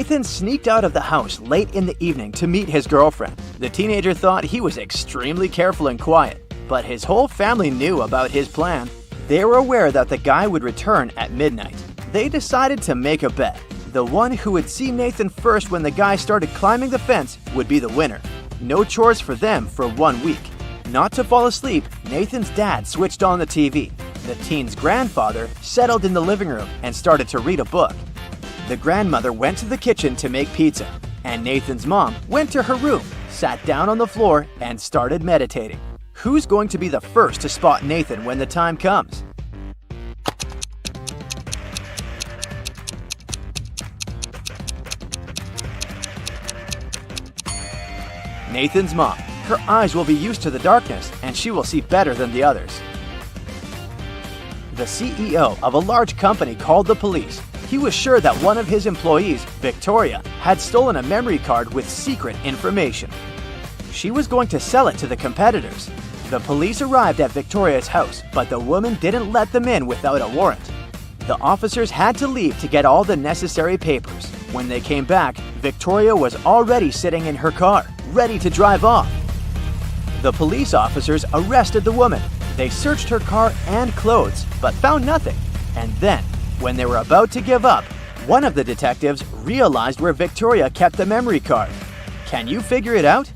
Nathan sneaked out of the house late in the evening to meet his girlfriend. The teenager thought he was extremely careful and quiet, but his whole family knew about his plan. They were aware that the guy would return at midnight. They decided to make a bet. The one who would see Nathan first when the guy started climbing the fence would be the winner. No chores for them for 1 week. Not to fall asleep, Nathan's dad switched on the TV. The teen's grandfather settled in the living room and started to read a book. The grandmother went to the kitchen to make pizza, and Nathan's mom went to her room, sat down on the floor, and started meditating. Who's going to be the first to spot Nathan when the time comes? Nathan's mom. Her eyes will be used to the darkness, and she will see better than the others. The CEO of a large company called the police. He was sure that one of his employees, Victoria, had stolen a memory card with secret information. She was going to sell it to the competitors. The police arrived at Victoria's house, but the woman didn't let them in without a warrant. The officers had to leave to get all the necessary papers. When they came back, Victoria was already sitting in her car, ready to drive off. The police officers arrested the woman. They searched her car and clothes, but found nothing. And then, when they were about to give up, one of the detectives realized where Victoria kept the memory card. Can you figure it out?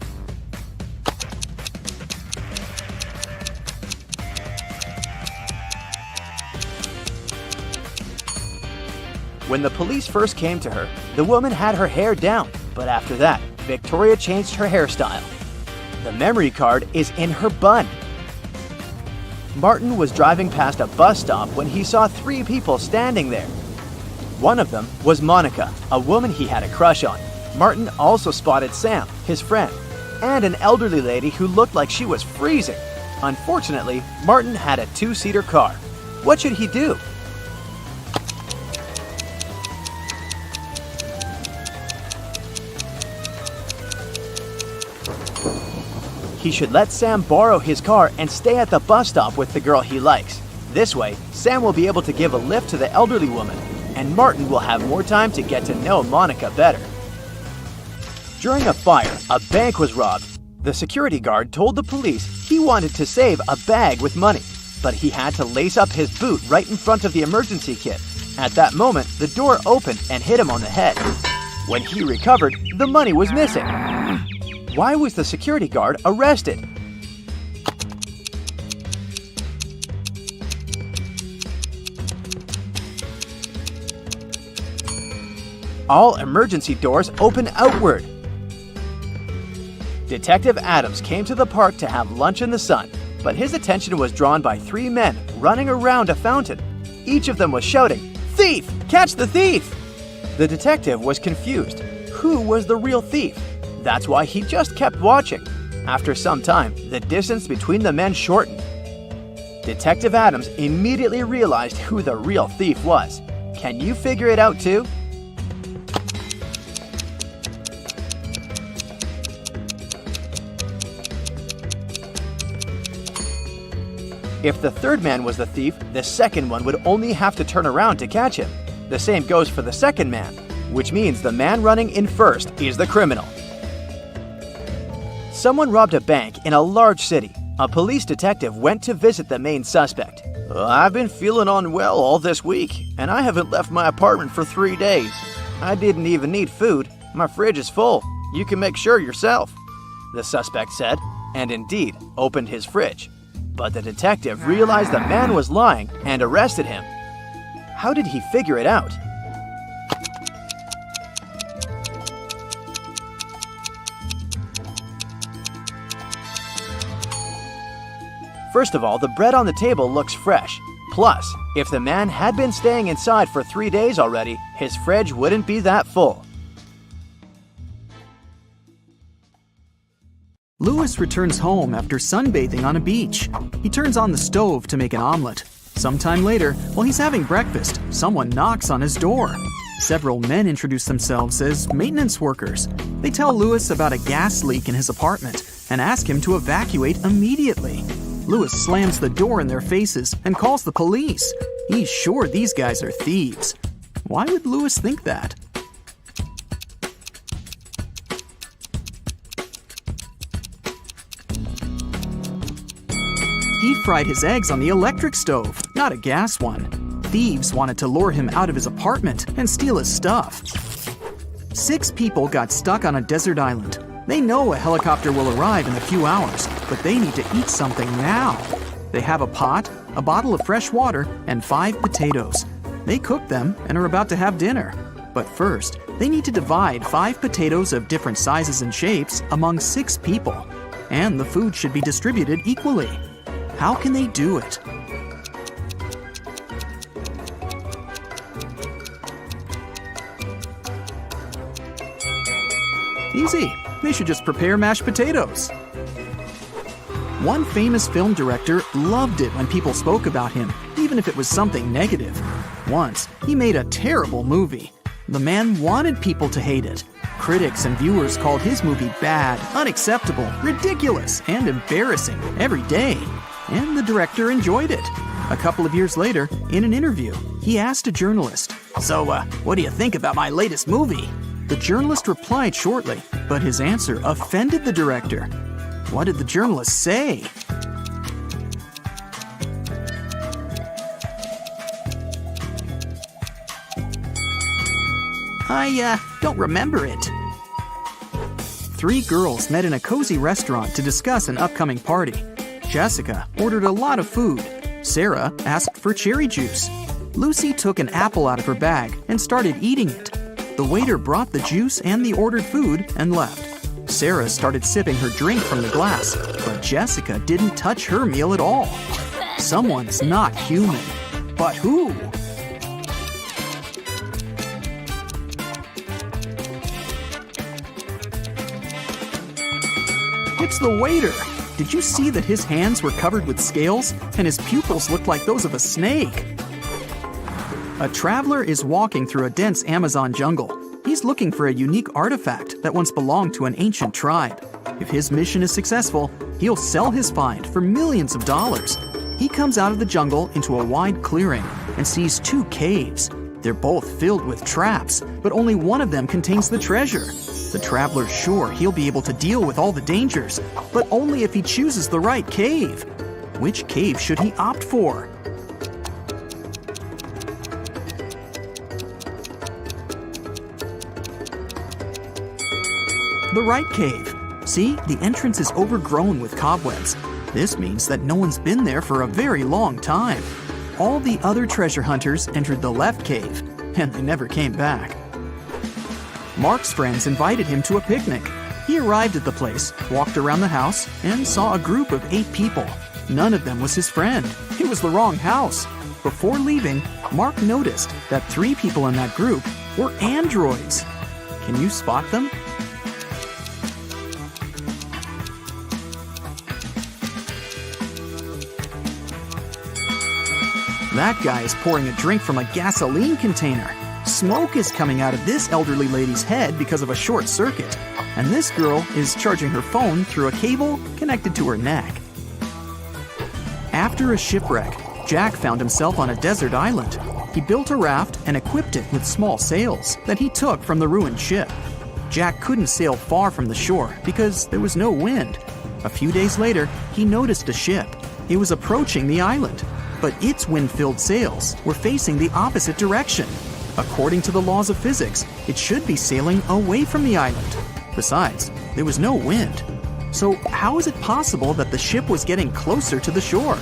When the police first came to her, the woman had her hair down, but after that, Victoria changed her hairstyle. The memory card is in her bun. Martin was driving past a bus stop when he saw 3 people standing there. One of them was Monica, a woman he had a crush on. Martin also spotted Sam, his friend, and an elderly lady who looked like she was freezing. Unfortunately, Martin had a 2-seater car. What should he do? He should let Sam borrow his car and stay at the bus stop with the girl he likes. This way, Sam will be able to give a lift to the elderly woman, and Martin will have more time to get to know Monica better. During a fire, a bank was robbed. The security guard told the police he wanted to save a bag with money, but he had to lace up his boot right in front of the emergency kit. At that moment, the door opened and hit him on the head. When he recovered, the money was missing. Why was the security guard arrested? All emergency doors open outward. Detective Adams came to the park to have lunch in the sun, but his attention was drawn by 3 men running around a fountain. Each of them was shouting, "Thief! Catch the thief!" The detective was confused. Who was the real thief? That's why he just kept watching. After some time, the distance between the men shortened. Detective Adams immediately realized who the real thief was. Can you figure it out too? If the third man was the thief, the second one would only have to turn around to catch him. The same goes for the second man, which means the man running in first is the criminal. Someone robbed a bank in a large city. A police detective went to visit the main suspect. "I've been feeling unwell all this week, and I haven't left my apartment for 3 days. I didn't even need food. My fridge is full. You can make sure yourself," the suspect said, and indeed opened his fridge. But the detective realized the man was lying and arrested him. How did he figure it out? First of all, the bread on the table looks fresh. Plus, if the man had been staying inside for 3 days already, his fridge wouldn't be that full. Louis returns home after sunbathing on a beach. He turns on the stove to make an omelet. Sometime later, while he's having breakfast, someone knocks on his door. Several men introduce themselves as maintenance workers. They tell Louis about a gas leak in his apartment and ask him to evacuate immediately. Louis slams the door in their faces and calls the police. He's sure these guys are thieves. Why would Louis think that? fried his eggs on the electric stove, not a gas one. Thieves wanted to lure him out of his apartment and steal his stuff. 6 people got stuck on a desert island. They know a helicopter will arrive in a few hours, but they need to eat something now. They have a pot, a bottle of fresh water, and 5 potatoes. They cook them and are about to have dinner. But first, they need to divide 5 potatoes of different sizes and shapes among 6 people. And the food should be distributed equally. How can they do it? Easy. They should just prepare mashed potatoes. One famous film director loved it when people spoke about him, even if it was something negative. Once, he made a terrible movie. The man wanted people to hate it. Critics and viewers called his movie bad, unacceptable, ridiculous, and embarrassing every day. And the director enjoyed it. A couple of years later, in an interview, he asked a journalist, "So, what do you think about my latest movie?" The journalist replied shortly, but his answer offended the director. What did the journalist say? I don't remember it. 3 girls met in a cozy restaurant to discuss an upcoming party. Jessica ordered a lot of food. Sarah asked for cherry juice. Lucy took an apple out of her bag and started eating it. The waiter brought the juice and the ordered food and left. Sarah started sipping her drink from the glass, but Jessica didn't touch her meal at all. Someone's not human. But who? It's the waiter. Did you see that his hands were covered with scales and his pupils looked like those of a snake? A traveler is walking through a dense Amazon jungle. He's looking for a unique artifact that once belonged to an ancient tribe. If his mission is successful, he'll sell his find for millions of dollars. He comes out of the jungle into a wide clearing and sees 2 caves. They're both filled with traps, but only one of them contains the treasure. The traveler's sure he'll be able to deal with all the dangers, but only if he chooses the right cave. Which cave should he opt for? The right cave. See, the entrance is overgrown with cobwebs. This means that no one's been there for a very long time. All the other treasure hunters entered the left cave, and they never came back. Mark's friends invited him to a picnic. He arrived at the place, walked around the house, and saw a group of 8 people. None of them was his friend. It was the wrong house. Before leaving, Mark noticed that 3 people in that group were androids. Can you spot them? That guy is pouring a drink from a gasoline container. Smoke is coming out of this elderly lady's head because of a short circuit. And this girl is charging her phone through a cable connected to her neck. After a shipwreck, Jack found himself on a desert island. He built a raft and equipped it with small sails that he took from the ruined ship. Jack couldn't sail far from the shore because there was no wind. A few days later, he noticed a ship. It was approaching the island, but its wind-filled sails were facing the opposite direction. According to the laws of physics, it should be sailing away from the island. Besides, there was no wind. So how is it possible that the ship was getting closer to the shore?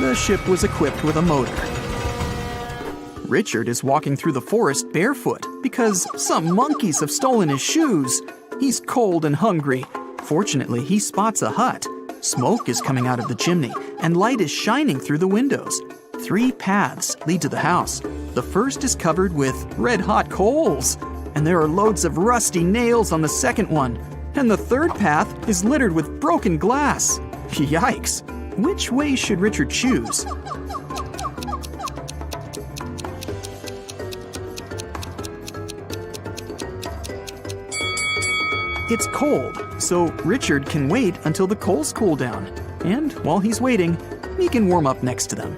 The ship was equipped with a motor. Richard is walking through the forest barefoot because some monkeys have stolen his shoes. He's cold and hungry. Fortunately, he spots a hut. Smoke is coming out of the chimney, and light is shining through the windows. 3 paths lead to the house. The first is covered with red-hot coals, and there are loads of rusty nails on the second one. And the third path is littered with broken glass. Yikes! Which way should Richard choose? It's cold, so Richard can wait until the coals cool down. And while he's waiting, he can warm up next to them.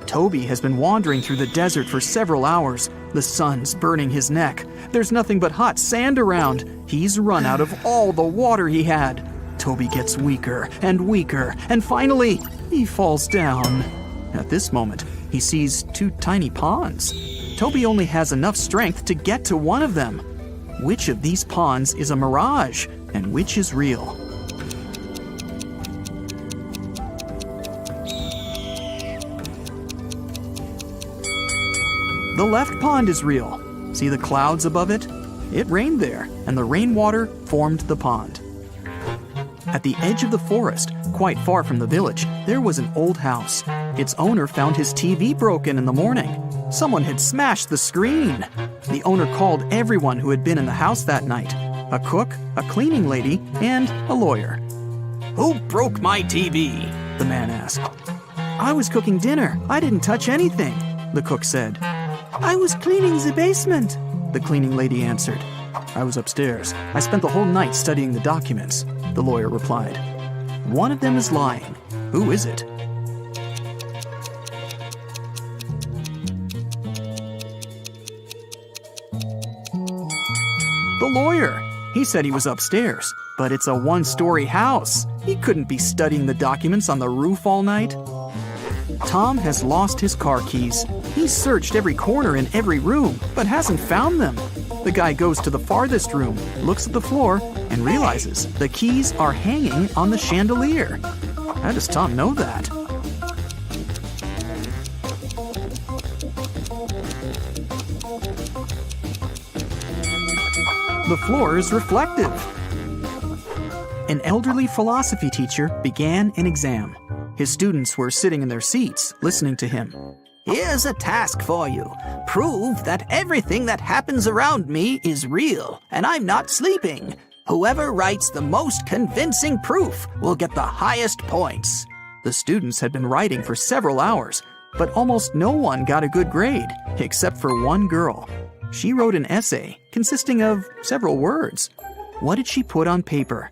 Toby has been wandering through the desert for several hours. The sun's burning his neck. There's nothing but hot sand around. He's run out of all the water he had. Toby gets weaker and weaker, and finally, he falls down. At this moment, he sees two tiny ponds. Toby only has enough strength to get to one of them. Which of these ponds is a mirage, and which is real? The left pond is real. See the clouds above it? It rained there, and the rainwater formed the pond. At the edge of the forest, quite far from the village, there was an old house. Its owner found his TV broken in the morning. Someone had smashed the screen. The owner called everyone who had been in the house that night: a cook, a cleaning lady, and a lawyer. "Who broke my TV?" the man asked. "I was cooking dinner. I didn't touch anything," the cook said. "I was cleaning the basement," the cleaning lady answered. "I was upstairs. I spent the whole night studying the documents," the lawyer replied. One of them is lying. Who is it? The lawyer. He said he was upstairs, but it's a one-story house. He couldn't be studying the documents on the roof all night. Tom has lost his car keys. He's searched every corner in every room, but hasn't found them. The guy goes to the farthest room, looks at the floor, and realizes the keys are hanging on the chandelier. How does Tom know that? The floor is reflective. An elderly philosophy teacher began an exam. His students were sitting in their seats, listening to him. "Here's a task for you. Prove that everything that happens around me is real, and I'm not sleeping. Whoever writes the most convincing proof will get the highest points." The students had been writing for several hours, but almost no one got a good grade, except for one girl. She wrote an essay consisting of several words. What did she put on paper?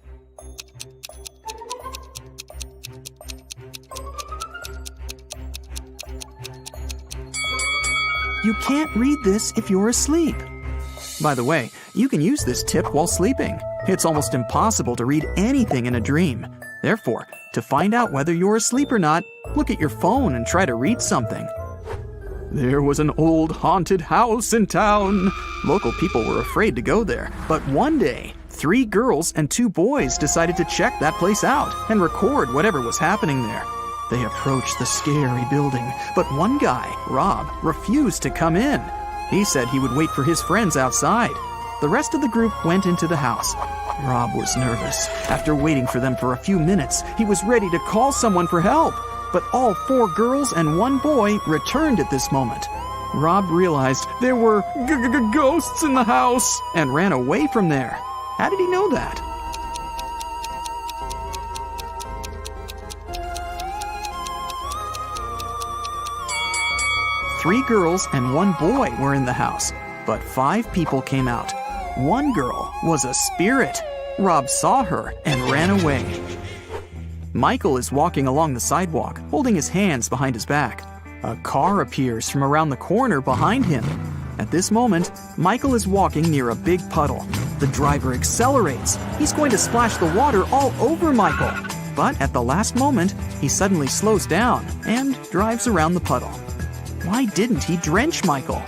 You can't read this if you're asleep. By the way, you can use this tip while sleeping. It's almost impossible to read anything in a dream. Therefore, to find out whether you're asleep or not, look at your phone and try to read something. There was an old haunted house in town. Local people were afraid to go there, but one day, 3 girls and 2 boys decided to check that place out and record whatever was happening there. They approached the scary building, but one guy, Rob, refused to come in. He said he would wait for his friends outside. The rest of the group went into the house. Rob was nervous. After waiting for them for a few minutes, he was ready to call someone for help. But all 4 girls and 1 boy returned at this moment. Rob realized there were ghosts in the house and ran away from there. How did he know that? Three girls and 1 boy were in the house, but 5 people came out. 1 girl was a spirit. Rob saw her and ran away. Michael is walking along the sidewalk, holding his hands behind his back. A car appears from around the corner behind him. At this moment, Michael is walking near a big puddle. The driver accelerates. He's going to splash the water all over Michael. But at the last moment, he suddenly slows down and drives around the puddle. Why didn't he drench Michael?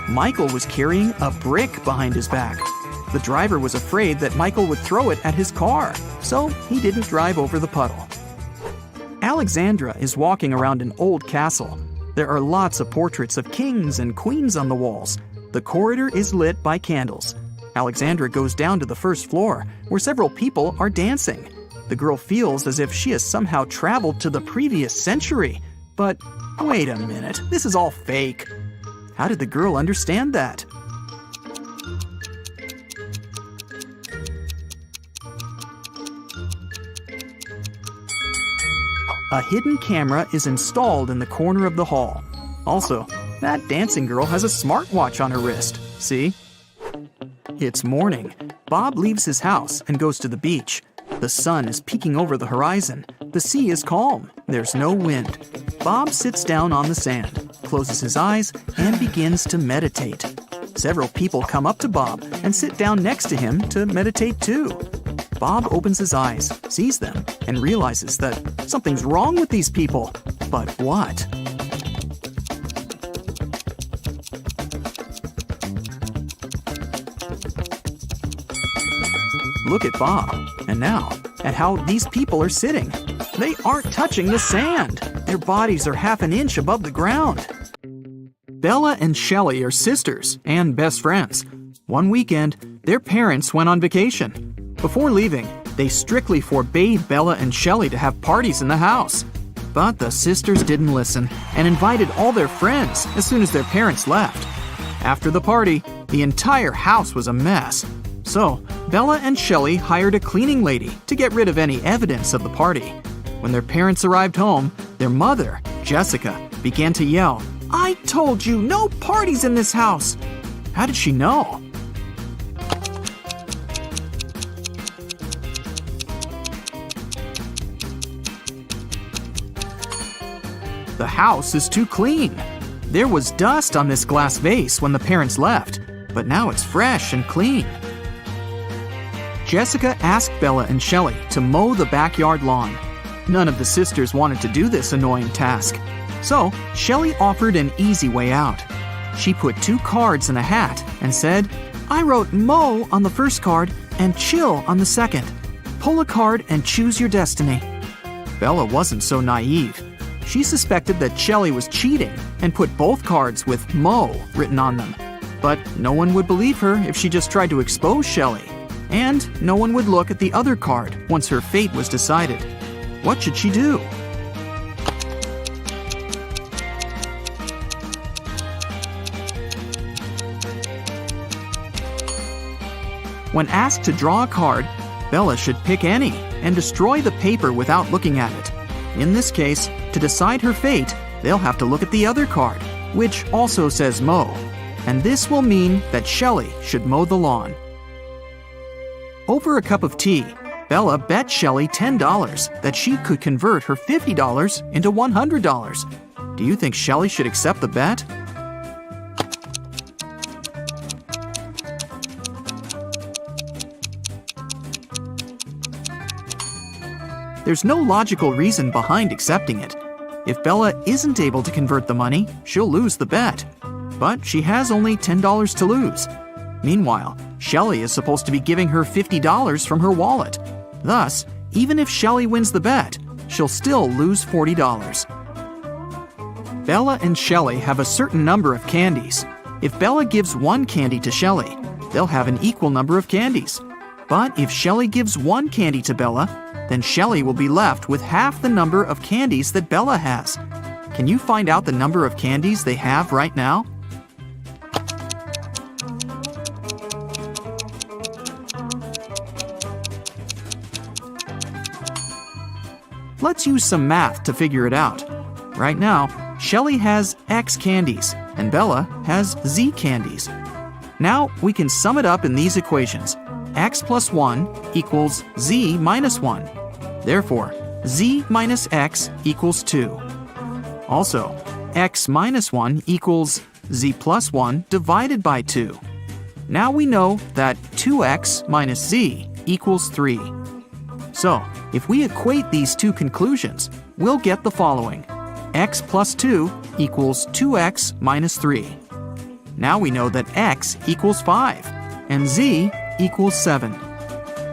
Michael was carrying a brick behind his back. The driver was afraid that Michael would throw it at his car, so he didn't drive over the puddle. Alexandra is walking around an old castle. There are lots of portraits of kings and queens on the walls. The corridor is lit by candles. Alexandra goes down to the first floor, where several people are dancing. The girl feels as if she has somehow traveled to the previous century. But wait a minute, this is all fake. How did the girl understand that? A hidden camera is installed in the corner of the hall. Also, that dancing girl has a smartwatch on her wrist. See? It's morning. Bob leaves his house and goes to the beach. The sun is peeking over the horizon. The sea is calm. There's no wind. Bob sits down on the sand, closes his eyes, and begins to meditate. Several people come up to Bob and sit down next to him to meditate too. Bob opens his eyes, sees them, and realizes that something's wrong with these people. But what? Look at Bob, and now at how these people are sitting. They aren't touching the sand. Their bodies are half an inch above the ground. Bella and Shelley are sisters and best friends. One weekend, their parents went on vacation. Before leaving, they strictly forbade Bella and Shelley to have parties in the house. But the sisters didn't listen and invited all their friends as soon as their parents left. After the party, the entire house was a mess. So, Bella and Shelley hired a cleaning lady to get rid of any evidence of the party. When their parents arrived home, their mother, Jessica, began to yell, "I told you, no parties in this house!" How did she know? The house is too clean. There was dust on this glass vase when the parents left, but now it's fresh and clean. Jessica asked Bella and Shelley to mow the backyard lawn. None of the sisters wanted to do this annoying task. So, Shelley offered an easy way out. She put 2 cards in a hat and said, "I wrote mow on the first card and chill on the second. Pull a card and choose your destiny." Bella wasn't so naive. She suspected that Shelley was cheating and put both cards with mow written on them. But no one would believe her if she just tried to expose Shelley. And no one would look at the other card once her fate was decided. What should she do? When asked to draw a card, Bella should pick any and destroy the paper without looking at it. In this case, to decide her fate, they'll have to look at the other card, which also says mow. And this will mean that Shelley should mow the lawn. Over a cup of tea, Bella bet Shelley $10 that she could convert her $50 into $100. Do you think Shelley should accept the bet? There's no logical reason behind accepting it. If Bella isn't able to convert the money, she'll lose the bet. But she has only $10 to lose. Meanwhile, Shelley is supposed to be giving her $50 from her wallet. Thus, even if Shelley wins the bet, she'll still lose $40. Bella and Shelley have a certain number of candies. If Bella gives 1 candy to Shelley, they'll have an equal number of candies. But if Shelley gives 1 candy to Bella, then Shelley will be left with half the number of candies that Bella has. Can you find out the number of candies they have right now? Let's use some math to figure it out. Right now, Shelley has X candies and Bella has Z candies. Now we can sum it up in these equations. X plus 1 equals Z minus 1. Therefore, Z minus X equals 2. Also, X minus 1 equals Z plus 1 divided by 2. Now we know that 2X minus Z equals 3. So, if we equate these two conclusions, we'll get the following. X plus 2 equals 2X minus 3. Now we know that X equals 5, and Z equals 7.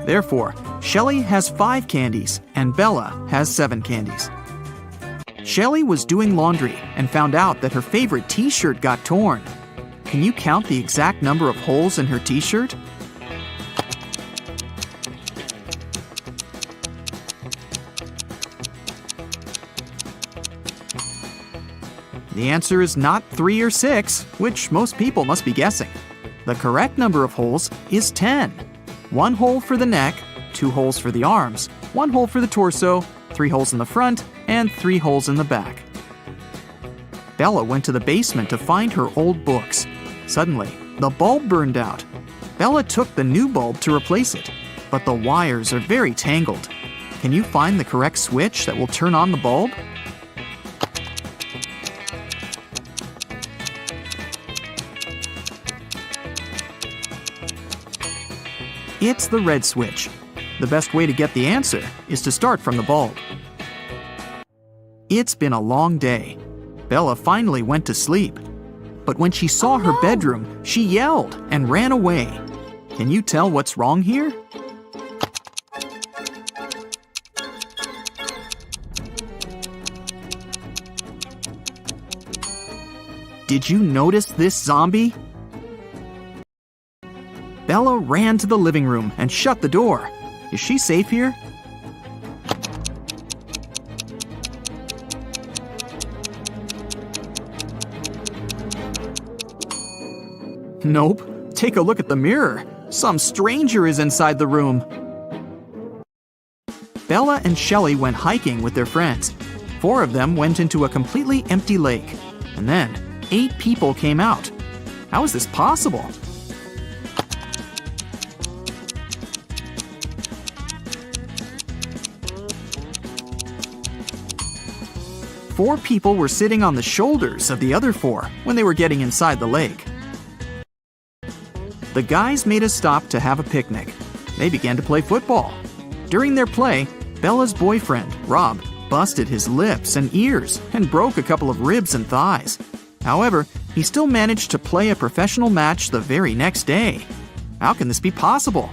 Therefore, Shelley has 5 candies, and Bella has 7 candies. Shelley was doing laundry and found out that her favorite t-shirt got torn. Can you count the exact number of holes in her t-shirt? The answer is not 3 or 6, which most people must be guessing. The correct number of holes is 10. 1 hole for the neck, 2 holes for the arms, 1 hole for the torso, 3 holes in the front, and 3 holes in the back. Bella went to the basement to find her old books. Suddenly, the bulb burned out. Bella took the new bulb to replace it, but the wires are very tangled. Can you find the correct switch that will turn on the bulb? It's the red switch. The best way to get the answer is to start from the bulb. It's been a long day. Bella finally went to sleep. But when she saw her bedroom, she yelled and ran away. Can you tell what's wrong here? Did you notice this zombie? Bella ran to the living room and shut the door. Is she safe here? Nope. Take a look at the mirror. Some stranger is inside the room. Bella and Shelley went hiking with their friends. 4 of them went into a completely empty lake. And then 8 people came out. How is this possible? Four people were sitting on the shoulders of the other 4 when they were getting inside the lake. The guys made a stop to have a picnic. They began to play football. During their play, Bella's boyfriend, Rob, busted his lips and ears and broke a couple of ribs and thighs. However, he still managed to play a professional match the very next day. How can this be possible?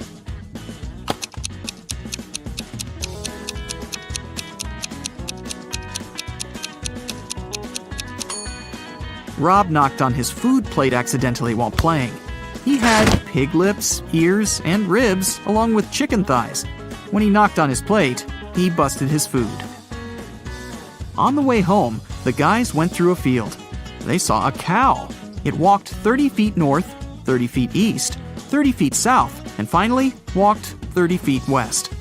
Rob knocked on his food plate accidentally while playing. He had pig lips, ears, and ribs, along with chicken thighs. When he knocked on his plate, he busted his food. On the way home, the guys went through a field. They saw a cow. It walked 30 feet north, 30 feet east, 30 feet south, and finally walked 30 feet west.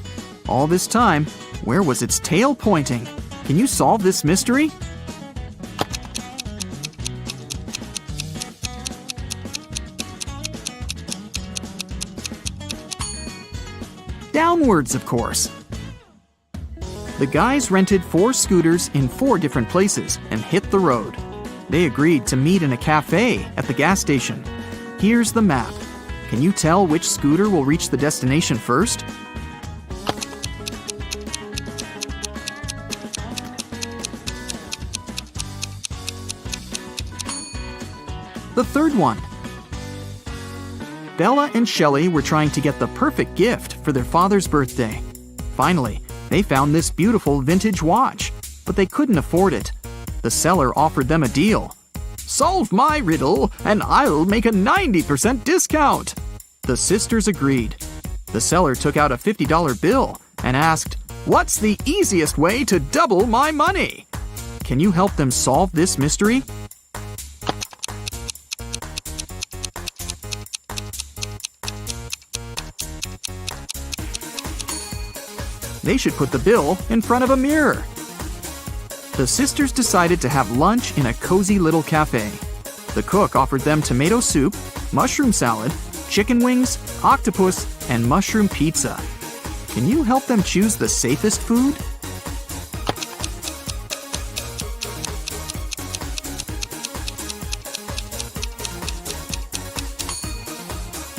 All this time, where was its tail pointing? Can you solve this mystery? Downwards, of course. The guys rented 4 scooters in 4 different places and hit the road. They agreed to meet in a cafe at the gas station. Here's the map. Can you tell which scooter will reach the destination first? The third one. Bella and Shelley were trying to get the perfect gift for their father's birthday. Finally, they found this beautiful vintage watch, but they couldn't afford it. The seller offered them a deal. "Solve my riddle, and I'll make a 90% discount." The sisters agreed. The seller took out a $50 bill and asked, "What's the easiest way to double my money?" Can you help them solve this mystery? They should put the bill in front of a mirror. The sisters decided to have lunch in a cozy little cafe. The cook offered them tomato soup, mushroom salad, chicken wings, octopus, and mushroom pizza. Can you help them choose the safest food?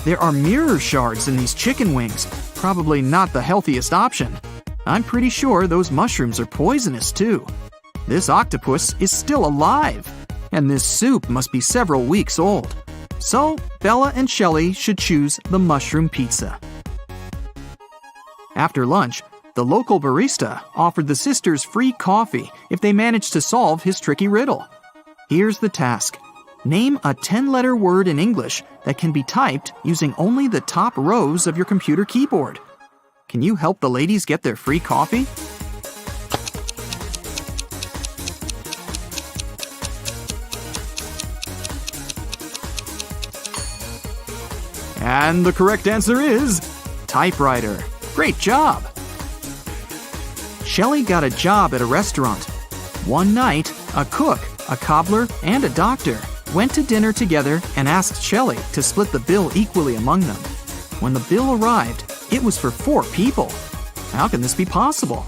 There are mirror shards in these chicken wings. Probably not the healthiest option. I'm pretty sure those mushrooms are poisonous too. This octopus is still alive, and this soup must be several weeks old. So, Bella and Shelley should choose the mushroom pizza. After lunch, the local barista offered the sisters free coffee if they managed to solve his tricky riddle. Here's the task. Name a 10-letter word in English that can be typed using only the top rows of your computer keyboard. Can you help the ladies get their free coffee? And the correct answer is typewriter. Great job! Shelley got a job at a restaurant. One night, a cook, a cobbler, and a doctor went to dinner together and asked Shelley to split the bill equally among them. When the bill arrived, it was for 4 people. How can this be possible?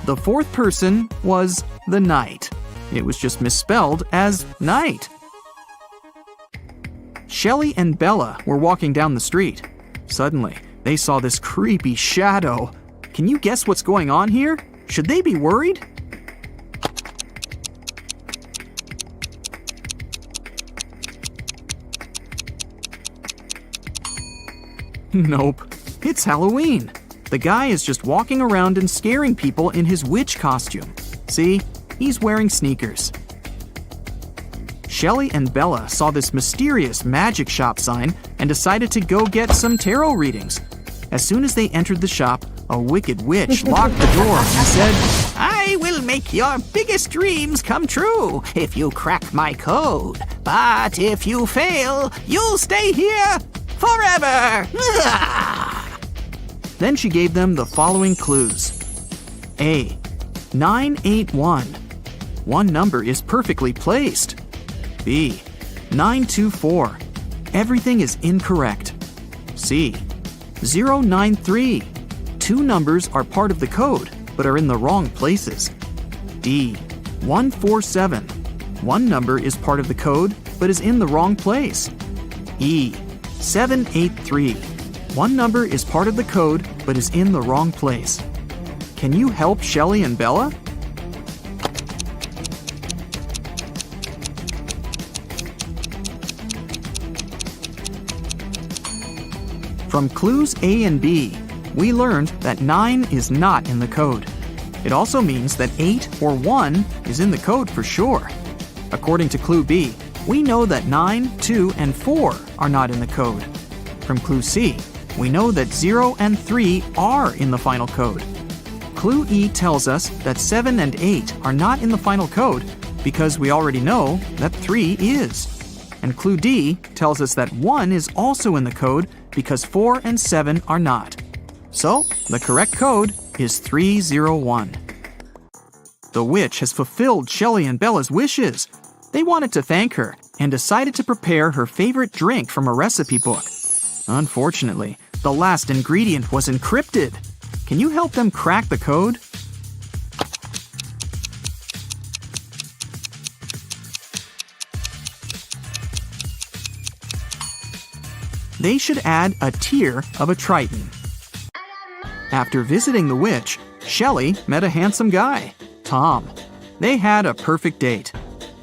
The 4th person was the knight. It was just misspelled as night. Shelley and Bella were walking down the street. Suddenly, they saw this creepy shadow. Can you guess what's going on here? Should they be worried? Nope, it's Halloween. The guy is just walking around and scaring people in his witch costume. See, he's wearing sneakers. Shelley and Bella saw this mysterious magic shop sign and decided to go get some tarot readings. As soon as they entered the shop, a wicked witch locked the door and said, "I will make your biggest dreams come true if you crack my code. But if you fail, you'll stay here forever." Then she gave them the following clues. A. 981. One number is perfectly placed. B. 924. Everything is incorrect. C. 093. 2 numbers are part of the code, but are in the wrong places. D. 147. One number is part of the code, but is in the wrong place. E. 783. One number is part of the code, but is in the wrong place. Can you help Shelley and Bella? From clues A and B, we learned that 9 is not in the code. It also means that 8 or 1 is in the code for sure. According to clue B, we know that 9, 2, and 4 are not in the code. From clue C, we know that 0 and 3 are in the final code. Clue E tells us that 7 and 8 are not in the final code because we already know that 3 is. And clue D tells us that 1 is also in the code because 4 and 7 are not. So, the correct code is 301. The witch has fulfilled Shelley and Bella's wishes. They wanted to thank her and decided to prepare her favorite drink from a recipe book. Unfortunately, the last ingredient was encrypted. Can you help them crack the code? They should add a tear of a triton. After visiting the witch, Shelley met a handsome guy, Tom. They had a perfect date.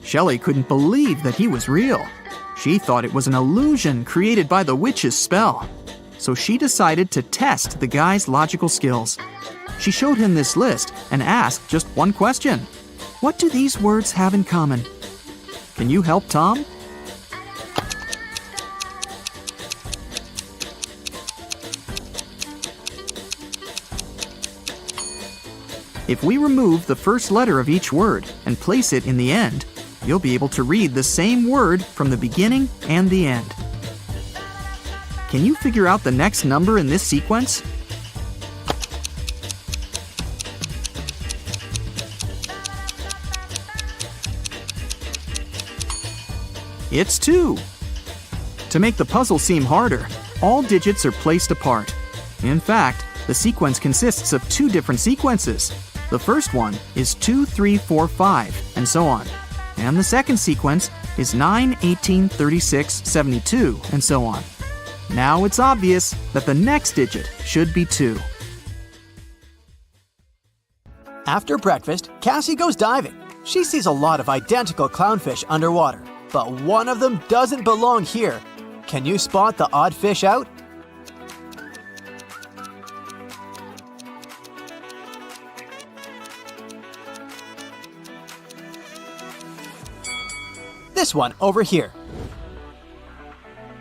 Shelley couldn't believe that he was real. She thought it was an illusion created by the witch's spell. So she decided to test the guy's logical skills. She showed him this list and asked just one question. What do these words have in common? Can you help Tom? If we remove the first letter of each word and place it in the end, you'll be able to read the same word from the beginning and the end. Can you figure out the next number in this sequence? It's 2. To make the puzzle seem harder, all digits are placed apart. In fact, the sequence consists of 2 different sequences. The first one is 2, 3, 4, 5, and so on. And the second sequence is 9, 18, 36, 72, and so on. Now it's obvious that the next digit should be 2. After breakfast, Cassie goes diving. She sees a lot of identical clownfish underwater, but one of them doesn't belong here. Can you spot the odd fish out? This one over here.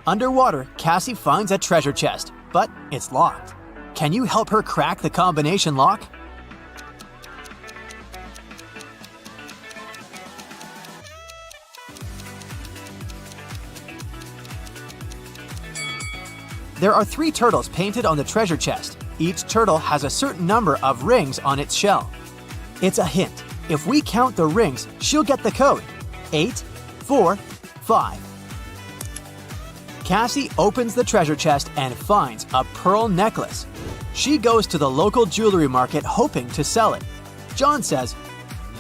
Underwater, Cassie finds a treasure chest, but it's locked. Can you help her crack the combination lock? There are 3 turtles painted on the treasure chest. Each turtle has a certain number of rings on its shell. It's a hint. If we count the rings, she'll get the code. 8, 4, 5. Cassie opens the treasure chest and finds a pearl necklace. She goes to the local jewelry market hoping to sell it. John says,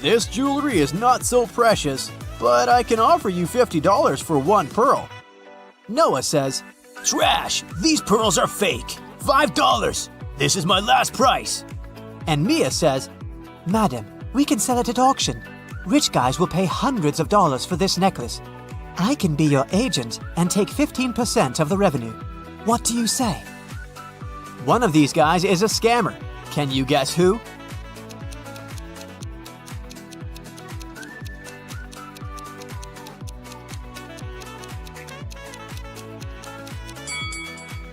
"This jewelry is not so precious, but I can offer you $50 for one pearl." Noah says, "Trash! These pearls are fake! $5! This is my last price!" And Mia says, "Madam, we can sell it at auction. Rich guys will pay hundreds of dollars for this necklace. I can be your agent and take 15% of the revenue. What do you say?" One of these guys is a scammer. Can you guess who?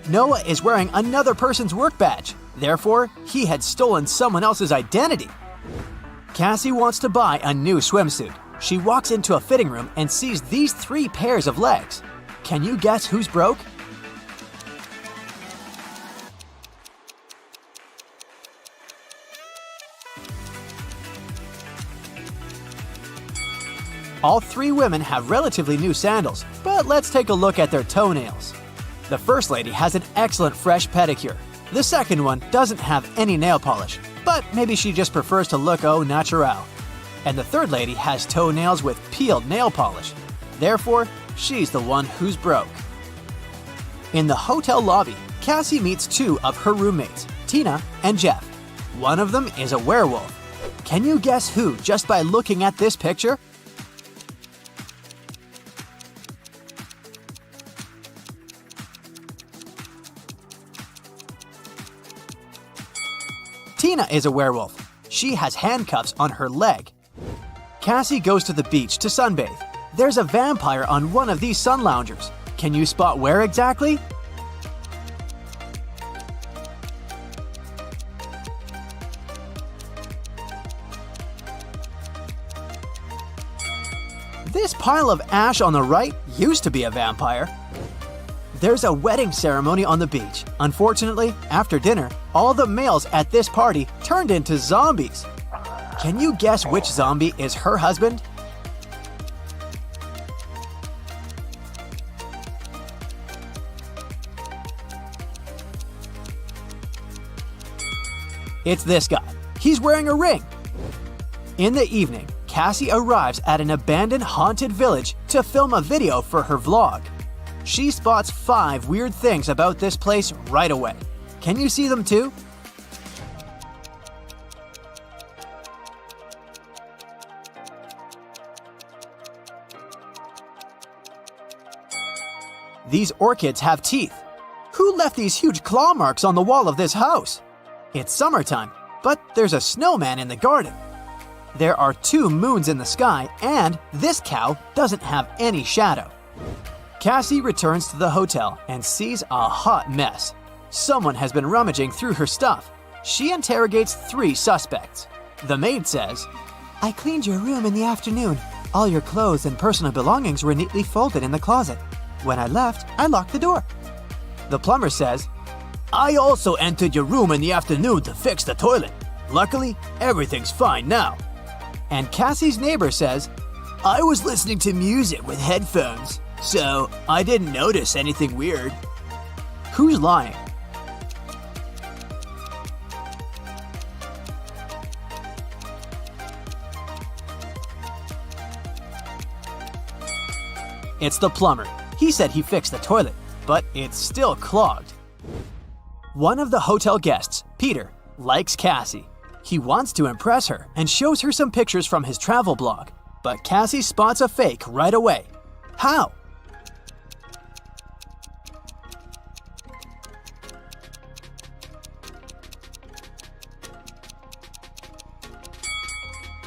Noah is wearing another person's work badge. Therefore, he had stolen someone else's identity. Cassie wants to buy a new swimsuit. She walks into a fitting room and sees these 3 pairs of legs. Can you guess who's broke? All 3 women have relatively new sandals, but let's take a look at their toenails. The first lady has an excellent fresh pedicure. The second one doesn't have any nail polish, but maybe she just prefers to look au naturel. And the third lady has toenails with peeled nail polish. Therefore, she's the one who's broke. In the hotel lobby, Cassie meets 2 of her roommates, Tina and Jeff. One of them is a werewolf. Can you guess who just by looking at this picture? Tina is a werewolf. She has handcuffs on her leg. Cassie goes to the beach to sunbathe. There's a vampire on one of these sun loungers. Can you spot where exactly? This pile of ash on the right used to be a vampire. There's a wedding ceremony on the beach. Unfortunately, after dinner, all the males at this party turned into zombies. Can you guess which zombie is her husband? It's this guy. He's wearing a ring. In the evening, Cassie arrives at an abandoned haunted village to film a video for her vlog. She spots 5 weird things about this place right away. Can you see them too? These orchids have teeth. Who left these huge claw marks on the wall of this house? It's summertime, but there's a snowman in the garden. There are 2 moons in the sky, and this cow doesn't have any shadow. Cassie returns to the hotel and sees a hot mess. Someone has been rummaging through her stuff. She interrogates 3 suspects. The maid says, "I cleaned your room in the afternoon. All your clothes and personal belongings were neatly folded in the closet. When I left, I locked the door." The plumber says, "I also entered your room in the afternoon to fix the toilet. Luckily, everything's fine now." And Cassie's neighbor says, "I was listening to music with headphones, so I didn't notice anything weird." Who's lying? It's the plumber. He said he fixed the toilet, but it's still clogged. One of the hotel guests, Peter, likes Cassie. He wants to impress her and shows her some pictures from his travel blog, but Cassie spots a fake right away. How?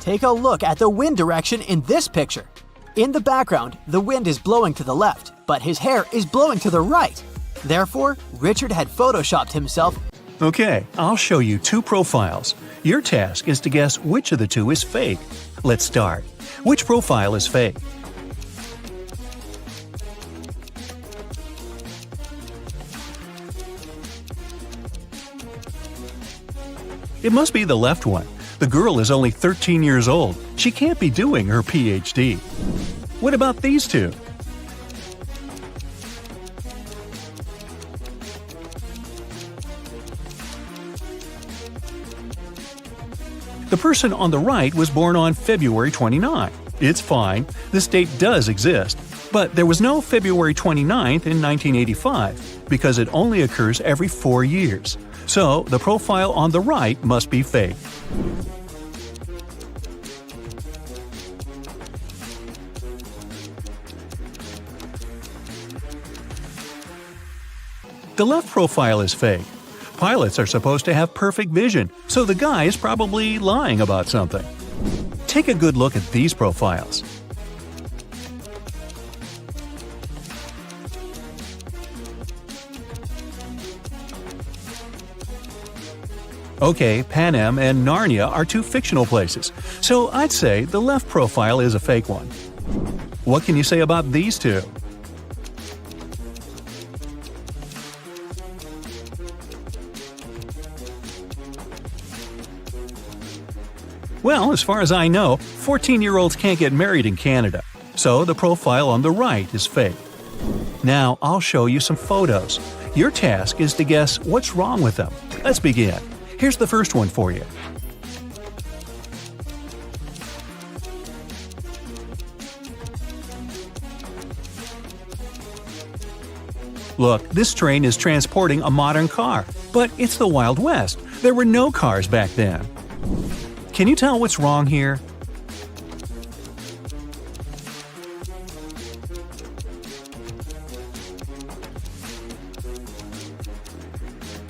Take a look at the wind direction in this picture. In the background, the wind is blowing to the left, but his hair is blowing to the right. Therefore, Richard had photoshopped himself. Okay, I'll show you 2 profiles. Your task is to guess which of the 2 is fake. Let's start. Which profile is fake? It must be the left one. The girl is only 13 years old. She can't be doing her PhD. What about these two? The person on the right was born on February 29. It's fine, this date does exist, but there was no February 29th in 1985 because it only occurs every 4 years. So the profile on the right must be fake. The left profile is fake. Pilots are supposed to have perfect vision, so the guy is probably lying about something. Take a good look at these profiles. Okay, Pan Am and Narnia are two fictional places, so I'd say the left profile is a fake one. What can you say about these two? Well, as far as I know, 14-year-olds can't get married in Canada, so the profile on the right is fake. Now, I'll show you some photos. Your task is to guess what's wrong with them. Let's begin. Here's the first one for you. Look, this train is transporting a modern car, but it's the Wild West. There were no cars back then. Can you tell what's wrong here?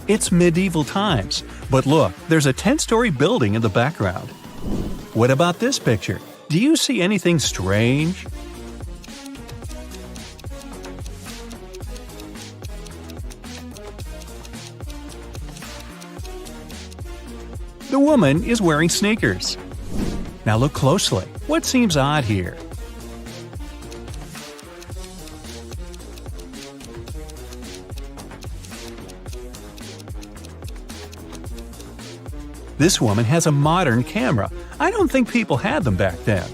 It's medieval times, but look, there's a 10-story building in the background. What about this picture? Do you see anything strange? The woman is wearing sneakers. Now look closely. What seems odd here? This woman has a modern camera. I don't think people had them back then.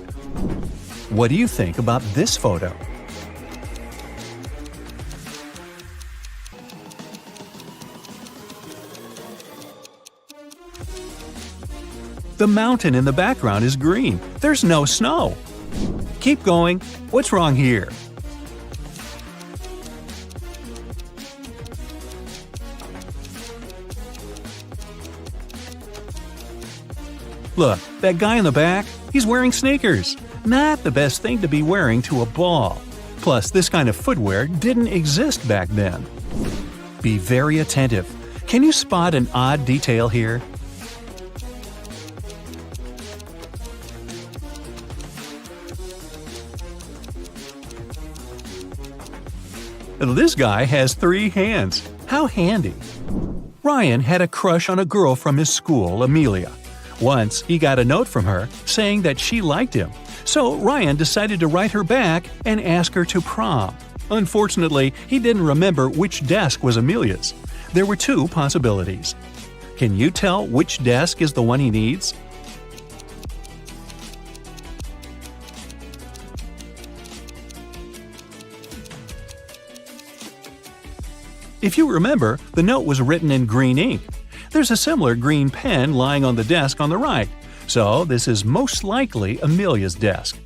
What do you think about this photo? The mountain in the background is green. There's no snow. Keep going. What's wrong here? Look, that guy in the back, he's wearing sneakers. Not the best thing to be wearing to a ball. Plus, this kind of footwear didn't exist back then. Be very attentive. Can you spot an odd detail here? This guy has 3 hands. How handy. Ryan had a crush on a girl from his school, Amelia. Once, he got a note from her saying that she liked him. So Ryan decided to write her back and ask her to prom. Unfortunately, he didn't remember which desk was Amelia's. There were 2 possibilities. Can you tell which desk is the one he needs? If you remember, the note was written in green ink. There's a similar green pen lying on the desk on the right, so this is most likely Amelia's desk.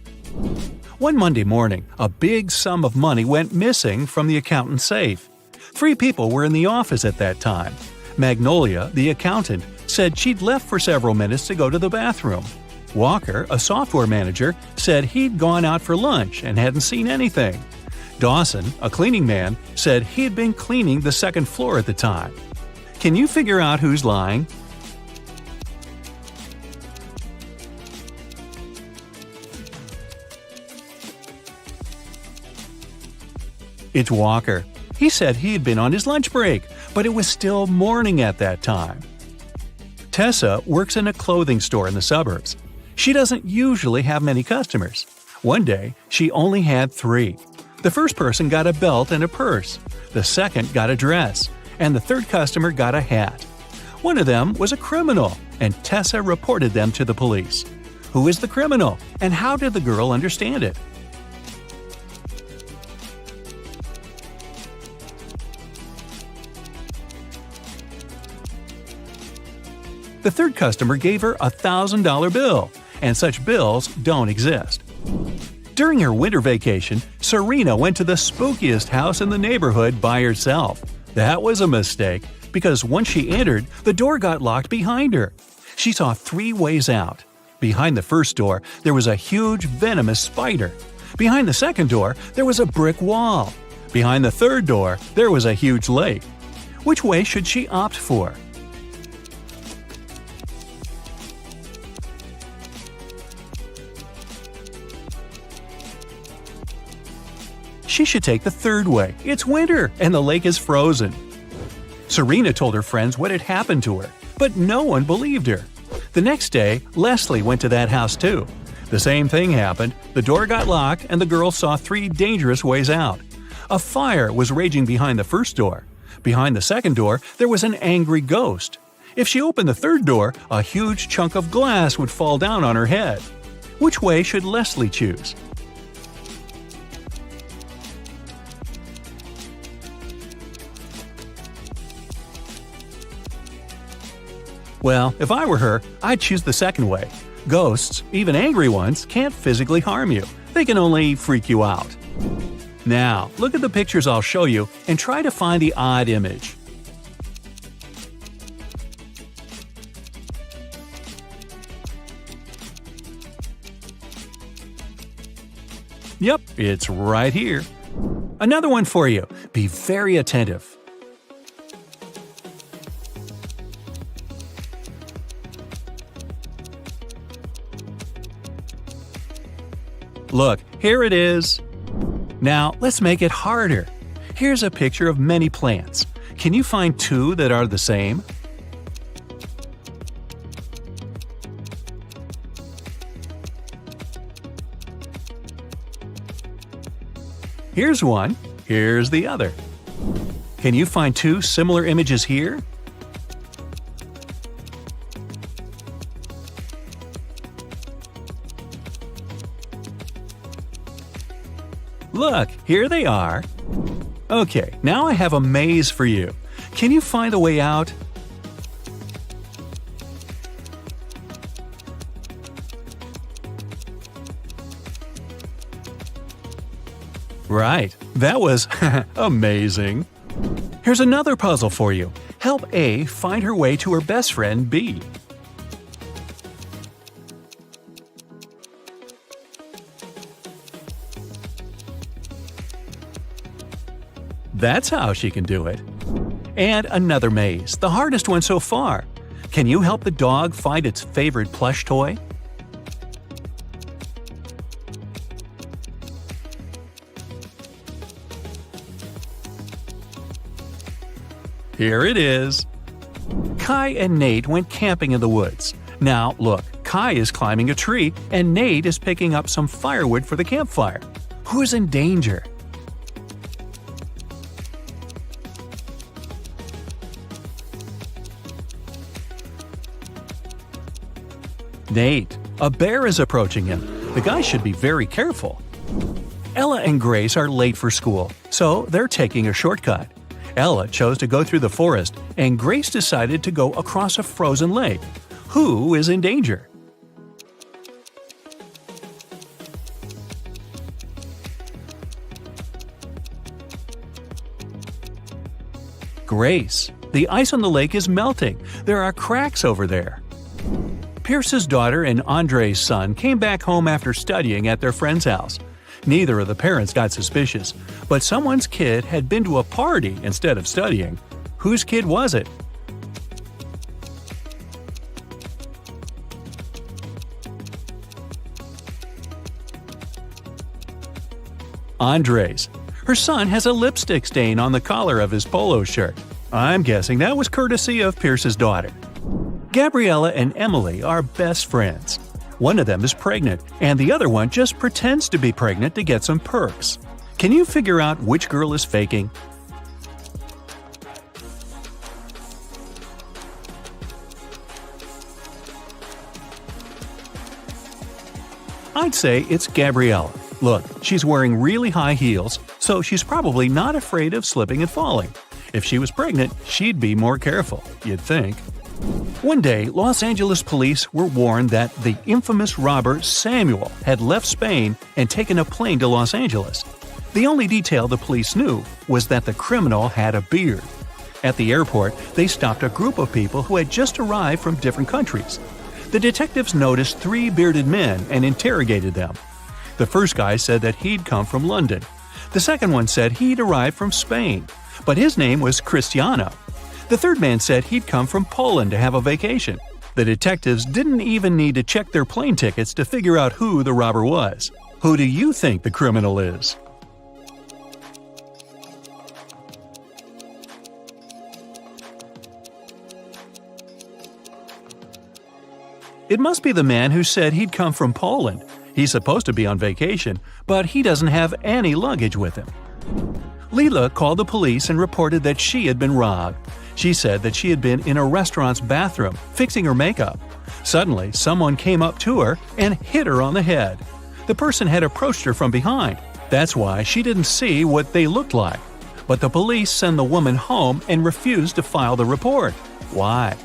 One Monday morning, a big sum of money went missing from the accountant's safe. 3 people were in the office at that time. Magnolia, the accountant, said she'd left for several minutes to go to the bathroom. Walker, a software manager, said he'd gone out for lunch and hadn't seen anything. Dawson, a cleaning man, said he had been cleaning the 2nd floor at the time. Can you figure out who's lying? It's Walker. He said he had been on his lunch break, but it was still morning at that time. Tessa works in a clothing store in the suburbs. She doesn't usually have many customers. One day, she only had 3. The first person got a belt and a purse, the second got a dress, and the third customer got a hat. One of them was a criminal, and Tessa reported them to the police. Who is the criminal, and how did the girl understand it? The third customer gave her a $1,000 bill, and such bills don't exist. During her winter vacation, Serena went to the spookiest house in the neighborhood by herself. That was a mistake, because once she entered, the door got locked behind her. She saw 3 ways out. Behind the first door, there was a huge venomous spider. Behind the second door, there was a brick wall. Behind the third door, there was a huge lake. Which way should she opt for? She should take the third way. It's winter, and the lake is frozen. Serena told her friends what had happened to her, but no one believed her. The next day, Leslie went to that house too. The same thing happened. The door got locked, and the girl saw 3 dangerous ways out. A fire was raging behind the first door. Behind the second door, there was an angry ghost. If she opened the third door, a huge chunk of glass would fall down on her head. Which way should Leslie choose? Well, if I were her, I'd choose the second way. Ghosts, even angry ones, can't physically harm you. They can only freak you out. Now, look at the pictures I'll show you and try to find the odd image. Yep, it's right here. Another one for you. Be very attentive. Look, here it is. Now, let's make it harder. Here's a picture of many plants. Can you find 2 that are the same? Here's one. Here's the other. Can you find 2 similar images here? Look, here they are. Okay, now I have a maze for you. Can you find a way out? Right, that was amazing. Here's another puzzle for you. Help A find her way to her best friend B. That's how she can do it. And another maze, the hardest one so far. Can you help the dog find its favorite plush toy? Here it is. Kai and Nate went camping in the woods. Now, look, Kai is climbing a tree and Nate is picking up some firewood for the campfire. Who's in danger? Nate. A bear is approaching him. The guy should be very careful. Ella and Grace are late for school, so they're taking a shortcut. Ella chose to go through the forest, and Grace decided to go across a frozen lake. Who is in danger? Grace. The ice on the lake is melting. There are cracks over there. Pierce's daughter and Andre's son came back home after studying at their friend's house. Neither of the parents got suspicious, but someone's kid had been to a party instead of studying. Whose kid was it? Andre's. Her son has a lipstick stain on the collar of his polo shirt. I'm guessing that was courtesy of Pierce's daughter. Gabriella and Emily are best friends. One of them is pregnant, and the other one just pretends to be pregnant to get some perks. Can you figure out which girl is faking? I'd say it's Gabriella. Look, she's wearing really high heels, so she's probably not afraid of slipping and falling. If she was pregnant, she'd be more careful, you'd think. One day, Los Angeles police were warned that the infamous robber Samuel had left Spain and taken a plane to Los Angeles. The only detail the police knew was that the criminal had a beard. At the airport, they stopped a group of people who had just arrived from different countries. The detectives noticed 3 bearded men and interrogated them. The first guy said that he'd come from London. The second one said he'd arrived from Spain, but his name was Cristiano. The third man said he'd come from Poland to have a vacation. The detectives didn't even need to check their plane tickets to figure out who the robber was. Who do you think the criminal is? It must be the man who said he'd come from Poland. He's supposed to be on vacation, but he doesn't have any luggage with him. Leela called the police and reported that she had been robbed. She said that she had been in a restaurant's bathroom, fixing her makeup. Suddenly, someone came up to her and hit her on the head. The person had approached her from behind. That's why she didn't see what they looked like. But the police sent the woman home and refused to file the report. Why?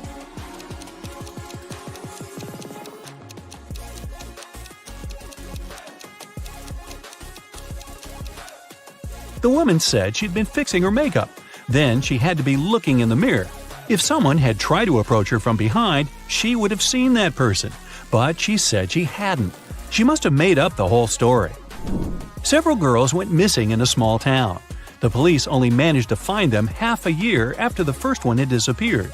The woman said she'd been fixing her makeup. Then she had to be looking in the mirror. If someone had tried to approach her from behind, she would have seen that person. But she said she hadn't. She must have made up the whole story. Several girls went missing in a small town. The police only managed to find them half a year after the first one had disappeared.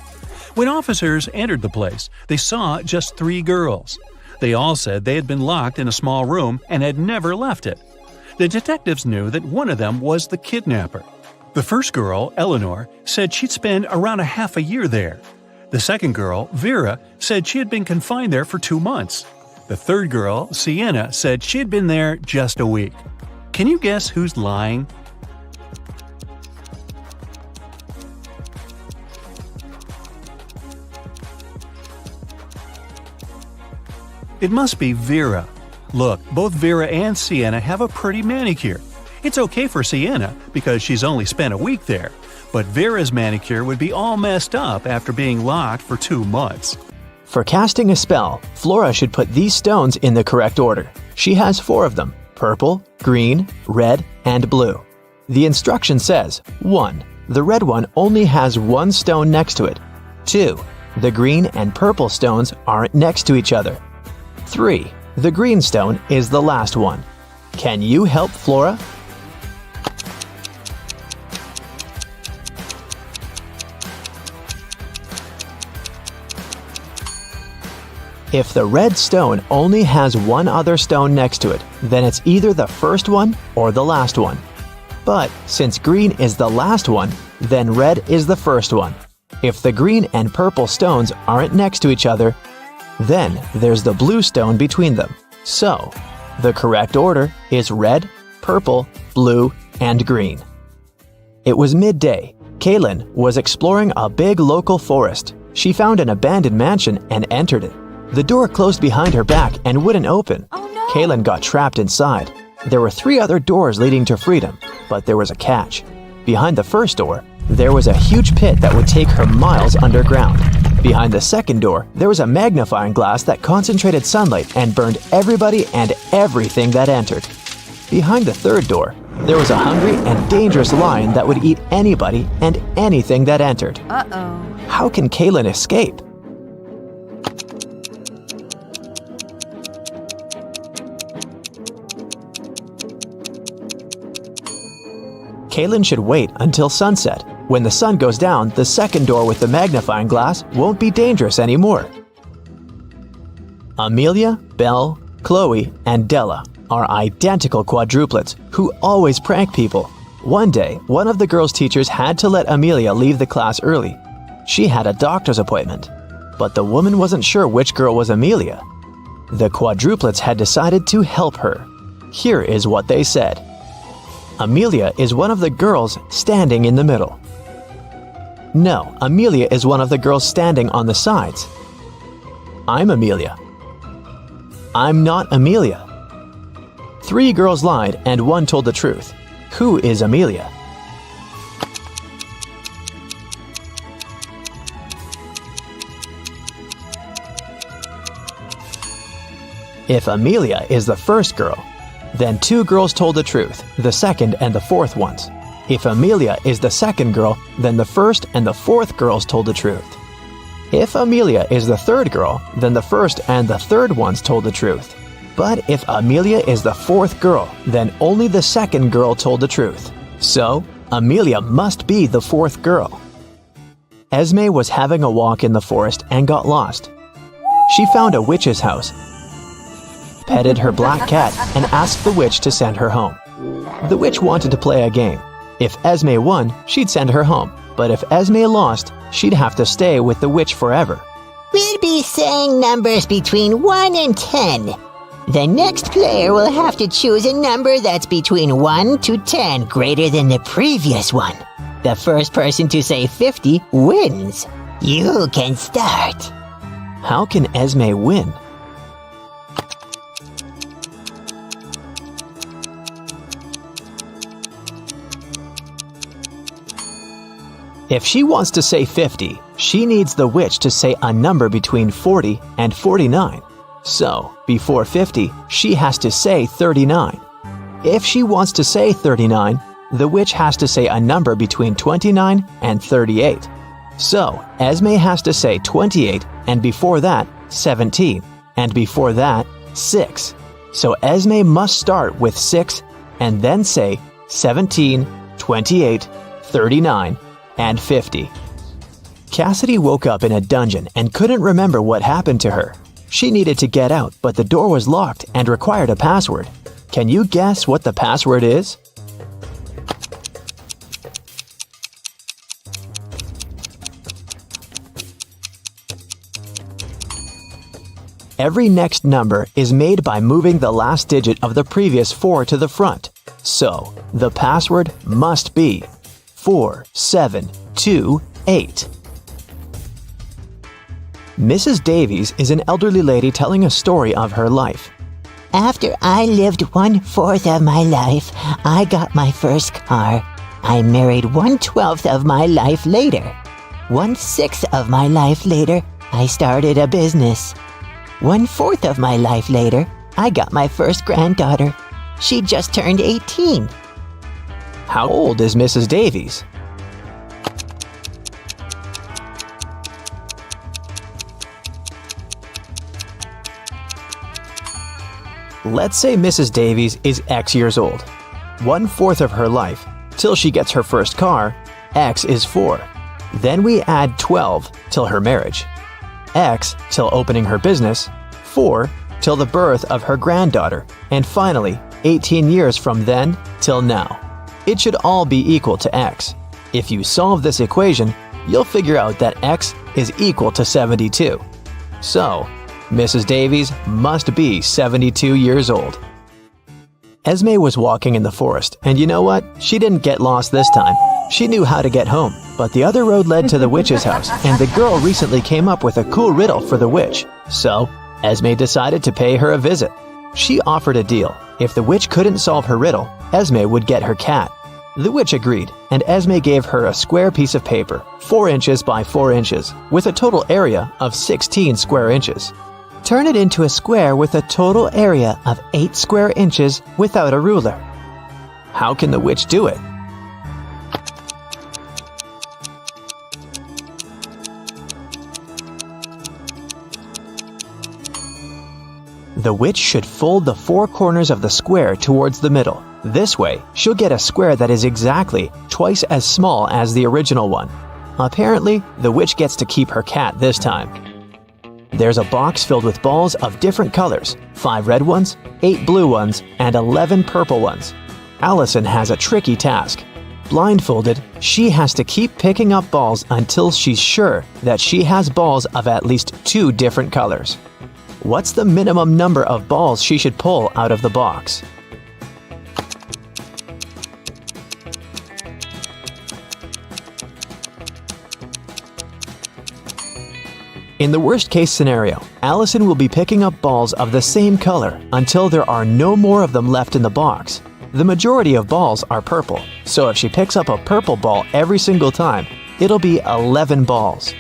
When officers entered the place, they saw just 3 girls. They all said they had been locked in a small room and had never left it. The detectives knew that one of them was the kidnapper. The first girl, Eleanor, said she'd spent around a half a year there. The second girl, Vera, said she had been confined there for 2 months. The third girl, Sienna, said she'd been there just a week. Can you guess who's lying? It must be Vera. Look, both Vera and Sienna have a pretty manicure. It's okay for Sienna because she's only spent a week there, but Vera's manicure would be all messed up after being locked for 2 months. For casting a spell, Flora should put these stones in the correct order. She has 4 of them: purple, green, red, and blue. The instruction says, 1. The red one only has 1 stone next to it. 2. The green and purple stones aren't next to each other. 3. The green stone is the last one. Can you help Flora? If the red stone only has 1 other stone next to it, then it's either the first one or the last one. But since green is the last one, then red is the first one. If the green and purple stones aren't next to each other, then there's the blue stone between them. So, the correct order is red, purple, blue, and green. It was midday. Kaylin was exploring a big local forest. She found an abandoned mansion and entered it. The door closed behind her back and wouldn't open. Oh no! Kaylin got trapped inside. There were 3 other doors leading to freedom, but there was a catch. Behind the first door, there was a huge pit that would take her miles underground. Behind the second door, there was a magnifying glass that concentrated sunlight and burned everybody and everything that entered. Behind the third door, there was a hungry and dangerous lion that would eat anybody and anything that entered. Uh-oh. How can Kaylin escape? Kaylin should wait until sunset. When the sun goes down, the second door with the magnifying glass won't be dangerous anymore. Amelia, Belle, Chloe, and Della are identical quadruplets who always prank people. One day, one of the girls' teachers had to let Amelia leave the class early. She had a doctor's appointment, but the woman wasn't sure which girl was Amelia. The quadruplets had decided to help her. Here is what they said. Amelia is one of the girls standing in the middle. No, Amelia is one of the girls standing on the sides. I'm Amelia. I'm not Amelia. 3 girls lied and 1 told the truth. Who is Amelia? If Amelia is the first girl, then 2 girls told the truth, the second and the fourth ones. If Amelia is the second girl, then the first and the fourth girls told the truth. If Amelia is the third girl, then the first and the third ones told the truth. But if Amelia is the fourth girl, then only the second girl told the truth. So, Amelia must be the fourth girl. Esme was having a walk in the forest and got lost. She found a witch's house, petted her black cat, and asked the witch to send her home. The witch wanted to play a game. If Esme won, she'd send her home. But if Esme lost, she'd have to stay with the witch forever. We'll be saying numbers between 1 and 10. The next player will have to choose a number that's between 1 to 10 greater than the previous one. The first person to say 50 wins. You can start. How can Esme win? If she wants to say 50, she needs the witch to say a number between 40 and 49. So, before 50, she has to say 39. If she wants to say 39, the witch has to say a number between 29 and 38. So, Esme has to say 28, and before that, 17, and before that, 6. So Esme must start with 6 and then say 17, 28, 39, and 50. Cassidy woke up in a dungeon and couldn't remember what happened to her. She needed to get out, but the door was locked and required a password. Can you guess what the password is? Every next number is made by moving the last digit of the previous 4 to the front. So, the password must be 4728. Mrs. Davies is an elderly lady telling a story of her life. After I lived 1/4 of my life, I got my first car. I married 1/12 of my life later. 1/6 of my life later, I started a business. 1/4 of my life later, I got my first granddaughter. She just turned 18. How old is Mrs. Davies? Let's say Mrs. Davies is X years old. 1/4 of her life, till she gets her first car, X is 4. Then we add 12 till her marriage. X till opening her business, 4 till the birth of her granddaughter, and finally 18 years from then till now. It should all be equal to X. If you solve this equation, you'll figure out that X is equal to 72. So, Mrs. Davies must be 72 years old. Esme was walking in the forest, and you know what? She didn't get lost this time. She knew how to get home, but the other road led to the witch's house, and the girl recently came up with a cool riddle for the witch. So, Esme decided to pay her a visit. She offered a deal. If the witch couldn't solve her riddle, Esme would get her cat. The witch agreed, and Esme gave her a square piece of paper, 4 inches by 4 inches, with a total area of 16 square inches. Turn it into a square with a total area of 8 square inches without a ruler. How can the witch do it? The witch should fold the 4 corners of the square towards the middle. This way, she'll get a square that is exactly twice as small as the original one. Apparently, the witch gets to keep her cat this time. There's a box filled with balls of different colors, 5 red ones, 8 blue ones, and 11 purple ones. Allison has a tricky task. Blindfolded, she has to keep picking up balls until she's sure that she has balls of at least 2 different colors. What's the minimum number of balls she should pull out of the box? In the worst-case scenario, Allison will be picking up balls of the same color until there are no more of them left in the box. The majority of balls are purple, so if she picks up a purple ball every single time, it'll be 11 balls.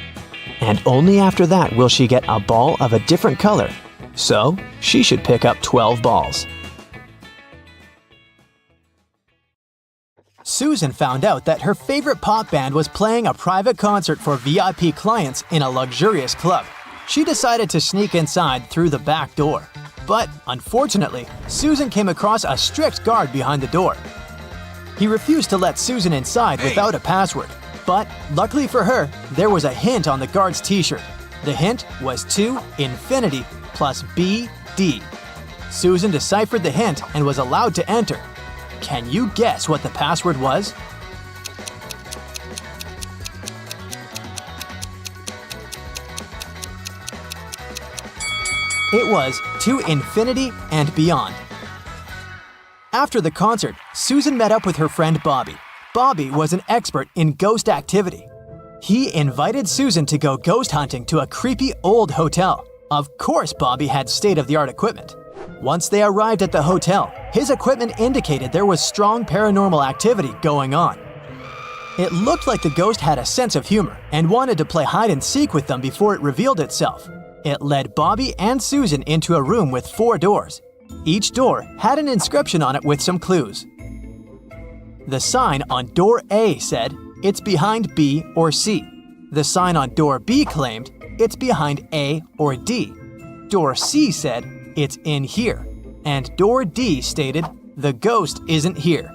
And only after that will she get a ball of a different color, so she should pick up 12 balls. Susan found out that her favorite pop band was playing a private concert for VIP clients in a luxurious club. She decided to sneak inside through the back door. But, unfortunately, Susan came across a strict guard behind the door. He refused to let Susan inside without a password. But, luckily for her, there was a hint on the guard's t-shirt. The hint was to infinity plus BD. Susan deciphered the hint and was allowed to enter. Can you guess what the password was? It was to infinity and beyond. After the concert, Susan met up with her friend Bobby. Bobby was an expert in ghost activity. He invited Susan to go ghost hunting to a creepy old hotel. Of course, Bobby had state-of-the-art equipment. Once they arrived at the hotel, his equipment indicated there was strong paranormal activity going on. It looked like the ghost had a sense of humor and wanted to play hide-and-seek with them before it revealed itself. It led Bobby and Susan into a room with 4 doors. Each door had an inscription on it with some clues. The sign on door A said, "It's behind B or C." The sign on door B claimed, "It's behind A or D." Door C said, "It's in here." And door D stated, "The ghost isn't here."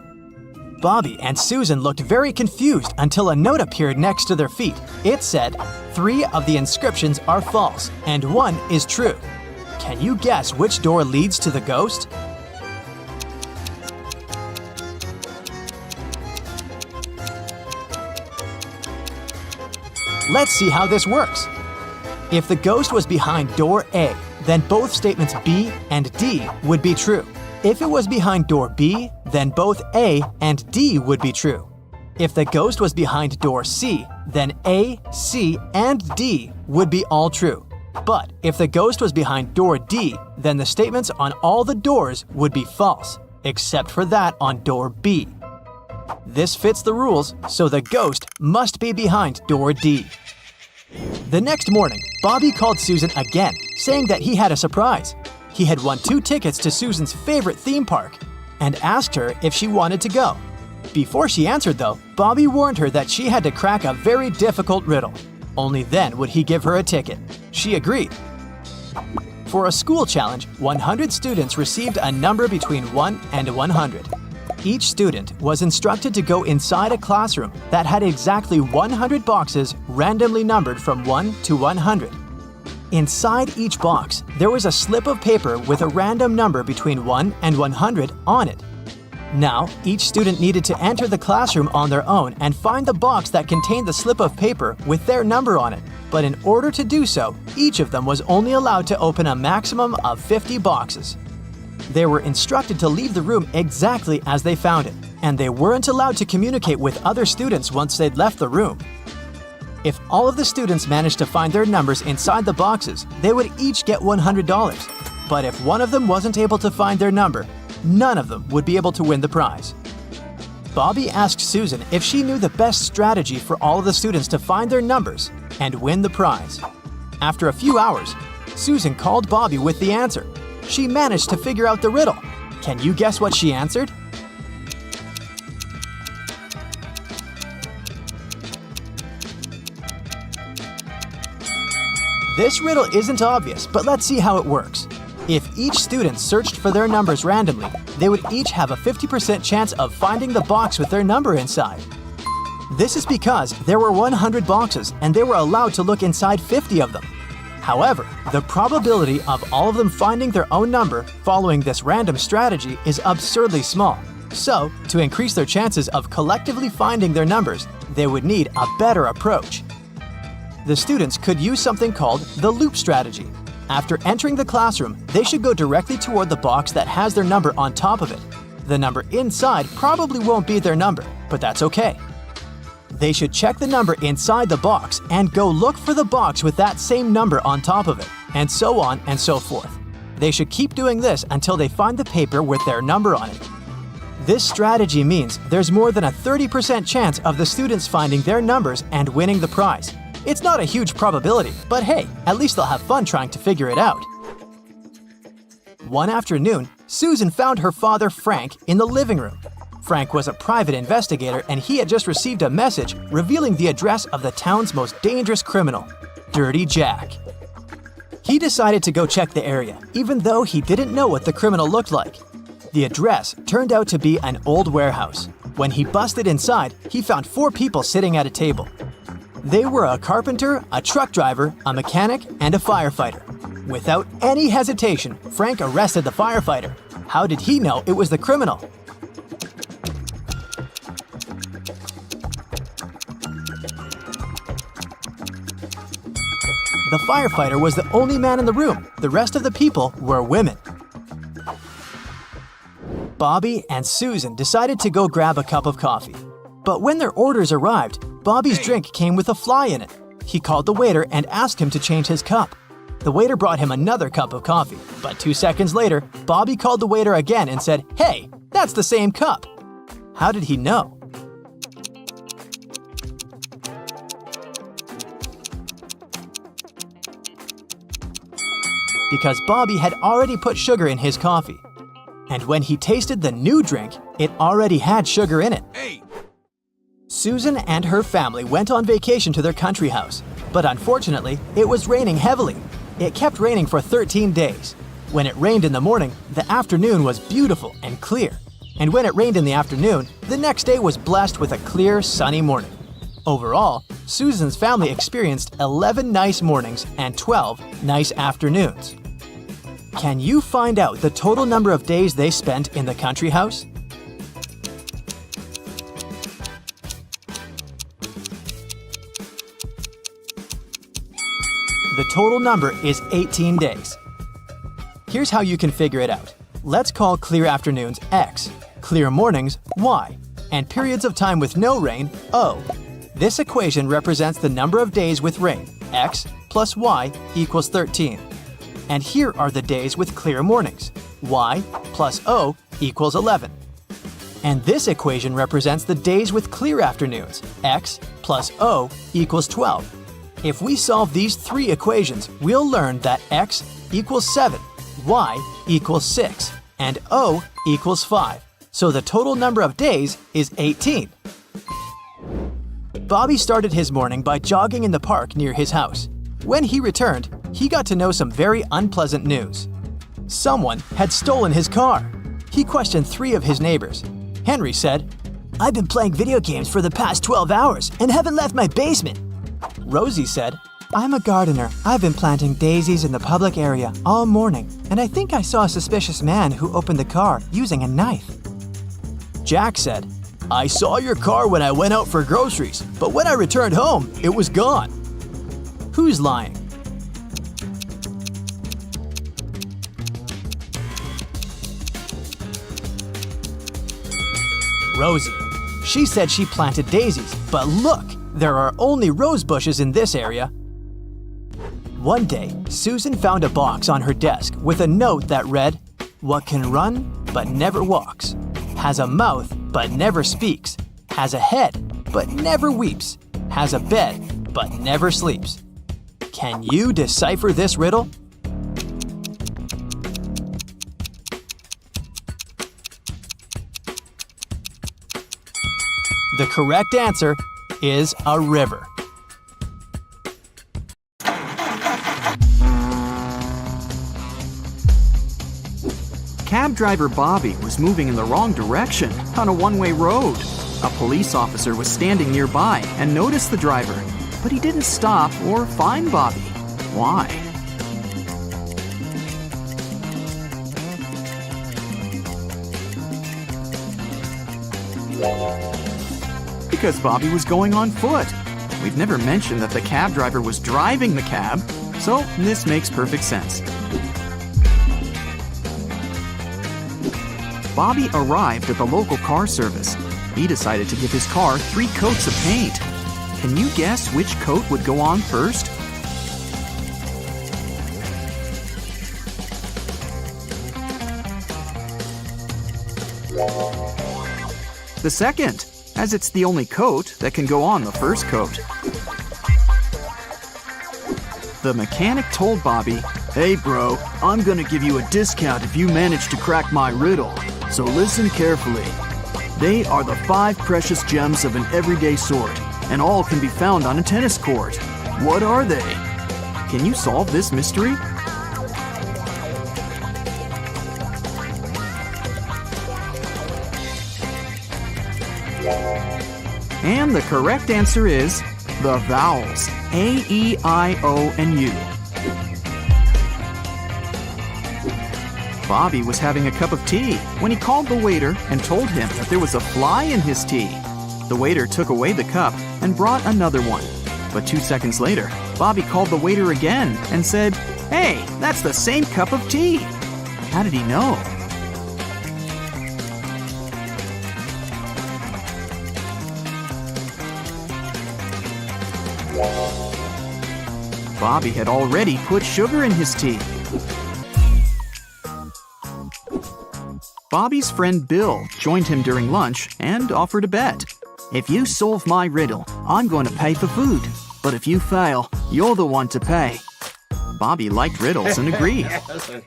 Bobby and Susan looked very confused until a note appeared next to their feet. It said, 3 of the inscriptions are false and 1 is true. Can you guess which door leads to the ghost? Let's see how this works. If the ghost was behind door A, then both statements B and D would be true. If it was behind door B, then both A and D would be true. If the ghost was behind door C, then A, C, and D would be all true. But if the ghost was behind door D, then the statements on all the doors would be false, except for that on door B. This fits the rules, so the ghost must be behind door D. The next morning, Bobby called Susan again, saying that he had a surprise. He had won 2 tickets to Susan's favorite theme park and asked her if she wanted to go. Before she answered, though, Bobby warned her that she had to crack a very difficult riddle. Only then would he give her a ticket. She agreed. For a school challenge, 100 students received a number between 1 and 100. Each student was instructed to go inside a classroom that had exactly 100 boxes randomly numbered from 1 to 100. Inside each box, there was a slip of paper with a random number between 1 and 100 on it. Now, each student needed to enter the classroom on their own and find the box that contained the slip of paper with their number on it. But in order to do so, each of them was only allowed to open a maximum of 50 boxes. They were instructed to leave the room exactly as they found it, and they weren't allowed to communicate with other students once they'd left the room. If all of the students managed to find their numbers inside the boxes, they would each get $100. But if one of them wasn't able to find their number, none of them would be able to win the prize. Bobby asked Susan if she knew the best strategy for all of the students to find their numbers and win the prize. After a few hours, Susan called Bobby with the answer. She managed to figure out the riddle. Can you guess what she answered? This riddle isn't obvious, but let's see how it works. If each student searched for their numbers randomly, they would each have a 50% chance of finding the box with their number inside. This is because there were 100 boxes and they were allowed to look inside 50 of them. However, the probability of all of them finding their own number following this random strategy is absurdly small. So, to increase their chances of collectively finding their numbers, they would need a better approach. The students could use something called the loop strategy. After entering the classroom, they should go directly toward the box that has their number on top of it. The number inside probably won't be their number, but that's okay. They should check the number inside the box and go look for the box with that same number on top of it, and so on and so forth. They should keep doing this until they find the paper with their number on it. This strategy means there's more than a 30% chance of the students finding their numbers and winning the prize. It's not a huge probability, but hey, at least they'll have fun trying to figure it out. One afternoon, Susan found her father, Frank, in the living room. Frank was a private investigator and he had just received a message revealing the address of the town's most dangerous criminal, Dirty Jack. He decided to go check the area, even though he didn't know what the criminal looked like. The address turned out to be an old warehouse. When he busted inside, he found 4 people sitting at a table. They were a carpenter, a truck driver, a mechanic, and a firefighter. Without any hesitation, Frank arrested the firefighter. How did he know it was the criminal? The firefighter was the only man in the room. The rest of the people were women. Bobby and Susan decided to go grab a cup of coffee. But when their orders arrived, Bobby's drink came with a fly in it. He called the waiter and asked him to change his cup. The waiter brought him another cup of coffee, but 2 seconds later, Bobby called the waiter again and said, "Hey, that's the same cup." How did he know? Because Bobby had already put sugar in his coffee. And when he tasted the new drink, it already had sugar in it. Susan and her family went on vacation to their country house, but unfortunately, it was raining heavily. It kept raining for 13 days. When it rained in the morning, the afternoon was beautiful and clear. And when it rained in the afternoon, the next day was blessed with a clear, sunny morning. Overall, Susan's family experienced 11 nice mornings and 12 nice afternoons. Can you find out the total number of days they spent in the country house? The total number is 18 days. Here's how you can figure it out. Let's call clear afternoons X, clear mornings Y, and periods of time with no rain O. This equation represents the number of days with rain, X plus Y equals 13. And here are the days with clear mornings, Y plus O equals 11. And this equation represents the days with clear afternoons, X plus O equals 12. If we solve these 3 equations, we'll learn that X equals 7, Y equals 6, and O equals 5. So the total number of days is 18. Bobby started his morning by jogging in the park near his house. When he returned, he got to know some very unpleasant news. Someone had stolen his car. He questioned 3 of his neighbors. Henry said, "I've been playing video games for the past 12 hours and haven't left my basement." Rosie said, "I'm a gardener. I've been planting daisies in the public area all morning, and I think I saw a suspicious man who opened the car using a knife." Jack said, "I saw your car when I went out for groceries, but when I returned home, it was gone." Who's lying? Rosie. She said she planted daisies, but look, there are only rose bushes in this area. One day, Susan found a box on her desk with a note that read, "What can run but never walks, has a mouth but never speaks, has a head but never weeps, has a bed but never sleeps." Can you decipher this riddle? The correct answer is a river. Cab driver Bobby was moving in the wrong direction on a one-way road. A police officer was standing nearby and noticed the driver, but he didn't stop or find Bobby. Why? Because Bobby was going on foot. We've never mentioned that the cab driver was driving the cab, so this makes perfect sense. Bobby arrived at the local car service. He decided to give his car 3 coats of paint. Can you guess which coat would go on first? The second, as it's the only coat that can go on the first coat. The mechanic told Bobby, "Hey bro, I'm gonna give you a discount if you manage to crack my riddle, so listen carefully. They are the 5 precious gems of an everyday sort, and all can be found on a tennis court. What are they?" Can you solve this mystery? And the correct answer is the vowels A, E, I, O, and U. Bobby was having a cup of tea when he called the waiter and told him that there was a fly in his tea. The waiter took away the cup and brought another one. But 2 seconds later, Bobby called the waiter again and said, "Hey, that's the same cup of tea." How did he know? Bobby had already put sugar in his tea. Bobby's friend Bill joined him during lunch and offered a bet. "If you solve my riddle, I'm going to pay for food. But if you fail, you're the one to pay." Bobby liked riddles and agreed.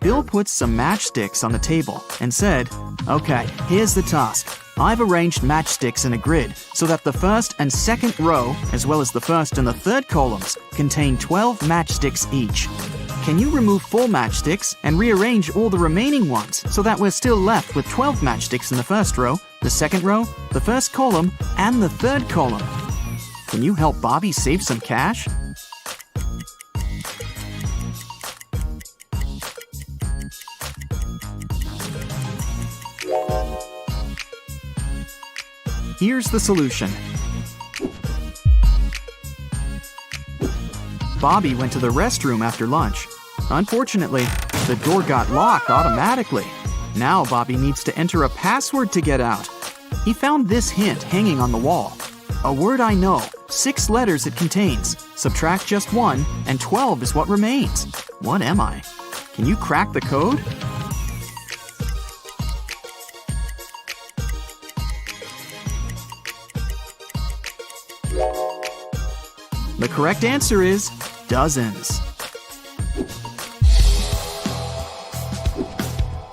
Bill put some matchsticks on the table and said, "Okay, here's the task. I've arranged matchsticks in a grid so that the first and second row, as well as the first and the third columns, contain 12 matchsticks each. Can you remove 4 matchsticks and rearrange all the remaining ones so that we're still left with 12 matchsticks in the first row, the second row, the first column, and the third column?" Can you help Bobby save some cash? Here's the solution. Bobby went to the restroom after lunch. Unfortunately, the door got locked automatically. Now Bobby needs to enter a password to get out. He found this hint hanging on the wall. "A word I know, 6 letters it contains. Subtract just 1, and 12 is what remains. What am I?" Can you crack the code? The correct answer is dozens.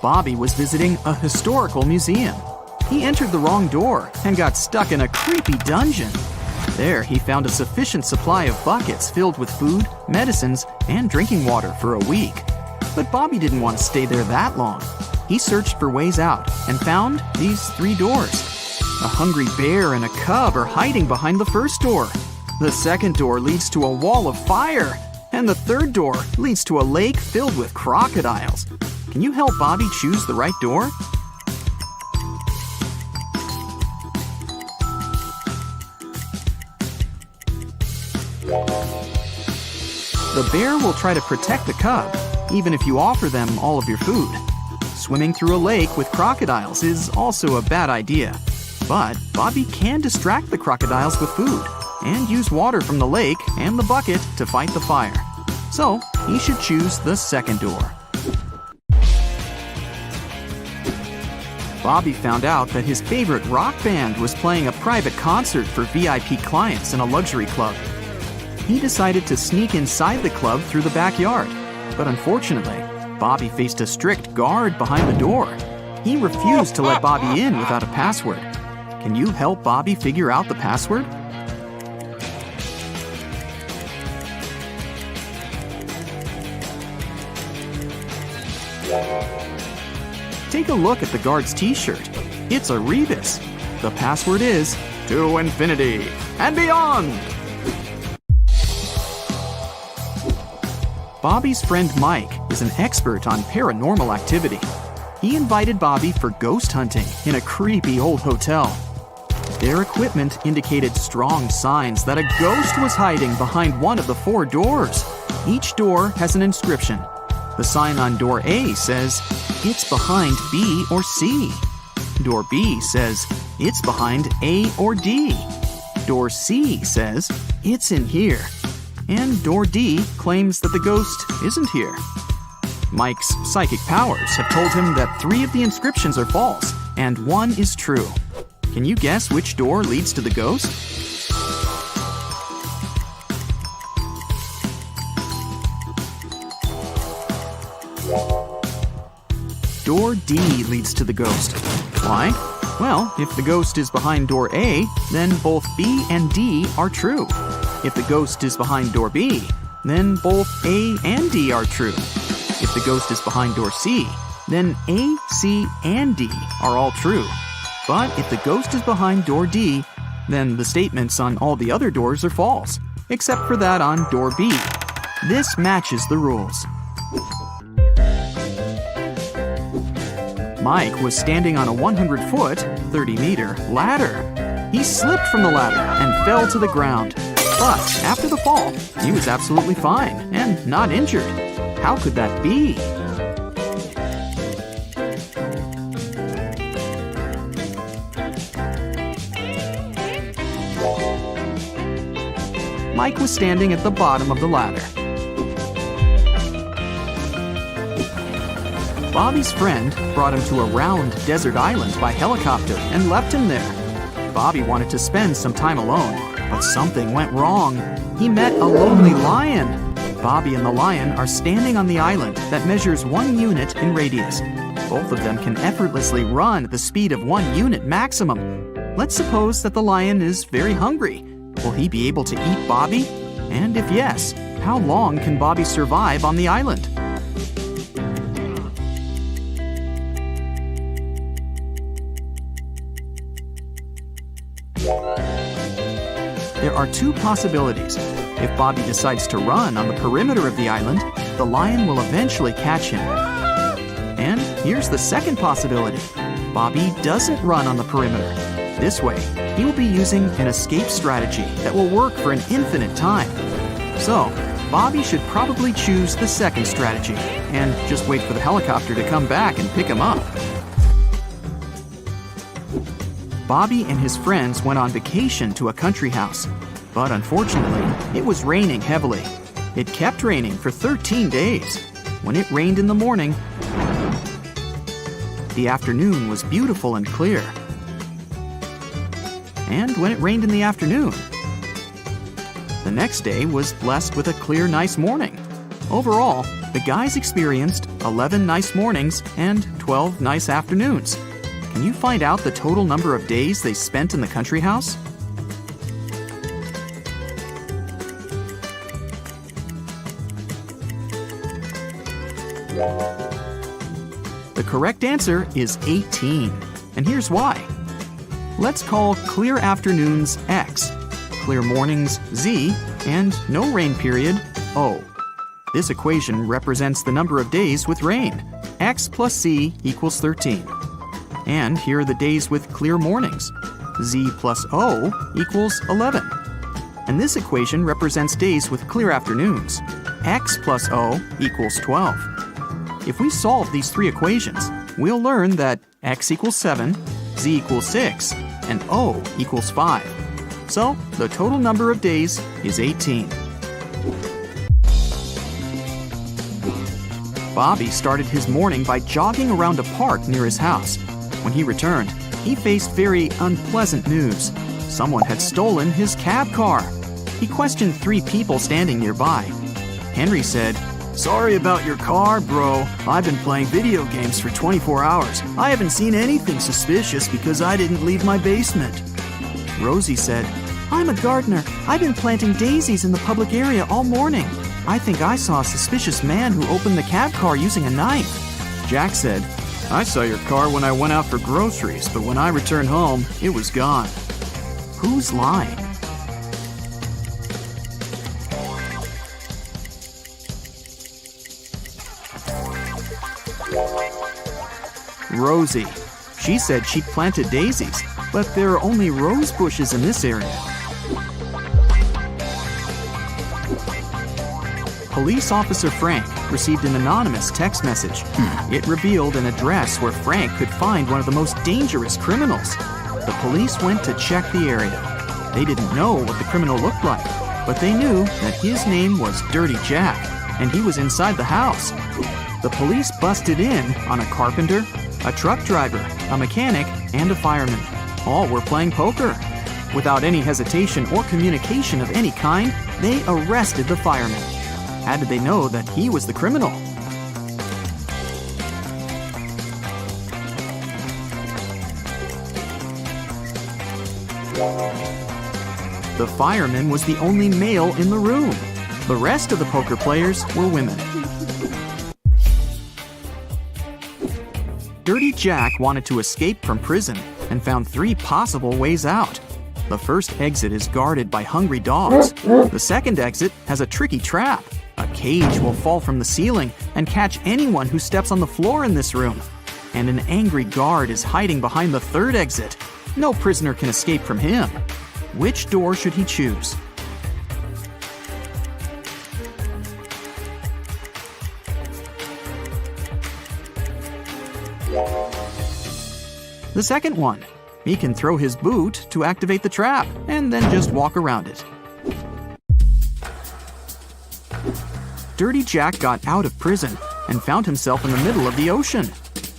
Bobby was visiting a historical museum. He entered the wrong door and got stuck in a creepy dungeon. There, he found a sufficient supply of buckets filled with food, medicines, and drinking water for a week. But Bobby didn't want to stay there that long. He searched for ways out and found these 3 doors. A hungry bear and a cub are hiding behind the first door. The second door leads to a wall of fire, and the third door leads to a lake filled with crocodiles. Can you help Bobby choose the right door? The bear will try to protect the cub, even if you offer them all of your food. Swimming through a lake with crocodiles is also a bad idea. But Bobby can distract the crocodiles with food and use water from the lake and the bucket to fight the fire. So, he should choose the second door. Bobby found out that his favorite rock band was playing a private concert for VIP clients in a luxury club. He decided to sneak inside the club through the backyard. But unfortunately, Bobby faced a strict guard behind the door. He refused to let Bobby in without a password. Can you help Bobby figure out the password? Take a look at the guard's t-shirt. It's a rebus. The password is "To infinity and beyond." Bobby's friend Mike is an expert on paranormal activity. He invited Bobby for ghost hunting in a creepy old hotel. Their equipment indicated strong signs that a ghost was hiding behind one of the 4 doors. Each door has an inscription. The sign on door A says, "It's behind B or C." Door B says it's behind A or D. Door C says it's in here. And door D claims that the ghost isn't here. Mike's psychic powers have told him that 3 of the inscriptions are false and 1 is true. Can you guess which door leads to the ghost? Door D leads to the ghost. Why? Well, if the ghost is behind door A, then both B and D are true. If the ghost is behind door B, then both A and D are true. If the ghost is behind door C, then A, C, and D are all true. But if the ghost is behind door D, then the statements on all the other doors are false, except for that on door B. This matches the rules. Mike was standing on a 100-foot, 30-meter ladder. He slipped from the ladder and fell to the ground. But after the fall, he was absolutely fine and not injured. How could that be? Mike was standing at the bottom of the ladder. Bobby's friend brought him to a round desert island by helicopter and left him there. Bobby wanted to spend some time alone, but something went wrong. He met a lonely lion. Bobby and the lion are standing on the island that measures 1 unit in radius. Both of them can effortlessly run at the speed of 1 unit maximum. Let's suppose that the lion is very hungry. Will he be able to eat Bobby? And if yes, how long can Bobby survive on the island? There are 2 possibilities. If Bobby decides to run on the perimeter of the island, the lion will eventually catch him. And here's the second possibility. Bobby doesn't run on the perimeter. This way, he will be using an escape strategy that will work for an infinite time. So, Bobby should probably choose the second strategy and just wait for the helicopter to come back and pick him up. Bobby and his friends went on vacation to a country house. But unfortunately, it was raining heavily. It kept raining for 13 days. When it rained in the morning, the afternoon was beautiful and clear. And when it rained in the afternoon, the next day was blessed with a clear, nice morning. Overall, the guys experienced 11 nice mornings and 12 nice afternoons. Can you find out the total number of days they spent in the country house? The correct answer is 18, and here's why. Let's call clear afternoons X, clear mornings Z, and no rain period O. This equation represents the number of days with rain. X plus Z equals 13. And here are the days with clear mornings. Z plus O equals 11. And this equation represents days with clear afternoons. X plus O equals 12. If we solve these 3 equations, we'll learn that X equals 7, Z equals 6, and O equals 5. So, the total number of days is 18. Bobby started his morning by jogging around a park near his house. When he returned, he faced very unpleasant news. Someone had stolen his cab car. He questioned 3 people standing nearby. Henry said, "Sorry about your car, bro. I've been playing video games for 24 hours. I haven't seen anything suspicious because I didn't leave my basement." Rosie said, "I'm a gardener. I've been planting daisies in the public area all morning. I think I saw a suspicious man who opened the cab car using a knife." Jack said, "I saw your car when I went out for groceries, but when I returned home, it was gone." Who's lying? Rosie. She said she planted daisies, but there are only rose bushes in this area. Police officer Frank received an anonymous text message. It revealed an address where Frank could find one of the most dangerous criminals. The police went to check the area. They didn't know what the criminal looked like, but they knew that his name was Dirty Jack, and he was inside the house. The police busted in on a carpenter, a truck driver, a mechanic, and a fireman. All were playing poker. Without any hesitation or communication of any kind, they arrested the fireman. How did they know that he was the criminal? The fireman was the only male in the room. The rest of the poker players were women. Dirty Jack wanted to escape from prison and found 3 possible ways out. The first exit is guarded by hungry dogs. The second exit has a tricky trap. A cage will fall from the ceiling and catch anyone who steps on the floor in this room. And an angry guard is hiding behind the third exit. No prisoner can escape from him. Which door should he choose? The second one. He can throw his boot to activate the trap and then just walk around it. Dirty Jack got out of prison and found himself in the middle of the ocean.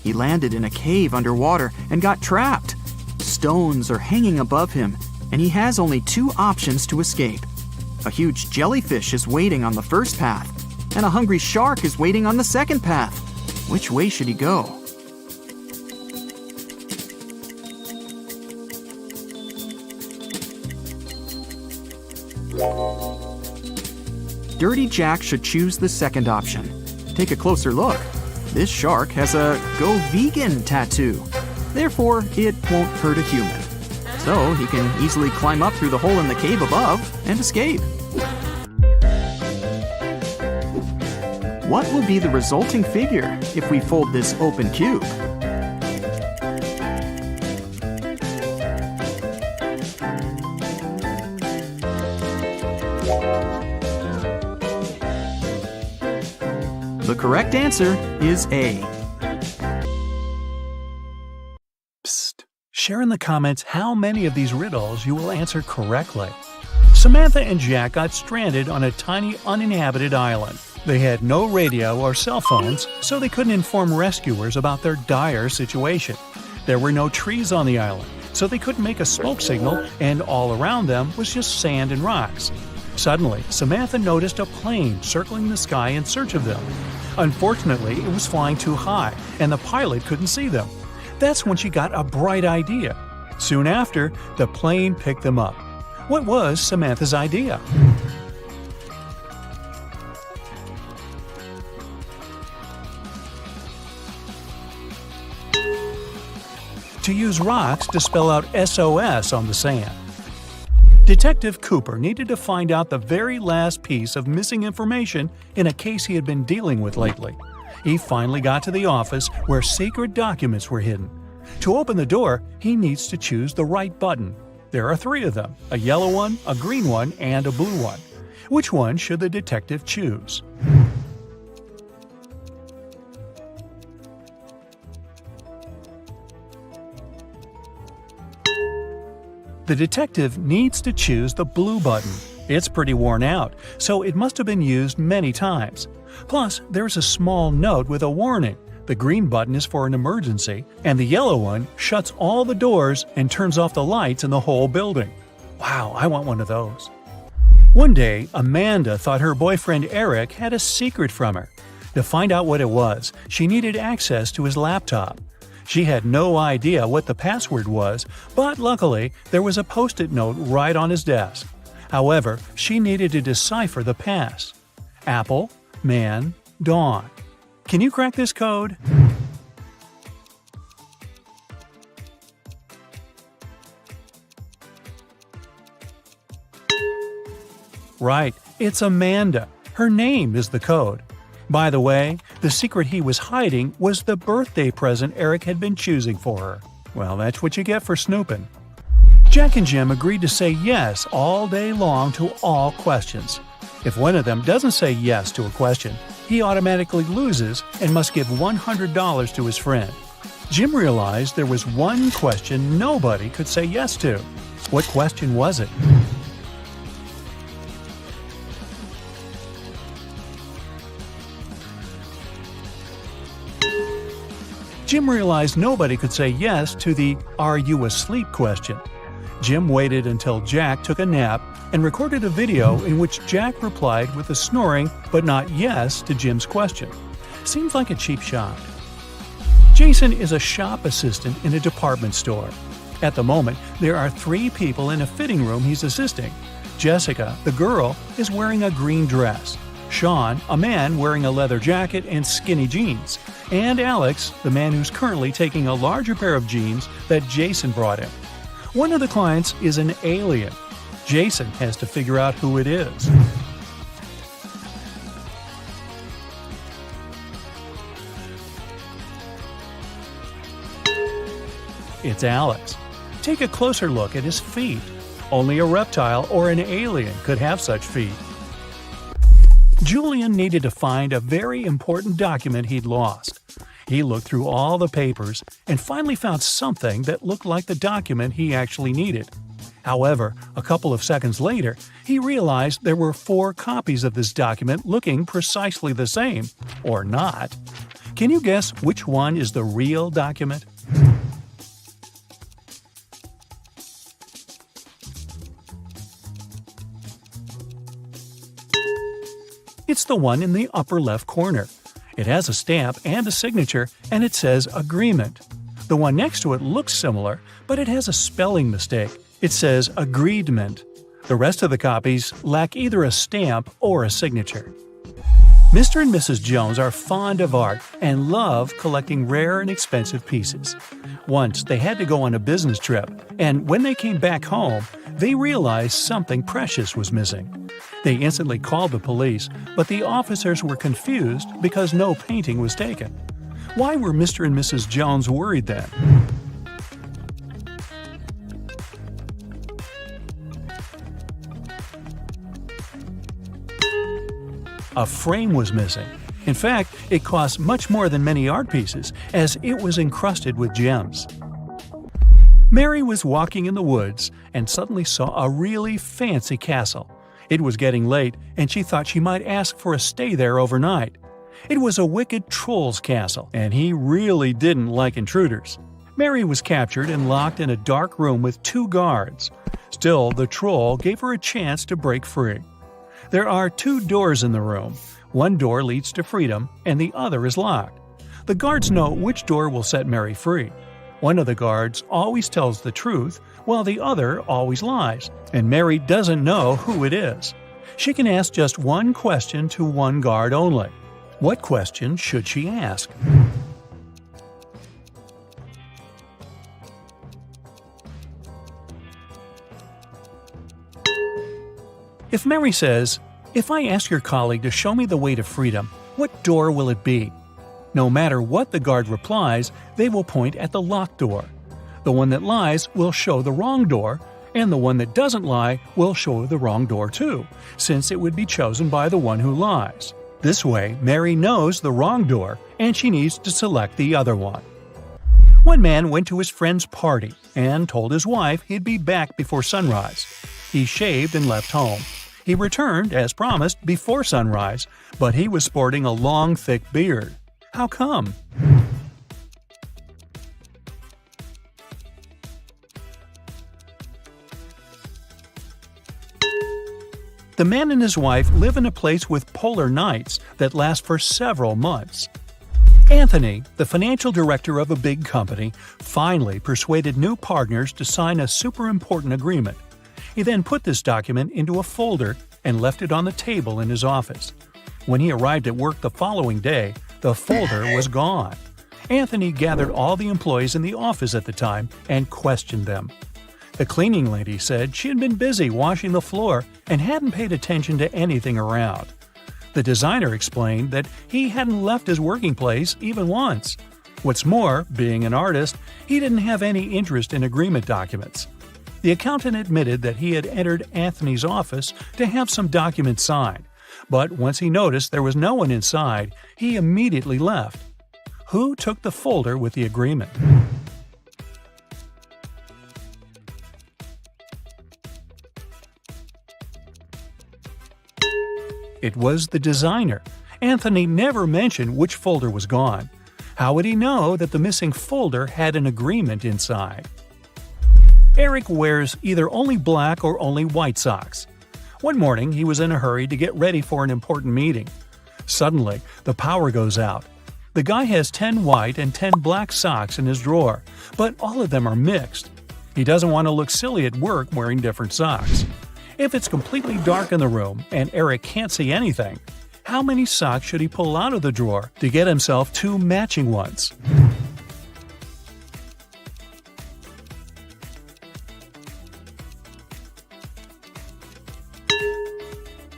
He landed in a cave underwater and got trapped. Stones are hanging above him, and he has only 2 options to escape. A huge jellyfish is waiting on the first path, and a hungry shark is waiting on the second path. Which way should he go? Dirty Jack should choose the second option. Take a closer look. This shark has a Go Vegan tattoo. Therefore, it won't hurt a human. So he can easily climb up through the hole in the cave above and escape. What will be the resulting figure if we fold this open cube? The correct answer is A. Psst. Share in the comments how many of these riddles you will answer correctly. Samantha and Jack got stranded on a tiny uninhabited island. They had no radio or cell phones, so they couldn't inform rescuers about their dire situation. There were no trees on the island, so they couldn't make a smoke signal, and all around them was just sand and rocks. Suddenly, Samantha noticed a plane circling the sky in search of them. Unfortunately, it was flying too high, and the pilot couldn't see them. That's when she got a bright idea. Soon after, the plane picked them up. What was Samantha's idea? To use rocks to spell out SOS on the sand. Detective Cooper needed to find out the very last piece of missing information in a case he had been dealing with lately. He finally got to the office where secret documents were hidden. To open the door, he needs to choose the right button. There are 3 of them, a yellow one, a green one, and a blue one. Which one should the detective choose? The detective needs to choose the blue button. It's pretty worn out, so it must have been used many times. Plus, there's a small note with a warning. The green button is for an emergency, and the yellow one shuts all the doors and turns off the lights in the whole building. Wow, I want one of those. One day, Amanda thought her boyfriend Eric had a secret from her. To find out what it was, she needed access to his laptop. She had no idea what the password was, but luckily, there was a post-it note right on his desk. However, she needed to decipher the pass. Apple, man, dawn. Can you crack this code? Right, it's Amanda. Her name is the code. By the way, the secret he was hiding was the birthday present Eric had been choosing for her. Well, that's what you get for snooping. Jack and Jim agreed to say yes all day long to all questions. If one of them doesn't say yes to a question, he automatically loses and must give $100 to his friend. Jim realized there was one question nobody could say yes to. What question was it? Jim realized nobody could say yes to the "Are you asleep?" question. Jim waited until Jack took a nap and recorded a video in which Jack replied with a snoring but not yes to Jim's question. Seems like a cheap shot. Jason is a shop assistant in a department store. At the moment, there are 3 people in a fitting room he's assisting. Jessica, the girl, is wearing a green dress. Sean, a man wearing a leather jacket and skinny jeans. And Alex, the man who's currently taking a larger pair of jeans that Jason brought him. One of the clients is an alien. Jason has to figure out who it is. It's Alex. Take a closer look at his feet. Only a reptile or an alien could have such feet. Julian needed to find a very important document he'd lost. He looked through all the papers and finally found something that looked like the document he actually needed. However, a couple of seconds later, he realized there were 4 copies of this document looking precisely the same, or not. Can you guess which one is the real document? It's the one in the upper left corner. It has a stamp and a signature, and it says Agreement. The one next to it looks similar, but it has a spelling mistake. It says Agreedment. The rest of the copies lack either a stamp or a signature. Mr. and Mrs. Jones are fond of art and love collecting rare and expensive pieces. Once they had to go on a business trip, and when they came back home, they realized something precious was missing. They instantly called the police, but the officers were confused because no painting was taken. Why were Mr. and Mrs. Jones worried then? A frame was missing. In fact, it cost much more than many art pieces, as it was encrusted with gems. Mary was walking in the woods and suddenly saw a really fancy castle. It was getting late, and she thought she might ask for a stay there overnight. It was a wicked troll's castle, and he really didn't like intruders. Mary was captured and locked in a dark room with 2 guards. Still, the troll gave her a chance to break free. There are 2 doors in the room. One door leads to freedom, and the other is locked. The guards know which door will set Mary free. One of the guards always tells the truth, while the other always lies, and Mary doesn't know who it is. She can ask just one question to one guard only. What question should she ask? If Mary says, "If I ask your colleague to show me the way to freedom, what door will it be?" No matter what the guard replies, they will point at the locked door. The one that lies will show the wrong door, and the one that doesn't lie will show the wrong door too, since it would be chosen by the one who lies. This way, Mary knows the wrong door, and she needs to select the other one. One man went to his friend's party and told his wife he'd be back before sunrise. He shaved and left home. He returned, as promised, before sunrise, but he was sporting a long, thick beard. How come? The man and his wife live in a place with polar nights that last for several months. Anthony, the financial director of a big company, finally persuaded new partners to sign a super important agreement. He then put this document into a folder and left it on the table in his office. When he arrived at work the following day, the folder was gone. Anthony gathered all the employees in the office at the time and questioned them. The cleaning lady said she had been busy washing the floor and hadn't paid attention to anything around. The designer explained that he hadn't left his working place even once. What's more, being an artist, he didn't have any interest in agreement documents. The accountant admitted that he had entered Anthony's office to have some documents signed, But once he noticed there was no one inside, he immediately left. Who took the folder with the agreement? It was the designer. Anthony never mentioned which folder was gone. How would he know that the missing folder had an agreement inside? Eric wears either only black or only white socks. One morning, he was in a hurry to get ready for an important meeting. Suddenly, the power goes out. The guy has 10 white and 10 black socks in his drawer, but all of them are mixed. He doesn't want to look silly at work wearing different socks. If it's completely dark in the room and Eric can't see anything, how many socks should he pull out of the drawer to get himself 2 matching ones?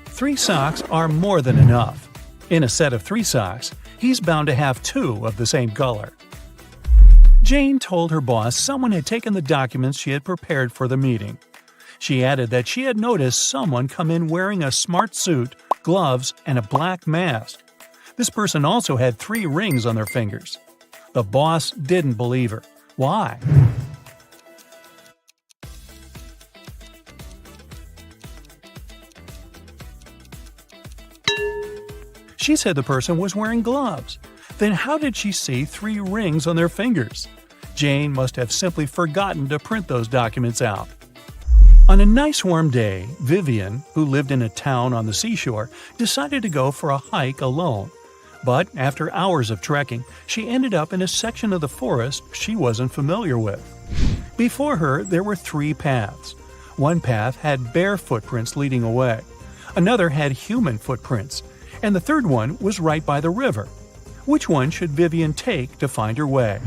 Three socks are more than enough. In a set of 3 socks, he's bound to have 2 of the same color. Jane told her boss someone had taken the documents she had prepared for the meeting. She added that she had noticed someone come in wearing a smart suit, gloves, and a black mask. This person also had 3 rings on their fingers. The boss didn't believe her. Why? She said the person was wearing gloves. Then how did she see 3 rings on their fingers? Jane must have simply forgotten to print those documents out. On a nice warm day, Vivian, who lived in a town on the seashore, decided to go for a hike alone. But after hours of trekking, she ended up in a section of the forest she wasn't familiar with. Before her, there were 3 paths. One path had bare footprints leading away. Another had human footprints. And the third one was right by the river. Which one should Vivian take to find her way?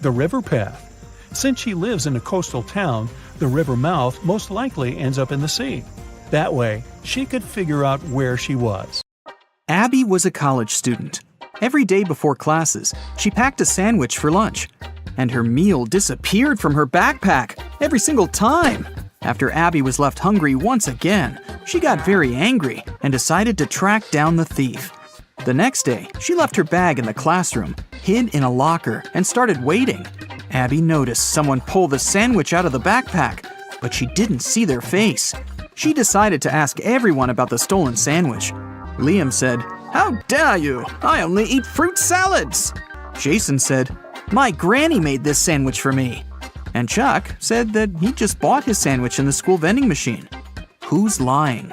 The river path. Since she lives in a coastal town, the river mouth most likely ends up in the sea. That way, she could figure out where she was. Abby was a college student. Every day before classes, she packed a sandwich for lunch. And her meal disappeared from her backpack every single time. After Abby was left hungry once again, she got very angry and decided to track down the thief. The next day, she left her bag in the classroom, hid in a locker, and started waiting. Abby noticed someone pull the sandwich out of the backpack, but she didn't see their face. She decided to ask everyone about the stolen sandwich. Liam said, "How dare you? I only eat fruit salads." Jason said, "My granny made this sandwich for me." And Chuck said that he just bought his sandwich in the school vending machine. Who's lying?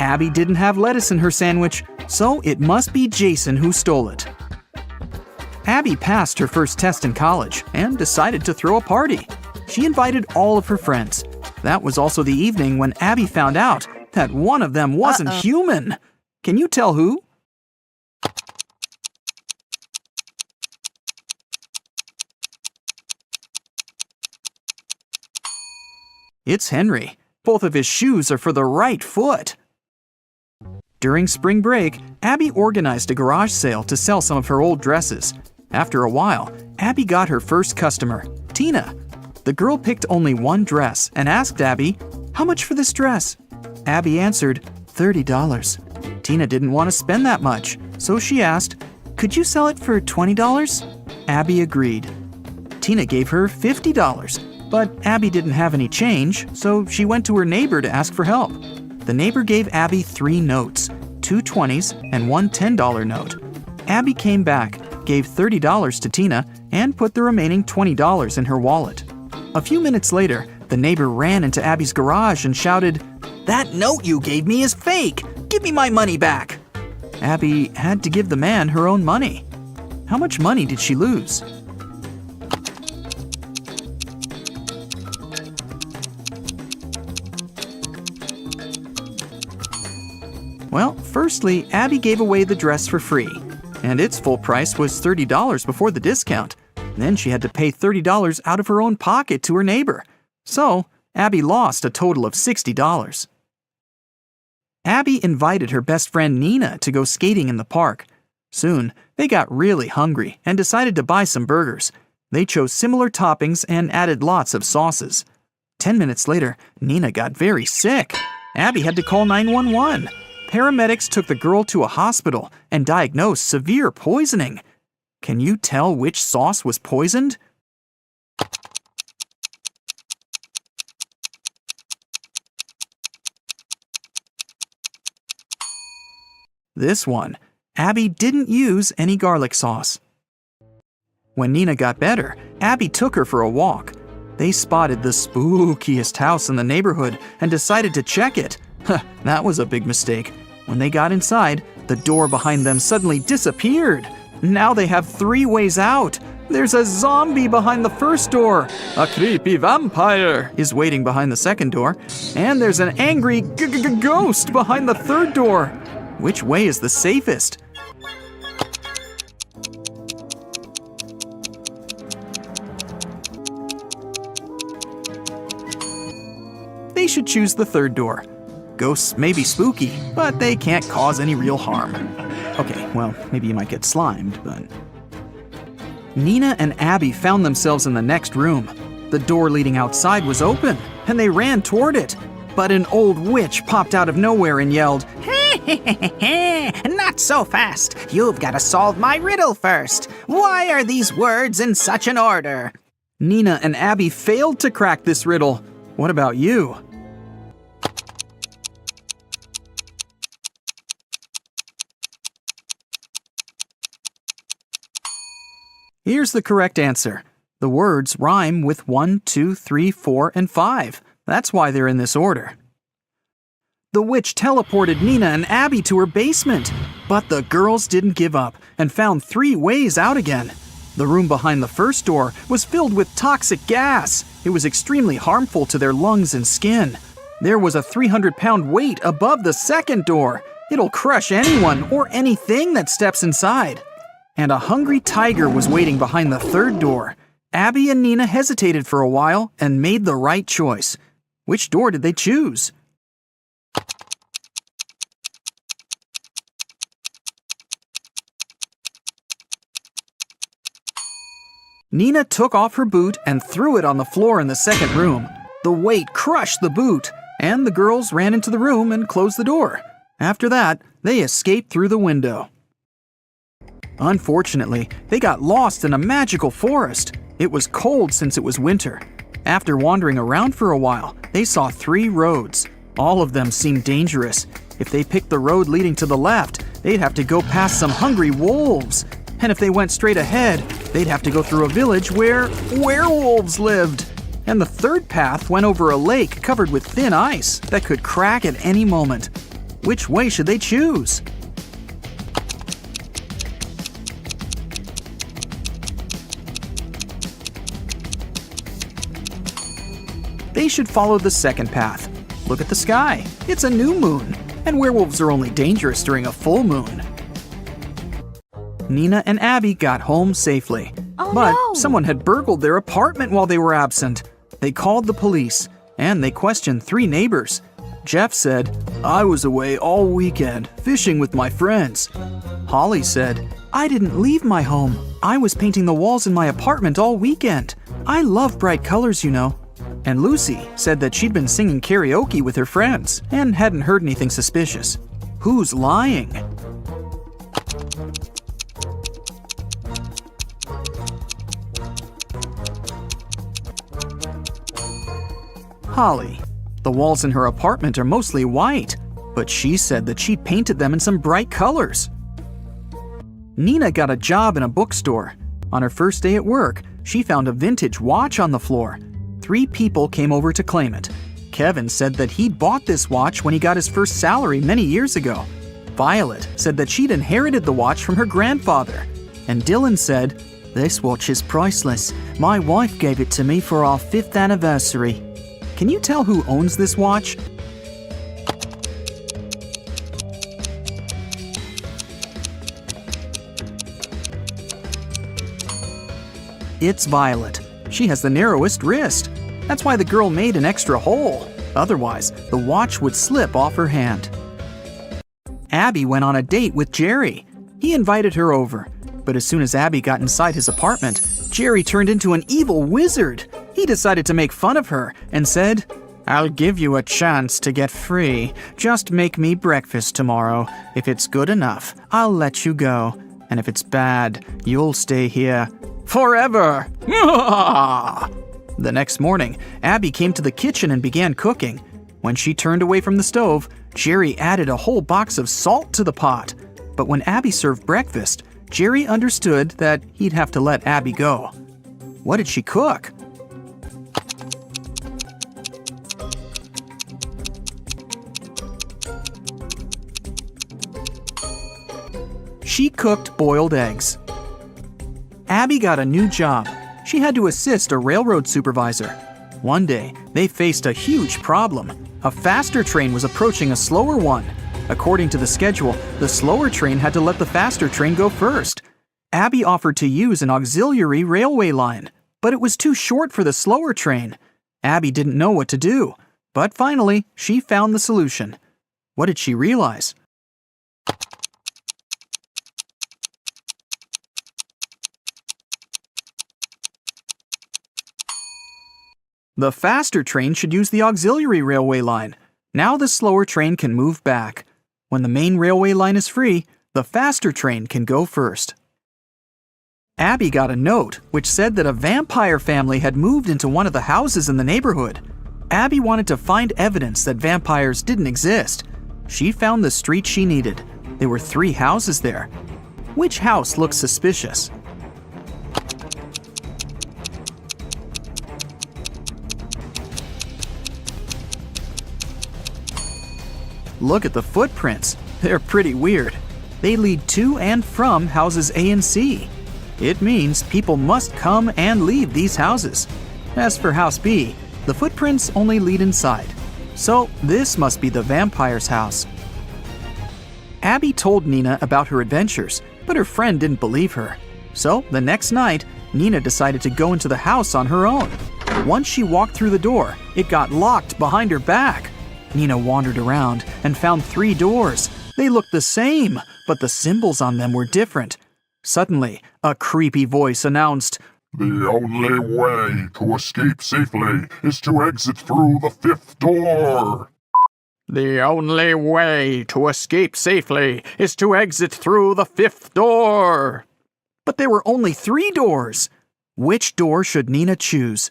Abby didn't have lettuce in her sandwich, so it must be Jason who stole it. Abby passed her first test in college and decided to throw a party. She invited all of her friends. That was also the evening when Abby found out that one of them wasn't human. Can you tell who? It's Henry. Both of his shoes are for the right foot. During spring break, Abby organized a garage sale to sell some of her old dresses. After a while, Abby got her first customer, Tina. The girl picked only one dress and asked Abby, "How much for this dress?" Abby answered, $30. Tina didn't want to spend that much, so she asked, "Could you sell it for $20? Abby agreed. Tina gave her $50, but Abby didn't have any change, so she went to her neighbor to ask for help. The neighbor gave Abby 3 notes, 2 20s and 1 $10 note. Abby came back, gave $30 to Tina, and put the remaining $20 in her wallet. A few minutes later, the neighbor ran into Abby's garage and shouted, "That note you gave me is fake! Give me my money back!" Abby had to give the man her own money. How much money did she lose? Well, firstly, Abby gave away the dress for free, and its full price was $30 before the discount. Then she had to pay $30 out of her own pocket to her neighbor. So, Abby lost a total of $60. Abby invited her best friend Nina to go skating in the park. Soon, they got really hungry and decided to buy some burgers. They chose similar toppings and added lots of sauces. 10 minutes later, Nina got very sick. Abby had to call 911. Paramedics took the girl to a hospital and diagnosed severe poisoning. Can you tell which sauce was poisoned? This one. Abby didn't use any garlic sauce. When Nina got better, Abby took her for a walk. They spotted the spookiest house in the neighborhood and decided to check it. That was a big mistake. When they got inside, the door behind them suddenly disappeared. Now they have 3 ways out. There's a zombie behind the first door. A creepy vampire is waiting behind the second door. And there's an angry ghost behind the third door. Which way is the safest? They should choose the third door. Ghosts may be spooky, but they can't cause any real harm. Okay, well, maybe you might get slimed, but... Nina and Abby found themselves in the next room. The door leading outside was open, and they ran toward it. But an old witch popped out of nowhere and yelled, Not so fast. You've got to solve my riddle first. Why are these words in such an order? Nina and Abby failed to crack this riddle. What about you? Here's the correct answer. The words rhyme with 1, 2, 3, 4, and 5. That's why they're in this order. The witch teleported Nina and Abby to her basement, but the girls didn't give up and found 3 ways out again. The room behind the first door was filled with toxic gas. It was extremely harmful to their lungs and skin. There was a 300-pound weight above the second door. It'll crush anyone or anything that steps inside. And a hungry tiger was waiting behind the third door. Abby and Nina hesitated for a while and made the right choice. Which door did they choose? Nina took off her boot and threw it on the floor in the second room. The weight crushed the boot, and the girls ran into the room and closed the door. After that, they escaped through the window. Unfortunately, they got lost in a magical forest. It was cold since it was winter. After wandering around for a while, they saw 3 roads. All of them seemed dangerous. If they picked the road leading to the left, they'd have to go past some hungry wolves. And if they went straight ahead, they'd have to go through a village where werewolves lived. And the third path went over a lake covered with thin ice that could crack at any moment. Which way should they choose? They should follow the second path. Look at the sky. It's a new moon, and werewolves are only dangerous during a full moon. Nina and Abby got home safely. But someone had burgled their apartment while they were absent. They called the police, and they questioned 3 neighbors. Jeff said, "I was away all weekend, fishing with my friends." Holly said, "I didn't leave my home. I was painting the walls in my apartment all weekend. I love bright colors, you know." And Lucy said that she'd been singing karaoke with her friends and hadn't heard anything suspicious. Who's lying? Holly. The walls in her apartment are mostly white, but she said that she'd painted them in some bright colors. Nina got a job in a bookstore. On her first day at work, she found a vintage watch on the floor. 3 people came over to claim it. Kevin said that he'd bought this watch when he got his first salary many years ago. Violet said that she'd inherited the watch from her grandfather. And Dylan said, "This watch is priceless. My wife gave it to me for our 5th anniversary." Can you tell who owns this watch? It's Violet. She has the narrowest wrist. That's why the girl made an extra hole. Otherwise, the watch would slip off her hand. Abby went on a date with Jerry. He invited her over, but as soon as Abby got inside his apartment, Jerry turned into an evil wizard. He decided to make fun of her and said, "I'll give you a chance to get free. Just make me breakfast tomorrow. If it's good enough, I'll let you go. And if it's bad, you'll stay here forever." The next morning, Abby came to the kitchen and began cooking. When she turned away from the stove, Jerry added a whole box of salt to the pot. But when Abby served breakfast, Jerry understood that he'd have to let Abby go. What did she cook? She cooked boiled eggs. Abby got a new job. She had to assist a railroad supervisor. One day, they faced a huge problem. A faster train was approaching a slower one. According to the schedule, the slower train had to let the faster train go first. Abby offered to use an auxiliary railway line, but it was too short for the slower train. Abby didn't know what to do, but finally, she found the solution. What did she realize? The faster train should use the auxiliary railway line. Now the slower train can move back. When the main railway line is free, the faster train can go first. Abby got a note which said that a vampire family had moved into one of the houses in the neighborhood. Abby wanted to find evidence that vampires didn't exist. She found the street she needed. There were 3 houses there. Which house looked suspicious? Look at the footprints. They're pretty weird. They lead to and from houses A and C. It means people must come and leave these houses. As for house B, the footprints only lead inside. So this must be the vampire's house. Abby told Nina about her adventures, but her friend didn't believe her. So the next night, Nina decided to go into the house on her own. Once she walked through the door, it got locked behind her back. Nina wandered around and found 3 doors. They looked the same, but the symbols on them were different. Suddenly, a creepy voice announced, "The only way to escape safely is to exit through the 5th door." "The only way to escape safely is to exit through the 5th door." But there were only 3 doors. Which door should Nina choose?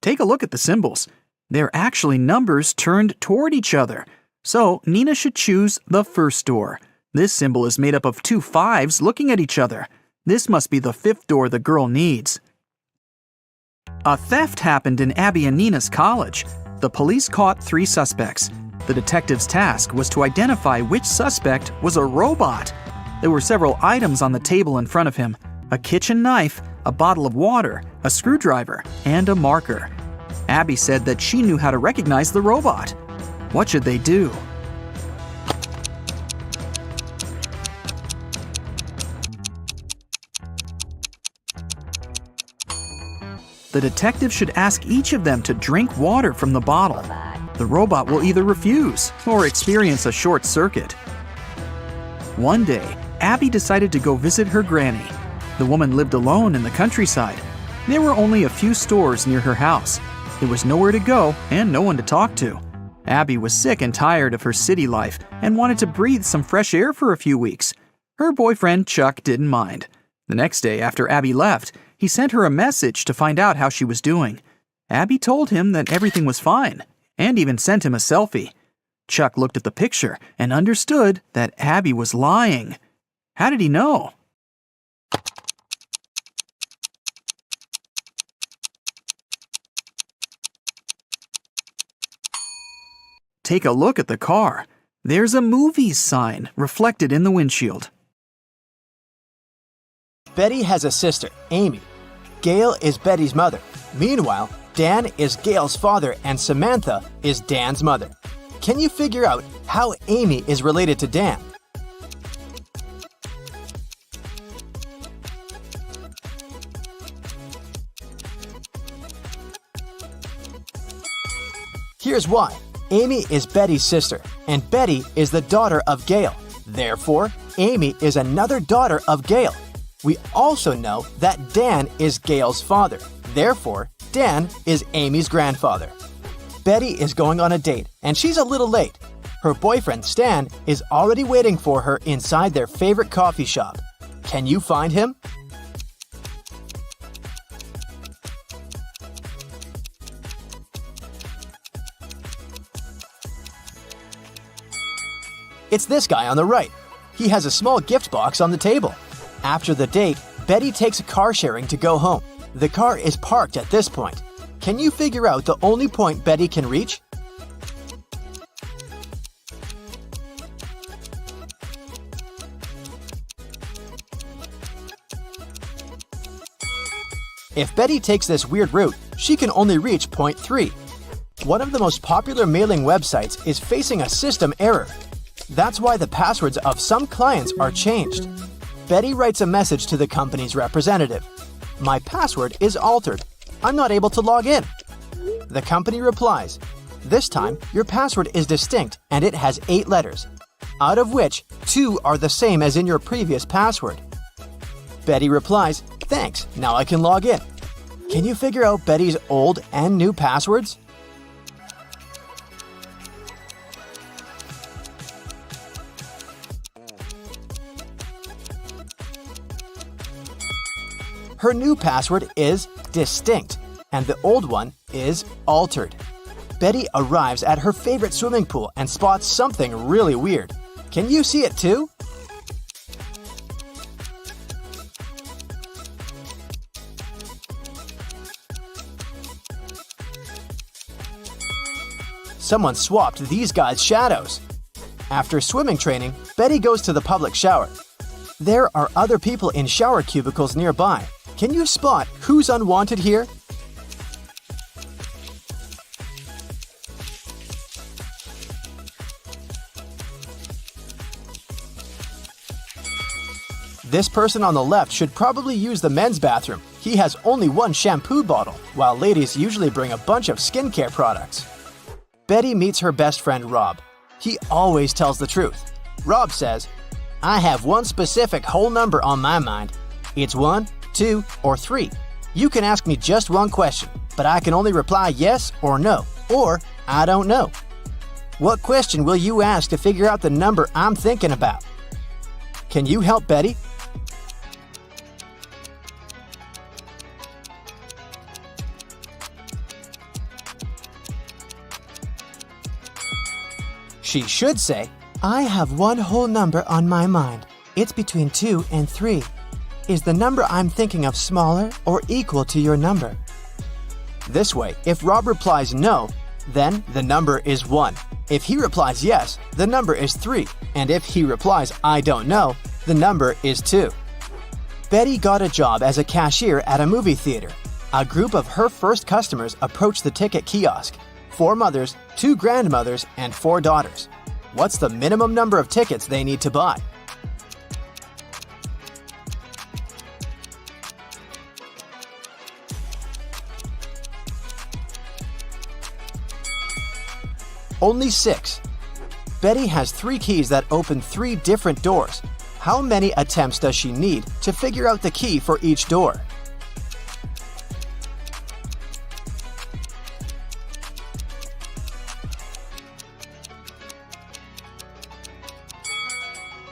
Take a look at the symbols. They're actually numbers turned toward each other. So Nina should choose the first door. This symbol is made up of 2 5s looking at each other. This must be the 5th door the girl needs. A theft happened in Abby and Nina's college. The police caught 3 suspects. The detective's task was to identify which suspect was a robot. There were several items on the table in front of him: a kitchen knife, a bottle of water, a screwdriver, and a marker. Abby said that she knew how to recognize the robot. What should they do? The detective should ask each of them to drink water from the bottle. The robot will either refuse or experience a short circuit. One day, Abby decided to go visit her granny. The woman lived alone in the countryside. There were only a few stores near her house. There was nowhere to go and no one to talk to. Abby was sick and tired of her city life and wanted to breathe some fresh air for a few weeks. Her boyfriend, Chuck, didn't mind. The next day after Abby left, he sent her a message to find out how she was doing. Abby told him that everything was fine and even sent him a selfie. Chuck looked at the picture and understood that Abby was lying. How did he know? Take a look at the car. There's a movies sign reflected in the windshield. Betty has a sister, Amy. Gail is Betty's mother. Meanwhile, Dan is Gail's father and Samantha is Dan's mother. Can you figure out how Amy is related to Dan? Here's why. Amy is Betty's sister, and Betty is the daughter of Gail. Therefore, Amy is another daughter of Gail. We also know that Dan is Gail's father. Therefore, Dan is Amy's grandfather. Betty is going on a date, and she's a little late. Her boyfriend, Stan, is already waiting for her inside their favorite coffee shop. Can you find him? It's this guy on the right. He has a small gift box on the table. After the date, Betty takes a car sharing to go home. The car is parked at this point. Can you figure out the only point Betty can reach? If Betty takes this weird route, she can only reach point 3. One of the most popular mailing websites is facing a system error. That's why the passwords of some clients are changed. Betty writes a message to the company's representative. My password is altered. I'm not able to log in. The company replies, this time your password is distinct and it has 8 letters, out of which 2 are the same as in your previous password. Betty replies, thanks, now I can log in. Can you figure out Betty's old and new passwords? Her new password is distinct, and the old one is altered. Betty arrives at her favorite swimming pool and spots something really weird. Can you see it too? Someone swapped these guys' shadows. After swimming training, Betty goes to the public shower. There are other people in shower cubicles nearby. Can you spot who's unwanted here? This person on the left should probably use the men's bathroom. He has only one shampoo bottle, while ladies usually bring a bunch of skincare products. Betty meets her best friend Rob. He always tells the truth. Rob says, I have one specific whole number on my mind. It's 1, 2, or 3. You can ask me just one question, but I can only reply yes or no, or I don't know. What question will you ask to figure out the number I'm thinking about? Can you help Betty? She should say, I have one whole number on my mind. It's between 2 and 3. Is the number I'm thinking of smaller or equal to your number? This way, if Rob replies no, then the number is 1. If he replies yes, the number is 3. And if he replies I don't know, the number is 2. Betty got a job as a cashier at a movie theater. A group of her first customers approached the ticket kiosk. 4 mothers, 2 grandmothers, and 4 daughters. What's the minimum number of tickets they need to buy? Only 6. Betty has 3 keys that open 3 different doors. How many attempts does she need to figure out the key for each door?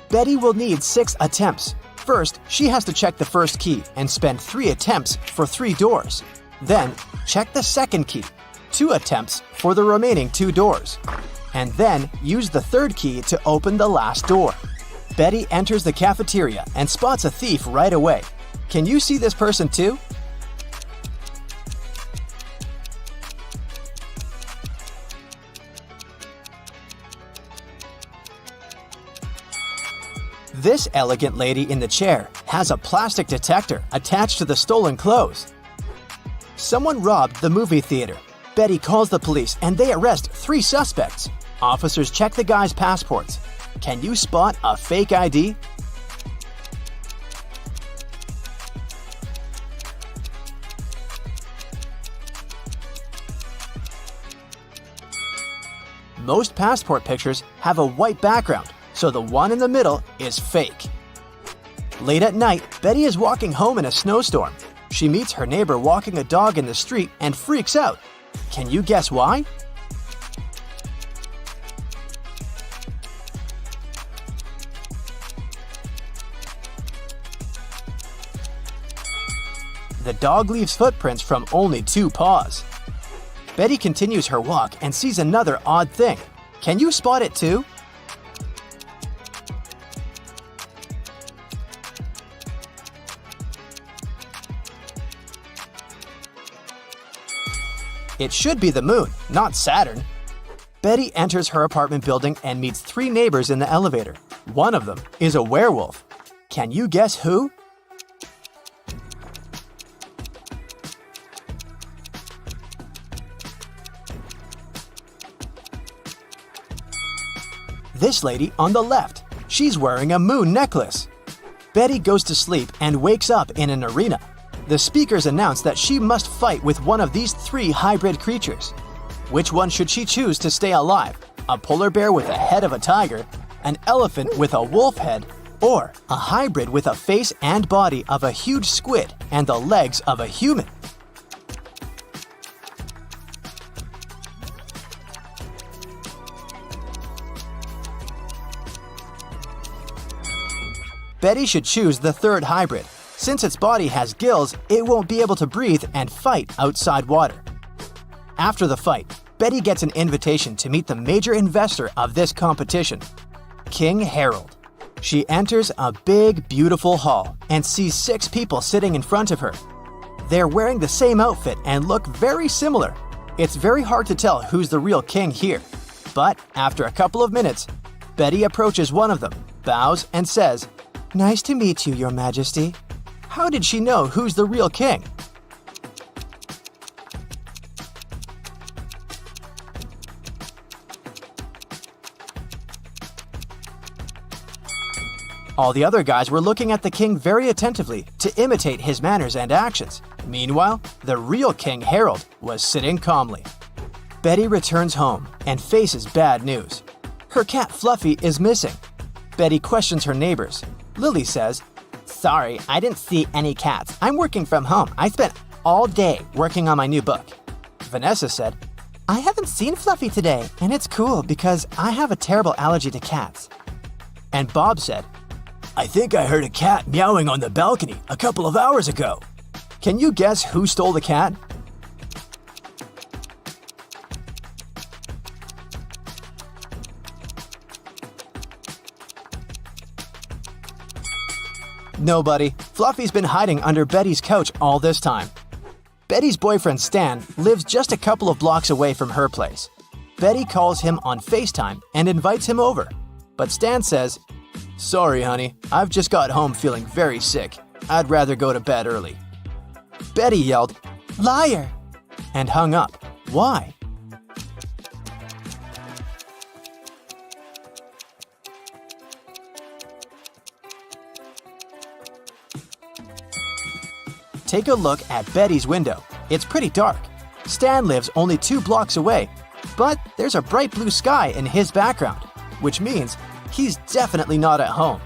Betty will need 6 attempts. First, she has to check the first key and spend 3 attempts for 3 doors. Then, check the second key, 2 attempts for the remaining 2 doors. And then, use the third key to open the last door. Betty enters the cafeteria and spots a thief right away. Can you see this person too? This elegant lady in the chair has a plastic detector attached to the stolen clothes. Someone robbed the movie theater. Betty calls the police and they arrest 3 suspects. Officers check the guys' passports. Can you spot a fake ID? Most passport pictures have a white background, so the one in the middle is fake. Late at night, Betty is walking home in a snowstorm. She meets her neighbor walking a dog in the street and freaks out. Can you guess why? The dog leaves footprints from only 2 paws. Betty continues her walk and sees another odd thing. Can you spot it too? It should be the moon, not Saturn. Betty enters her apartment building and meets 3 neighbors in the elevator. One of them is a werewolf. Can you guess who? This lady on the left. She's wearing a moon necklace. Betty goes to sleep and wakes up in an arena. The speakers announce that she must fight with one of these 3 hybrid creatures. Which one should she choose to stay alive? A polar bear with a head of a tiger, an elephant with a wolf head, or a hybrid with a face and body of a huge squid and the legs of a human? Betty should choose the 3rd hybrid. Since its body has gills, it won't be able to breathe and fight outside water. After the fight, Betty gets an invitation to meet the major investor of this competition, King Harold. She enters a big, beautiful hall and sees 6 people sitting in front of her. They're wearing the same outfit and look very similar. It's very hard to tell who's the real king here. But after a couple of minutes, Betty approaches one of them, bows, and says, "Nice to meet you, Your Majesty." How did she know who's the real king? All the other guys were looking at the king very attentively to imitate his manners and actions. Meanwhile, the real King Harold was sitting calmly. Betty returns home and faces bad news. Her cat Fluffy is missing. Betty questions her neighbors. Lily says, "Sorry, I didn't see any cats. I'm working from home. I spent all day working on my new book." Vanessa said, "I haven't seen Fluffy today, and it's cool because I have a terrible allergy to cats." And Bob said, "I think I heard a cat meowing on the balcony a couple of hours ago." Can you guess who stole the cat? Nobody. Fluffy's been hiding under Betty's couch all this time. Betty's boyfriend Stan lives just a couple of blocks away from her place. Betty calls him on FaceTime and invites him over. But Stan says, "Sorry, honey, I've just got home feeling very sick. I'd rather go to bed early." Betty yelled, "Liar!" and hung up. Why? Take a look at Betty's window. It's pretty dark. Stan lives only 2 blocks away, but there's a bright blue sky in his background, which means he's definitely not at home.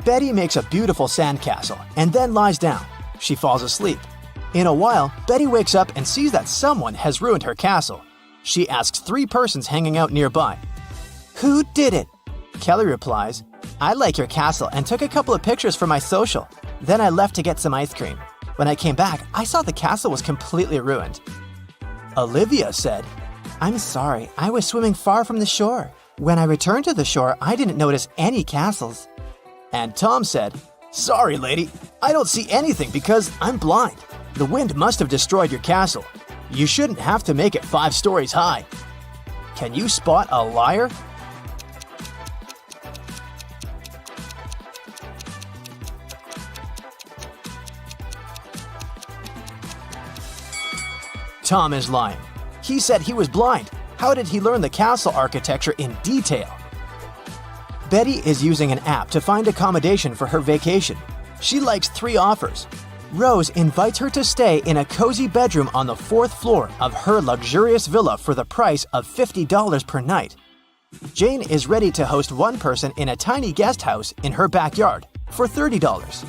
Betty makes a beautiful sandcastle and then lies down. She falls asleep. In a while, Betty wakes up and sees that someone has ruined her castle. She asks 3 persons hanging out nearby, "Who did it?" Kelly replies, "I like your castle and took a couple of pictures for my social. Then I left to get some ice cream. When I came back, I saw the castle was completely ruined." Olivia said, "I'm sorry, I was swimming far from the shore. When I returned to the shore, I didn't notice any castles." And Tom said, "Sorry, lady, I don't see anything because I'm blind. The wind must have destroyed your castle. You shouldn't have to make it 5 stories high." Can you spot a liar? Tom is lying. He said he was blind. How did he learn the castle architecture in detail? Betty is using an app to find accommodation for her vacation. She likes 3 offers. Rose invites her to stay in a cozy bedroom on the 4th floor of her luxurious villa for the price of $50 per night. Jane is ready to host one person in a tiny guest house in her backyard for $30.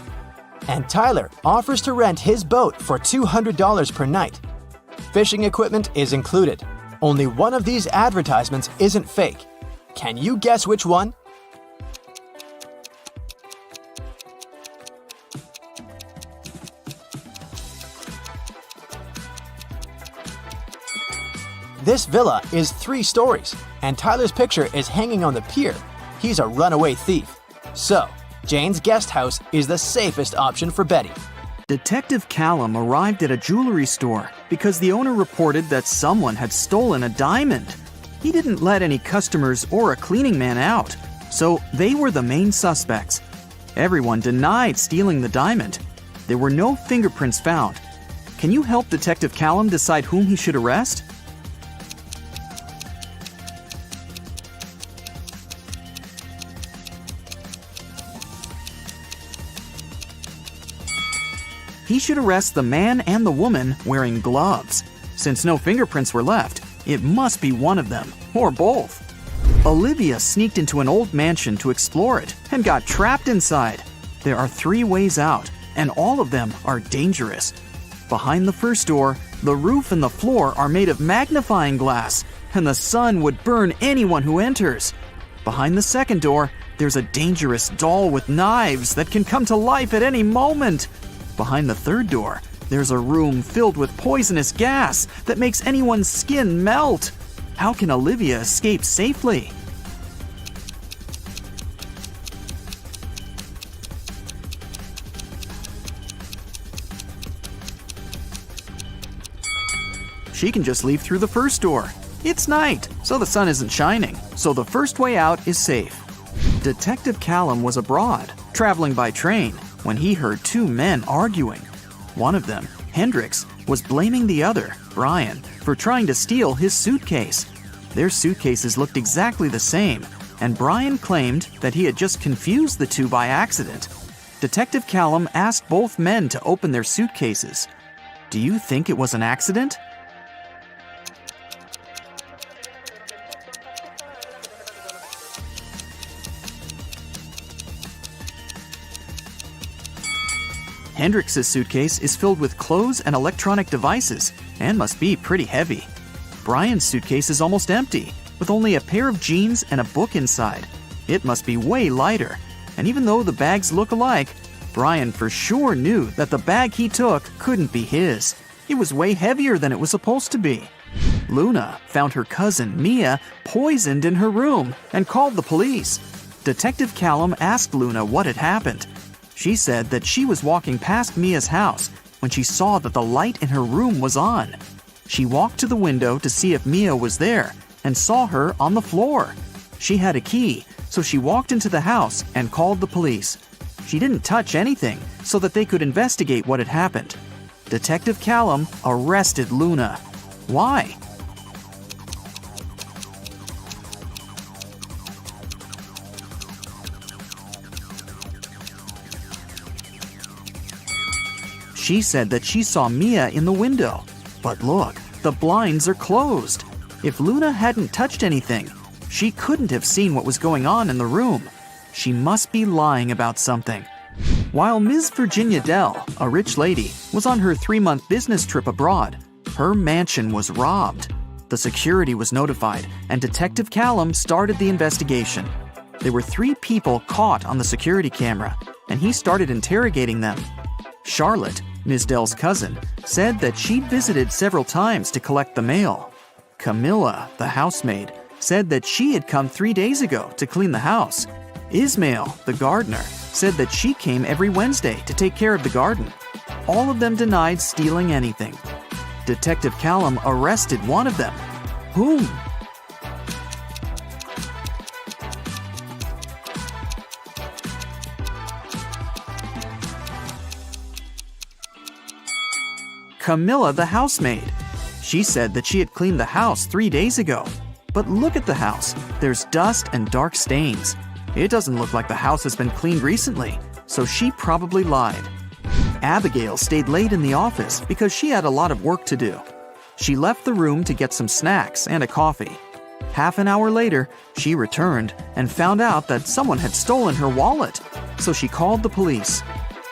And Tyler offers to rent his boat for $200 per night. Fishing equipment is included. Only one of these advertisements isn't fake. Can you guess which one? This villa is 3 stories, and Tyler's picture is hanging on the pier. He's a runaway thief. So, Jane's guest house is the safest option for Betty. Detective Callum arrived at a jewelry store because the owner reported that someone had stolen a diamond. He didn't let any customers or a cleaning man out, so they were the main suspects. Everyone denied stealing the diamond. There were no fingerprints found. Can you help Detective Callum decide whom he should arrest? He should arrest the man and the woman wearing gloves. Since no fingerprints were left, it must be one of them, or both. Olivia sneaked into an old mansion to explore it and got trapped inside. There are 3 ways out, and all of them are dangerous. Behind the first door, the roof and the floor are made of magnifying glass, and the sun would burn anyone who enters. Behind the second door, there's a dangerous doll with knives that can come to life at any moment. Behind the third door, there's a room filled with poisonous gas that makes anyone's skin melt. How can Olivia escape safely? She can just leave through the first door. It's night, so the sun isn't shining, so the first way out is safe. Detective Callum was abroad, traveling by train, when he heard 2 men arguing. One of them, Hendrix, was blaming the other, Brian, for trying to steal his suitcase. Their suitcases looked exactly the same, and Brian claimed that he had just confused the 2 by accident. Detective Callum asked both men to open their suitcases. Do you think it was an accident? Hendrix's suitcase is filled with clothes and electronic devices and must be pretty heavy. Brian's suitcase is almost empty, with only a pair of jeans and a book inside. It must be way lighter, and even though the bags look alike, Brian for sure knew that the bag he took couldn't be his. It was way heavier than it was supposed to be. Luna found her cousin, Mia, poisoned in her room and called the police. Detective Callum asked Luna what had happened. She said that she was walking past Mia's house when she saw that the light in her room was on. She walked to the window to see if Mia was there and saw her on the floor. She had a key, so she walked into the house and called the police. She didn't touch anything so that they could investigate what had happened. Detective Callum arrested Luna. Why? She said that she saw Mia in the window. But look, the blinds are closed. If Luna hadn't touched anything, she couldn't have seen what was going on in the room. She must be lying about something. While Ms. Virginia Dell, a rich lady, was on her 3-month business trip abroad, her mansion was robbed. The security was notified, and Detective Callum started the investigation. There were 3 people caught on the security camera, and he started interrogating them. Charlotte, Ms. Dell's cousin, said that she'd visited several times to collect the mail. Camilla, the housemaid, said that she had come 3 days ago to clean the house. Ismail, the gardener, said that she came every Wednesday to take care of the garden. All of them denied stealing anything. Detective Callum arrested one of them. Whom? Camilla, the housemaid. She said that she had cleaned the house 3 days ago. But look at the house. There's dust and dark stains. It doesn't look like the house has been cleaned recently, so she probably lied. Abigail stayed late in the office because she had a lot of work to do. She left the room to get some snacks and a coffee. Half an hour later, she returned and found out that someone had stolen her wallet, so she called the police.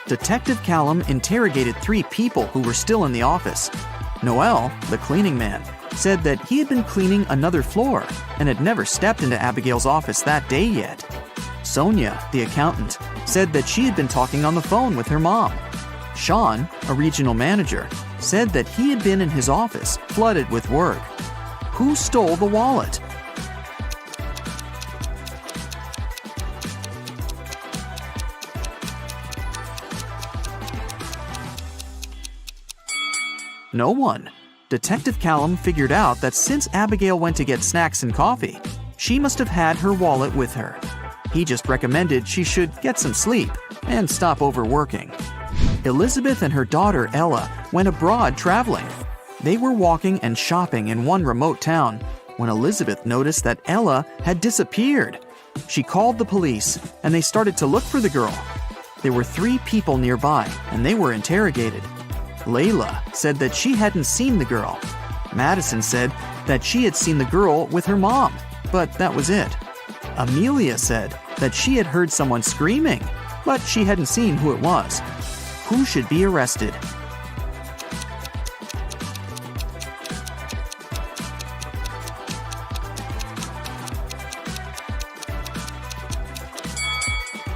Detective Callum interrogated 3 people who were still in the office. Noel, the cleaning man, said that he had been cleaning another floor and had never stepped into Abigail's office that day yet. Sonia, the accountant, said that she had been talking on the phone with her mom. Sean, a regional manager, said that he had been in his office, flooded with work. Who stole the wallet? No one. Detective Callum figured out that since Abigail went to get snacks and coffee, she must have had her wallet with her. He just recommended she should get some sleep and stop overworking. Elizabeth and her daughter Ella went abroad traveling. They were walking and shopping in one remote town when Elizabeth noticed that Ella had disappeared. She called the police and they started to look for the girl. There were 3 people nearby and they were interrogated. Layla said that she hadn't seen the girl. Madison said that she had seen the girl with her mom, but that was it. Amelia said that she had heard someone screaming, but she hadn't seen who it was. Who should be arrested?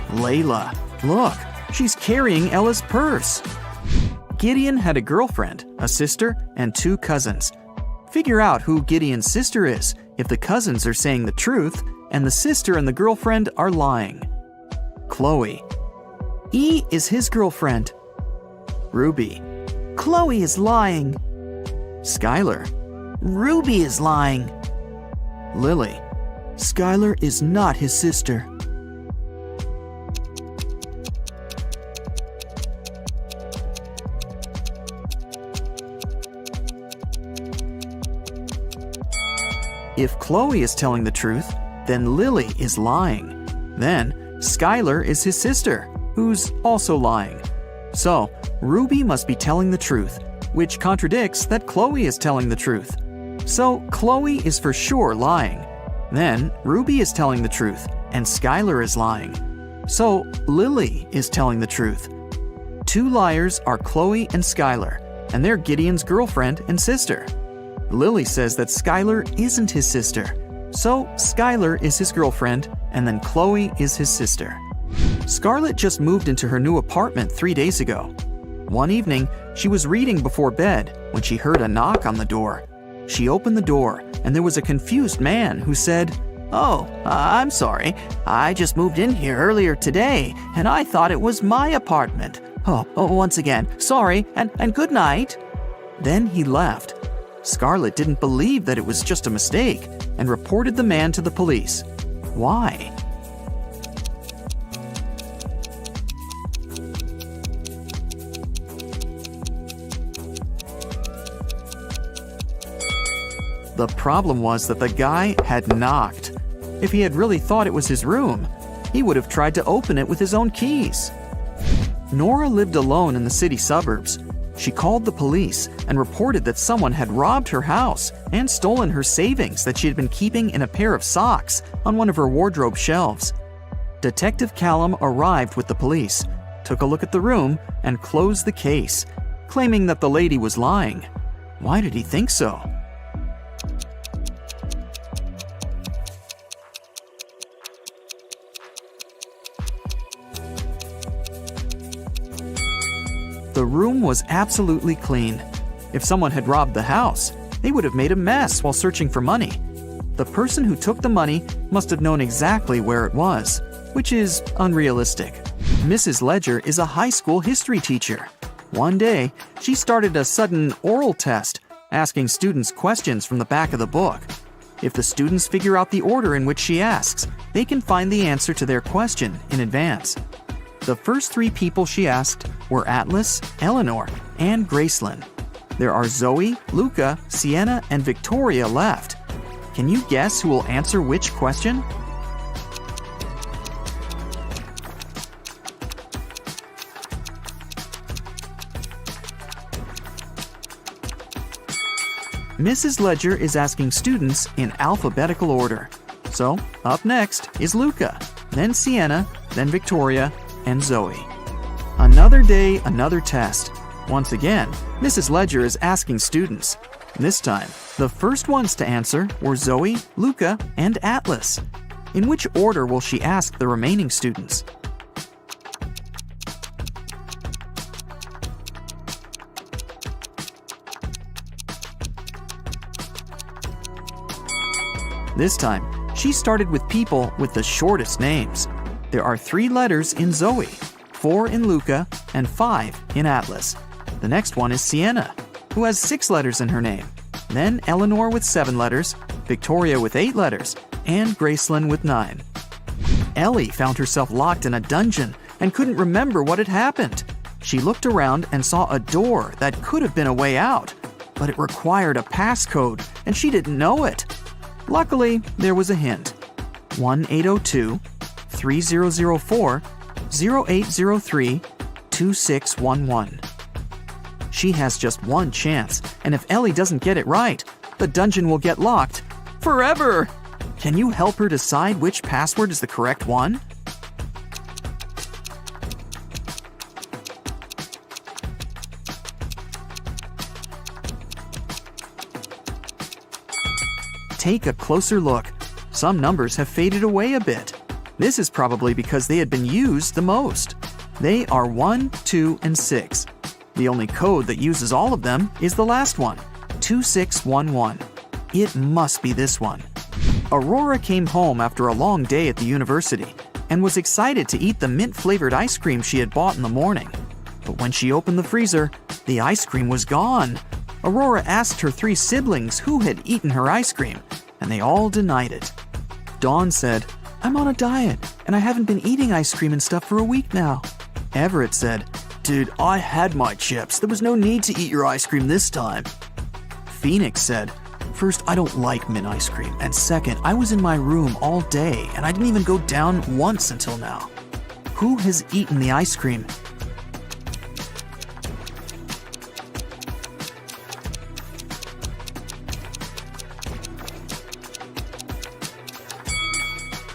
Layla. Look, she's carrying Ella's purse. Gideon had a girlfriend, a sister, and 2 cousins. Figure out who Gideon's sister is if the cousins are saying the truth and the sister and the girlfriend are lying. Chloe. E is his girlfriend. Ruby. Chloe is lying. Skylar. Ruby is lying. Lily. Skylar is not his sister. If Chloe is telling the truth, then Lily is lying. Then Skylar is his sister, who's also lying. So Ruby must be telling the truth, which contradicts that Chloe is telling the truth. So Chloe is for sure lying. Then Ruby is telling the truth, and Skylar is lying. So Lily is telling the truth. 2 liars are Chloe and Skylar, and they're Gideon's girlfriend and sister. Lily says that Skylar isn't his sister, so Skylar is his girlfriend, and then Chloe is his sister. Scarlett just moved into her new apartment 3 days ago. One evening, she was reading before bed when she heard a knock on the door. She opened the door, and there was a confused man who said, "Oh, I'm sorry. I just moved in here earlier today, and I thought it was my apartment. Once again, sorry, and good night." Then he left. Scarlett didn't believe that it was just a mistake and reported the man to the police. Why? The problem was that the guy had knocked. If he had really thought it was his room, he would have tried to open it with his own keys. Nora lived alone in the city suburbs. She called the police and reported that someone had robbed her house and stolen her savings that she had been keeping in a pair of socks on one of her wardrobe shelves. Detective Callum arrived with the police, took a look at the room, and closed the case, claiming that the lady was lying. Why did he think so? The room was absolutely clean. If someone had robbed the house, they would have made a mess while searching for money. The person who took the money must have known exactly where it was, which is unrealistic. Mrs. Ledger is a high school history teacher. One day, she started a sudden oral test, asking students questions from the back of the book. If the students figure out the order in which she asks, they can find the answer to their question in advance. The first 3 people she asked were Atlas, Eleanor, and Gracelyn. There are Zoe, Luca, Sienna, and Victoria left. Can you guess who will answer which question? Mrs. Ledger is asking students in alphabetical order. So, up next is Luca, then Sienna, then Victoria, and Zoe. Another day, another test. Once again, Mrs. Ledger is asking students. This time, the first ones to answer were Zoe, Luca, and Atlas. In which order will she ask the remaining students? This time, she started with people with the shortest names. There are 3 letters in Zoe, 4 in Luca, and 5 in Atlas. The next one is Sienna, who has 6 letters in her name. Then Eleanor with 7 letters, Victoria with 8 letters, and Gracelyn with 9. Ellie found herself locked in a dungeon and couldn't remember what had happened. She looked around and saw a door that could have been a way out, but it required a passcode and she didn't know it. Luckily, there was a hint. 1-802-3004-0803-2611. She has just one chance, and if Ellie doesn't get it right, the dungeon will get locked forever. Can you help her decide which password is the correct one? Take a closer look. Some numbers have faded away a bit. This is probably because they had been used the most. They are 1, 2, and 6. The only code that uses all of them is the last one, 2611. It must be this one. Aurora came home after a long day at the university and was excited to eat the mint-flavored ice cream she had bought in the morning. But when she opened the freezer, the ice cream was gone. Aurora asked her 3 siblings who had eaten her ice cream, and they all denied it. Dawn said, "I'm on a diet, and I haven't been eating ice cream and stuff for a week now." Everett said, "Dude, I had my chips. There was no need to eat your ice cream this time." Phoenix said, "First, I don't like mint ice cream, and second, I was in my room all day, and I didn't even go down once until now. Who has eaten the ice cream?"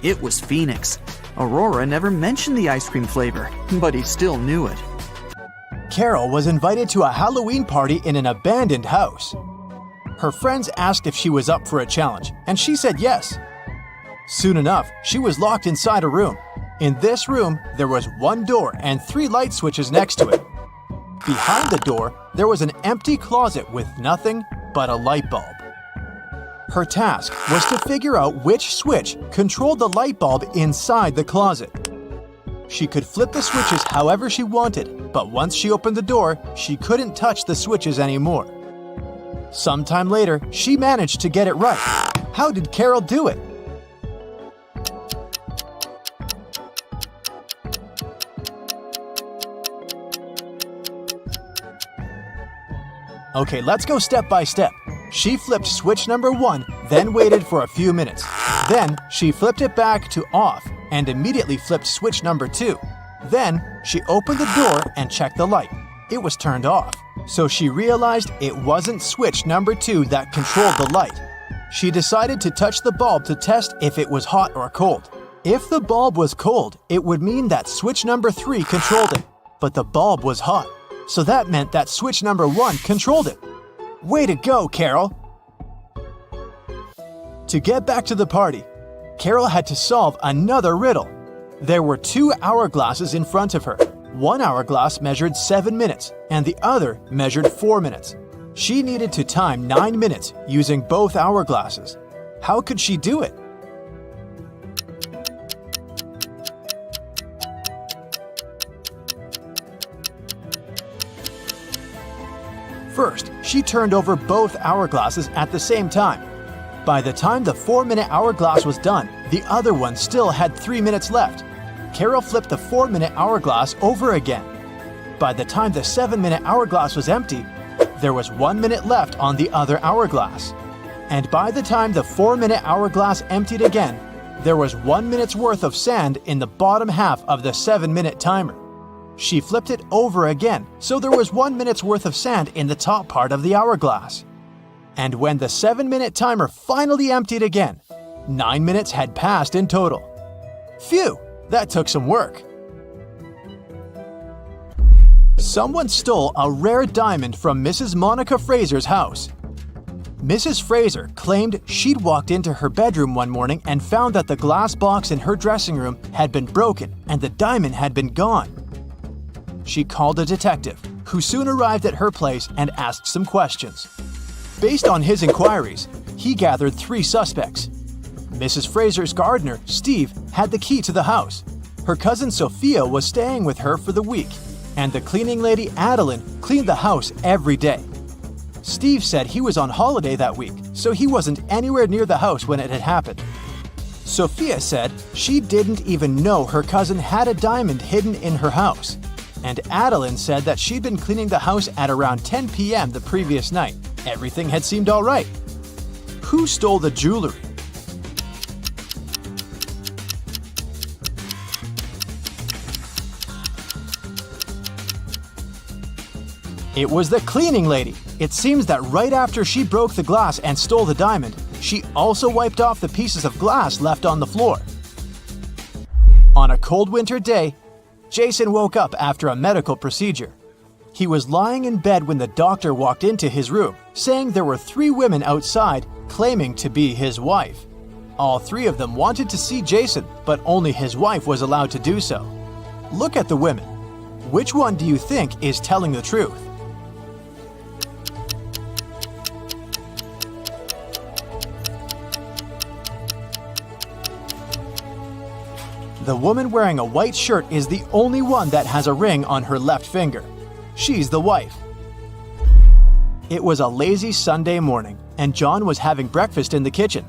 It was Phoenix. Aurora never mentioned the ice cream flavor, but he still knew it. Carol was invited to a Halloween party in an abandoned house. Her friends asked if she was up for a challenge, and she said yes. Soon enough, she was locked inside a room. In this room, there was 1 door and 3 light switches next to it. Behind the door, there was an empty closet with nothing but a light bulb. Her task was to figure out which switch controlled the light bulb inside the closet. She could flip the switches however she wanted, but once she opened the door, she couldn't touch the switches anymore. Sometime later, she managed to get it right. How did Carol do it? Okay, let's go step by step. She flipped switch number 1, then waited for a few minutes. Then, she flipped it back to off and immediately flipped switch number 2. Then, she opened the door and checked the light. It was turned off. So she realized it wasn't switch number 2 that controlled the light. She decided to touch the bulb to test if it was hot or cold. If the bulb was cold, it would mean that switch number 3 controlled it. But the bulb was hot, so that meant that switch number 1 controlled it. Way to go, Carol! To get back to the party, Carol had to solve another riddle. There were 2 hourglasses in front of her. One hourglass measured 7 minutes, and the other measured 4 minutes. She needed to time 9 minutes using both hourglasses. How could she do it? First, she turned over both hourglasses at the same time. By the time the 4-minute hourglass was done, the other one still had 3 minutes left. Carol flipped the 4-minute hourglass over again. By the time the 7-minute hourglass was empty, there was 1 minute left on the other hourglass. And by the time the 4-minute hourglass emptied again, there was 1 minute's worth of sand in the bottom half of the 7-minute timer. She flipped it over again, so there was 1 minute's worth of sand in the top part of the hourglass. And when the 7-minute timer finally emptied again, 9 minutes had passed in total. Phew, that took some work. Someone stole a rare diamond from Mrs. Monica Fraser's house. Mrs. Fraser claimed she'd walked into her bedroom one morning and found that the glass box in her dressing room had been broken and the diamond had been gone. She called a detective, who soon arrived at her place and asked some questions. Based on his inquiries, he gathered 3 suspects. Mrs. Fraser's gardener, Steve, had the key to the house. Her cousin Sophia was staying with her for the week, and the cleaning lady Adeline cleaned the house every day. Steve said he was on holiday that week, so he wasn't anywhere near the house when it had happened. Sophia said she didn't even know her cousin had a diamond hidden in her house. And Adeline said that she'd been cleaning the house at around 10 p.m. the previous night. Everything had seemed all right. Who stole the jewelry? It was the cleaning lady. It seems that right after she broke the glass and stole the diamond, she also wiped off the pieces of glass left on the floor. On a cold winter day, Jason woke up after a medical procedure. He was lying in bed when the doctor walked into his room, saying there were 3 women outside claiming to be his wife. All 3 of them wanted to see Jason, but only his wife was allowed to do so. Look at the women. Which one do you think is telling the truth? The woman wearing a white shirt is the only one that has a ring on her left finger. She's the wife. It was a lazy Sunday morning, and John was having breakfast in the kitchen.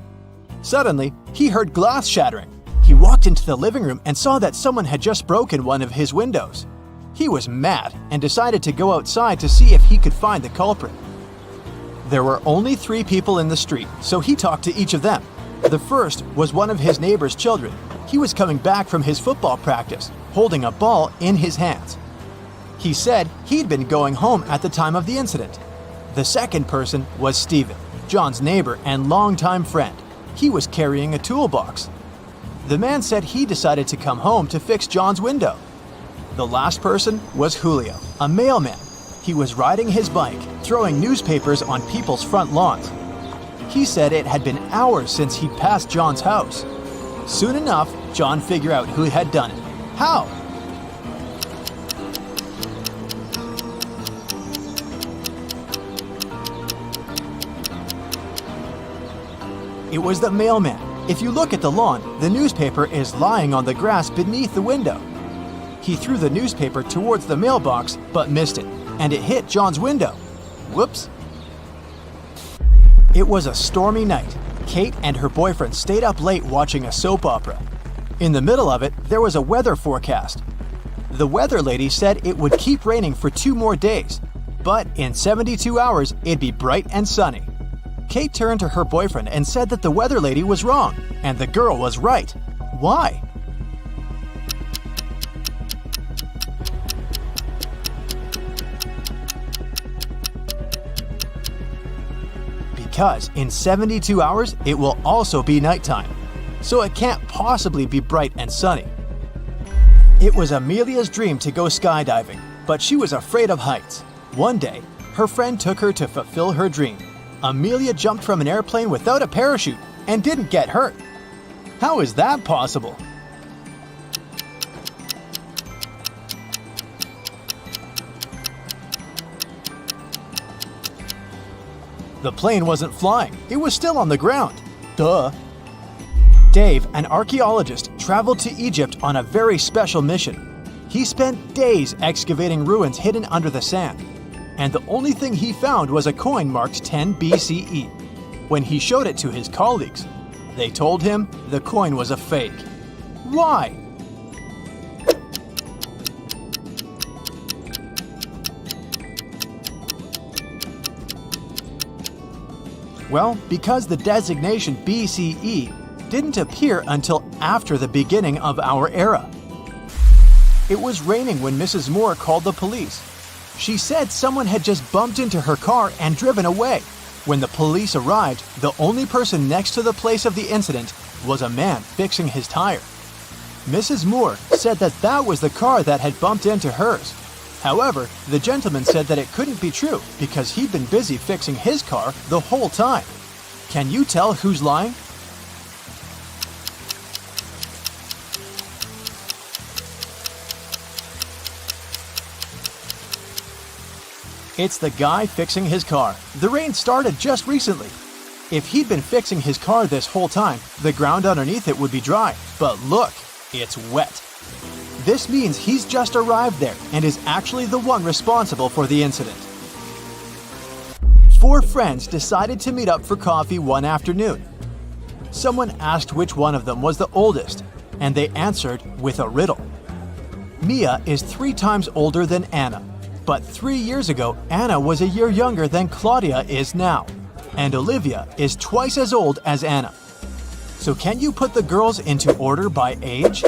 Suddenly, he heard glass shattering. He walked into the living room and saw that someone had just broken one of his windows. He was mad and decided to go outside to see if he could find the culprit. There were only 3 people in the street, so he talked to each of them. The first was one of his neighbor's children. He was coming back from his football practice, holding a ball in his hands. He said he'd been going home at the time of the incident. The second person was Stephen, John's neighbor and longtime friend. He was carrying a toolbox. The man said he decided to come home to fix John's window. The last person was Julio, a mailman. He was riding his bike, throwing newspapers on people's front lawns. He said it had been hours since he'd passed John's house. Soon enough, John figured out who had done it. How? It was the mailman. If you look at the lawn, the newspaper is lying on the grass beneath the window. He threw the newspaper towards the mailbox, but missed it, and it hit John's window. Whoops. It was a stormy night. Kate and her boyfriend stayed up late watching a soap opera. In the middle of it, there was a weather forecast. The weather lady said it would keep raining for 2 more days, but in 72 hours, it'd be bright and sunny. Kate turned to her boyfriend and said that the weather lady was wrong, and the girl was right. Why? Because in 72 hours, it will also be nighttime, so it can't possibly be bright and sunny. It was Amelia's dream to go skydiving, but she was afraid of heights. One day, her friend took her to fulfill her dream. Amelia jumped from an airplane without a parachute and didn't get hurt. How is that possible? The plane wasn't flying, it was still on the ground. Duh. Dave, an archaeologist, traveled to Egypt on a very special mission. He spent days excavating ruins hidden under the sand, and the only thing he found was a coin marked 10 BCE. When he showed it to his colleagues, they told him the coin was a fake. Why? Well, because the designation BCE didn't appear until after the beginning of our era. It was raining when Mrs. Moore called the police. She said someone had just bumped into her car and driven away. When the police arrived, the only person next to the place of the incident was a man fixing his tire. Mrs. Moore said that that was the car that had bumped into hers. However, the gentleman said that it couldn't be true because he'd been busy fixing his car the whole time. Can you tell who's lying? It's the guy fixing his car. The rain started just recently. If he'd been fixing his car this whole time, the ground underneath it would be dry. But look, it's wet. This means he's just arrived there and is actually the one responsible for the incident. 4 friends decided to meet up for coffee one afternoon. Someone asked which one of them was the oldest, and they answered with a riddle. Mia is 3 times older than Anna, but 3 years ago, Anna was a year younger than Claudia is now, and Olivia is twice as old as Anna. So can you put the girls into order by age?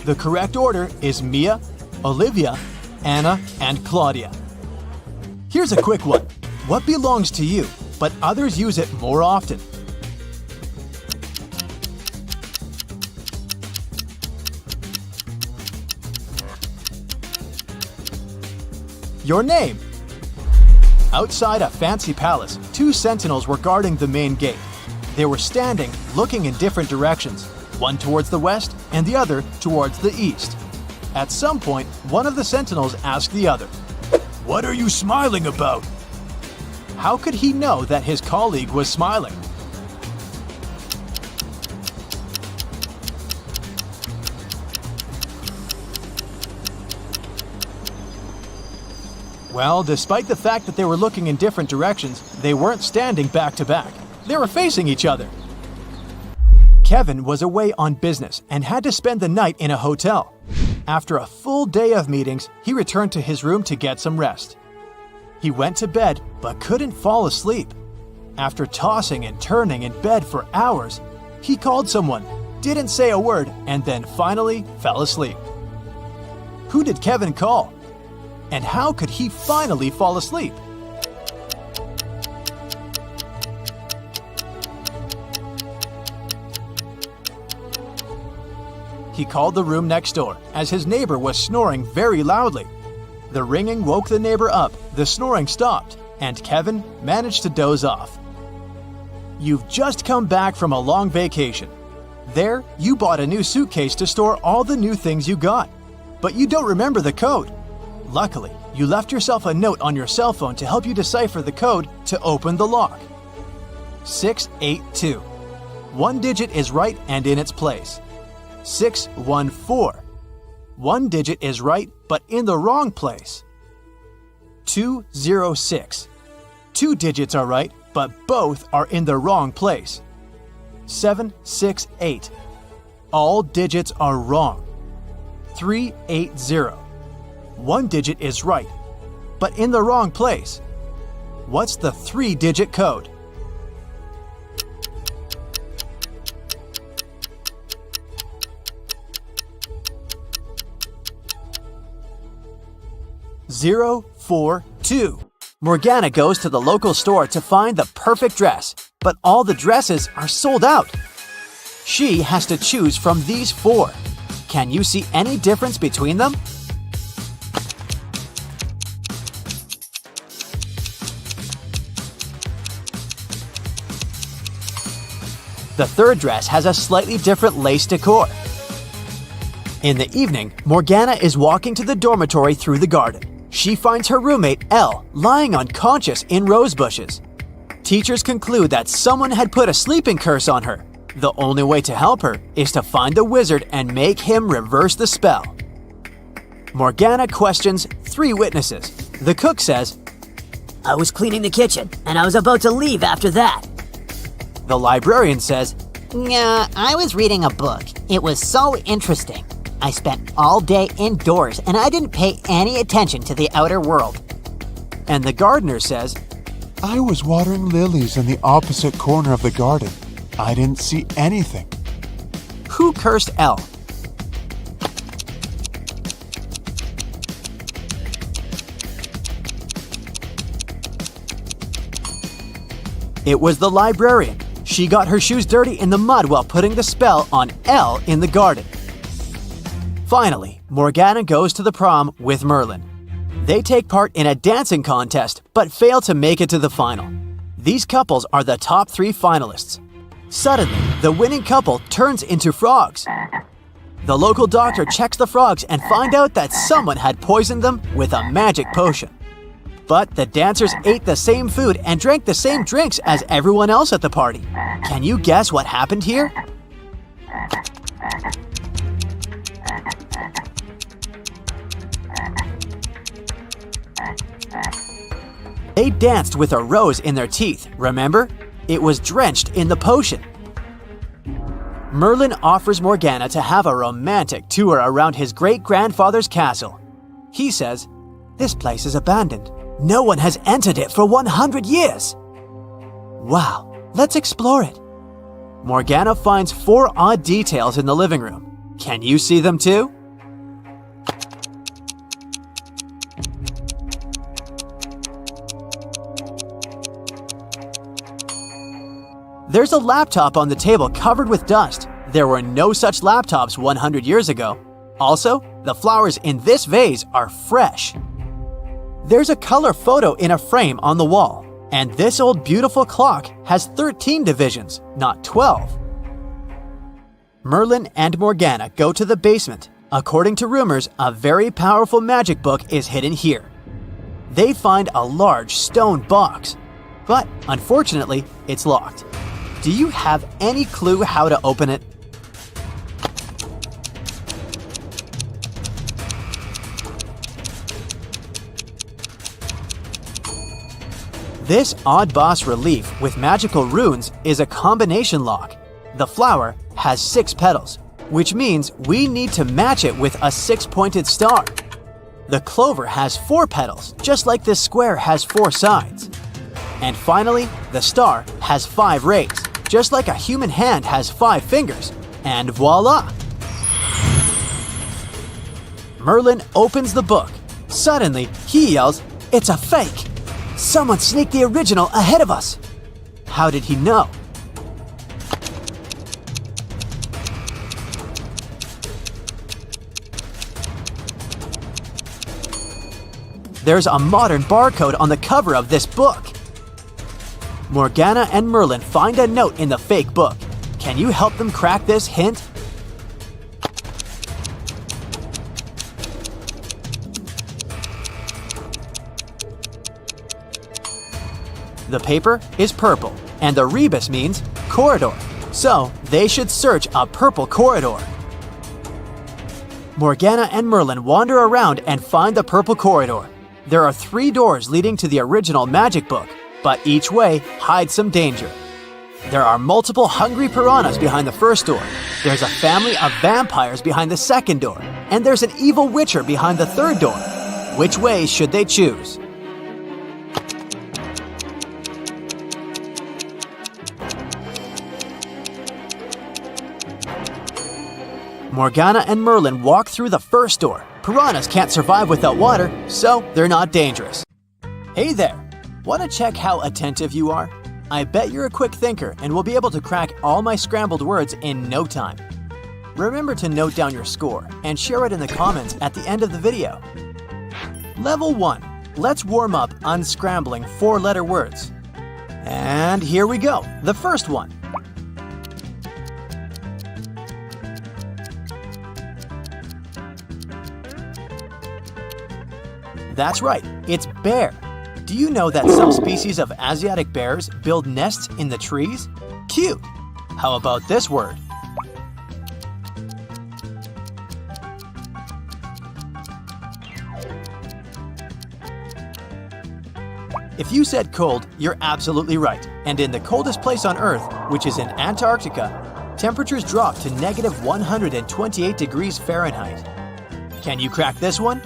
The correct order is Mia, Olivia, Anna, and Claudia. Here's a quick one. What belongs to you, but others use it more often? Your name. Outside a fancy palace, 2 sentinels were guarding the main gate. They were standing, looking in different directions, one towards the west and the other towards the east. At some point, one of the sentinels asked the other, "What are you smiling about?" How could he know that his colleague was smiling? Well, despite the fact that they were looking in different directions, they weren't standing back to back. They were facing each other. Kevin was away on business and had to spend the night in a hotel. After a full day of meetings, he returned to his room to get some rest. He went to bed but couldn't fall asleep. After tossing and turning in bed for hours, he called someone, didn't say a word, and then finally fell asleep. Who did Kevin call? And how could he finally fall asleep? He called the room next door, as his neighbor was snoring very loudly. The ringing woke the neighbor up, the snoring stopped, and Kevin managed to doze off. You've just come back from a long vacation. There, you bought a new suitcase to store all the new things you got, but you don't remember the code. Luckily, you left yourself a note on your cell phone to help you decipher the code to open the lock. 682. One digit is right and in its place. 614. One digit is right but in the wrong place. 206. 2 digits are right but both are in the wrong place. 768. All digits are wrong. 380. One digit is right, but in the wrong place. What's the 3-digit code? Zero, 4, 2. Morgana goes to the local store to find the perfect dress, but all the dresses are sold out. She has to choose from these 4. Can you see any difference between them? The third dress has a slightly different lace decor. In the evening, Morgana is walking to the dormitory through the garden. She finds her roommate, Elle, lying unconscious in rose bushes. Teachers conclude that someone had put a sleeping curse on her. The only way to help her is to find the wizard and make him reverse the spell. Morgana questions 3 witnesses. The cook says, "I was cleaning the kitchen, and I was about to leave after that." The librarian says, Yeah, I was reading a book. It was so interesting. I spent all day indoors and I didn't pay any attention to the outer world. and the gardener says, I was watering lilies in the opposite corner of the garden. I didn't see anything. who cursed Elle? It was the librarian. She got her shoes dirty in the mud while putting the spell on L in the garden. Finally, Morgana goes to the prom with Merlin. They take part in a dancing contest, but fail to make it to the final. These couples are the top 3 finalists. Suddenly, the winning couple turns into frogs. The local doctor checks the frogs and finds out that someone had poisoned them with a magic potion. But the dancers ate the same food and drank the same drinks as everyone else at the party. Can you guess what happened here? They danced with a rose in their teeth, remember? It was drenched in the potion. Merlin offers Morgana to have a romantic tour around his great-grandfather's castle. He says, "This place is abandoned. No one has entered it for 100 years. Wow, let's explore it." Morgana finds 4 odd details in the living room. Can you see them too? There's a laptop on the table covered with dust. There were no such laptops 100 years ago. Also, the flowers in this vase are fresh. There's a color photo in a frame on the wall, and this old beautiful clock has 13 divisions, not 12. Merlin and Morgana go to the basement. According to rumors, a very powerful magic book is hidden here. They find a large stone box, but unfortunately, it's locked. Do you have any clue how to open it? This odd boss relief with magical runes is a combination lock. The flower has 6 petals, which means we need to match it with a 6-pointed star. The clover has 4 petals, just like this square has 4 sides. And finally, the star has 5 rays, just like a human hand has 5 fingers. And voila! Merlin opens the book. Suddenly, he yells, "It's a fake! Someone sneaked the original ahead of us!" How did he know? There's a modern barcode on the cover of this book. Morgana and Merlin find a note in the fake book. Can you help them crack this hint? The paper is purple, and the rebus means corridor, so they should search a purple corridor. Morgana and Merlin wander around and find the purple corridor. There are 3 doors leading to the original magic book, but each way hides some danger. There are multiple hungry piranhas behind the first door. There's a family of vampires behind the second door, and there's an evil witcher behind the third door. Which way should they choose? Morgana and Merlin walk through the first door. Piranhas can't survive without water, so they're not dangerous. Hey there! Want to check how attentive you are? I bet you're a quick thinker and will be able to crack all my scrambled words in no time. Remember to note down your score and share it in the comments at the end of the video. Level 1. Let's warm up unscrambling 4-letter words. And here we go. The first one. That's right, it's bear. Do you know that some species of Asiatic bears build nests in the trees? Cute! How about this word? If you said cold, you're absolutely right. And in the coldest place on Earth, which is in Antarctica, temperatures drop to negative 128 degrees Fahrenheit. Can you crack this one?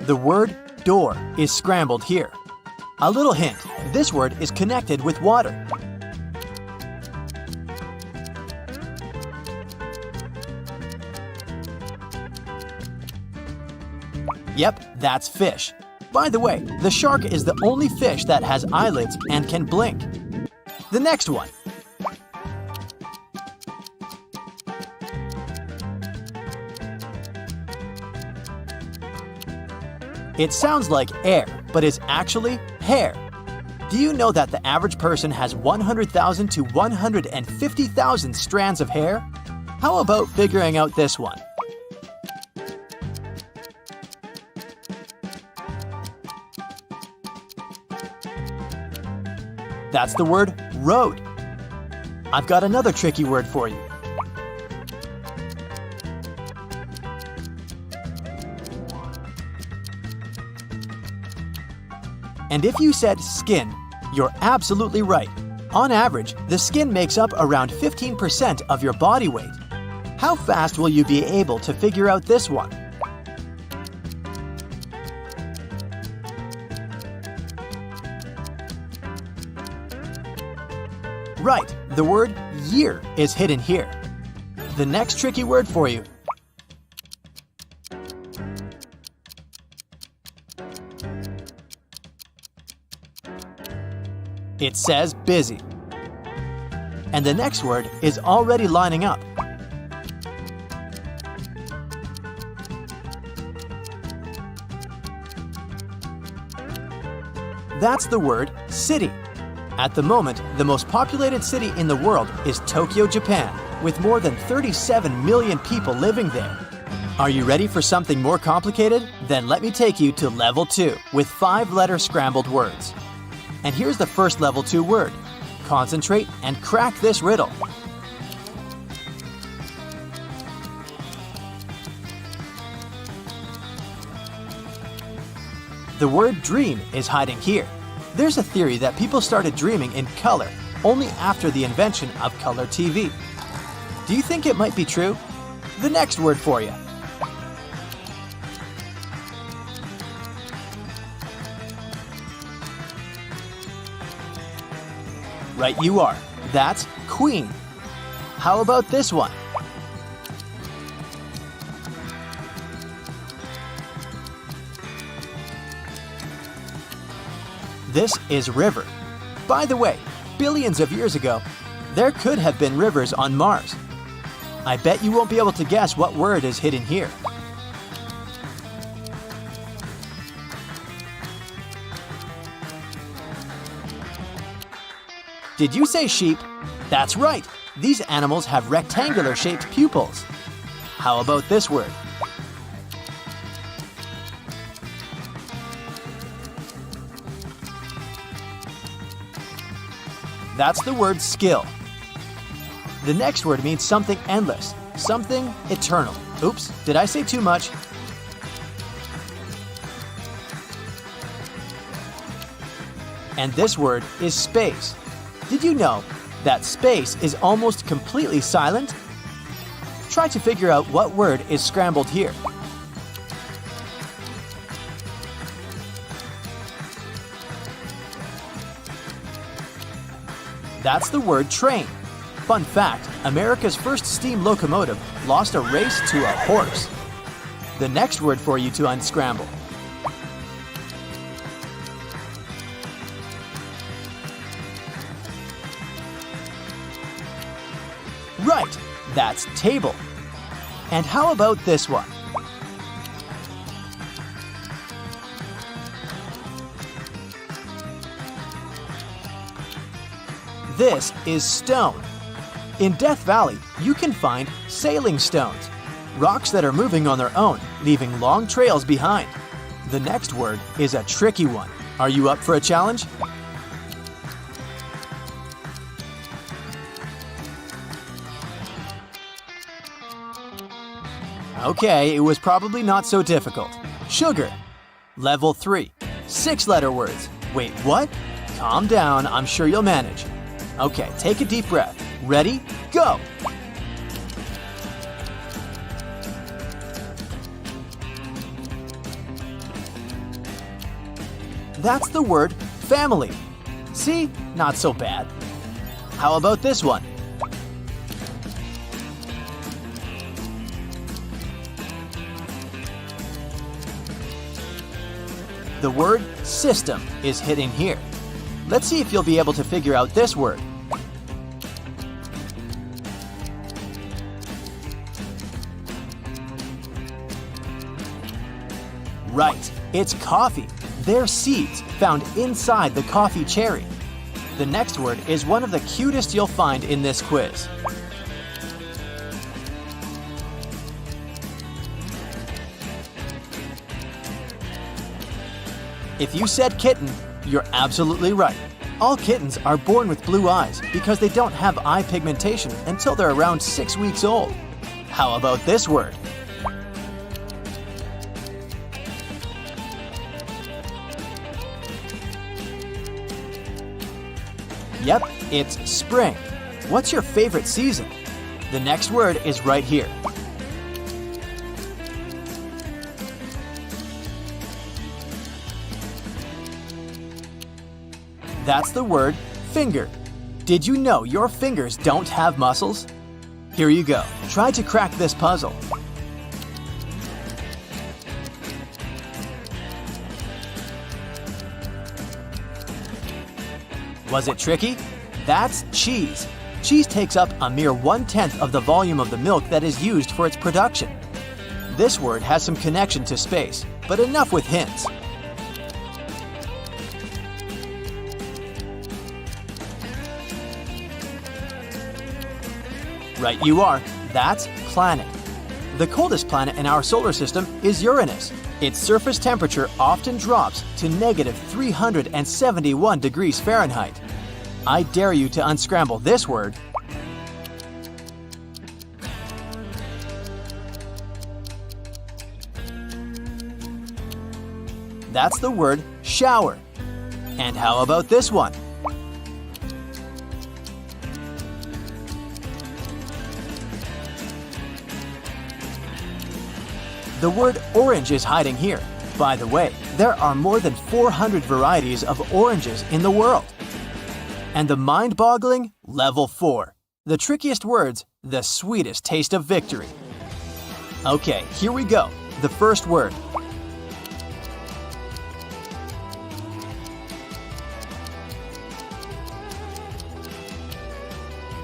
The word door is scrambled here. A little hint, this word is connected with water. Yep, that's fish. By the way, the shark is the only fish that has eyelids and can blink. The next one. It sounds like air, but is actually hair. Do you know that the average person has 100,000 to 150,000 strands of hair? How about figuring out this one? That's the word road. I've got another tricky word for you. And if you said skin, you're absolutely right. On average, the skin makes up around 15% of your body weight. How fast will you be able to figure out this one? Right, the word year is hidden here. The next tricky word for you. It says busy. And the next word is already lining up. That's the word city. At the moment, the most populated city in the world is Tokyo, Japan, with more than 37 million people living there. Are you ready for something more complicated? Then let me take you to level 2 with 5-letter scrambled words. And here's the first level 2 word. Concentrate and crack this riddle. The word dream is hiding here. There's a theory that people started dreaming in color only after the invention of color TV. Do you think it might be true? The next word for you. Right you are. That's queen. How about this one? This is river. By the way, billions of years ago, there could have been rivers on Mars. I bet you won't be able to guess what word is hidden here. Did you say sheep? That's right. These animals have rectangular-shaped pupils. How about this word? That's the word skill. The next word means something endless, something eternal. Oops, did I say too much? And this word is space. Did you know that space is almost completely silent? Try to figure out what word is scrambled here. That's the word train. Fun fact, America's first steam locomotive lost a race to a horse. The next word for you to unscramble. Right, that's table. And how about this one? This is stone. In Death Valley, you can find sailing stones, rocks that are moving on their own, leaving long trails behind. The next word is a tricky one. Are you up for a challenge? Okay, it was probably not so difficult. Sugar. Level 3. 6-letter words. Wait, what? Calm down, I'm sure you'll manage. Okay, take a deep breath. Ready? Go! That's the word family. See? Not so bad. How about this one? The word system is hidden here. Let's see if you'll be able to figure out this word. Right, it's coffee. They're seeds found inside the coffee cherry. The next word is one of the cutest you'll find in this quiz. If you said kitten, you're absolutely right. All kittens are born with blue eyes because they don't have eye pigmentation until they're around 6 weeks old. How about this word? Yep, it's spring. What's your favorite season? The next word is right here. That's the word finger. Did you know your fingers don't have muscles? Here you go. Try to crack this puzzle. Was it tricky? That's cheese. Cheese takes up a mere 1/10 of the volume of the milk that is used for its production. This word has some connection to space, but enough with hints. Right you are, that's planet. The coldest planet in our solar system is Uranus. Its surface temperature often drops to -371 degrees Fahrenheit. I dare you to unscramble this word. That's the word shower. And how about this one? The word orange is hiding here. By the way, there are more than 400 varieties of oranges in the world. And the mind-boggling level 4. The trickiest words, the sweetest taste of victory. Okay, here we go. The first word.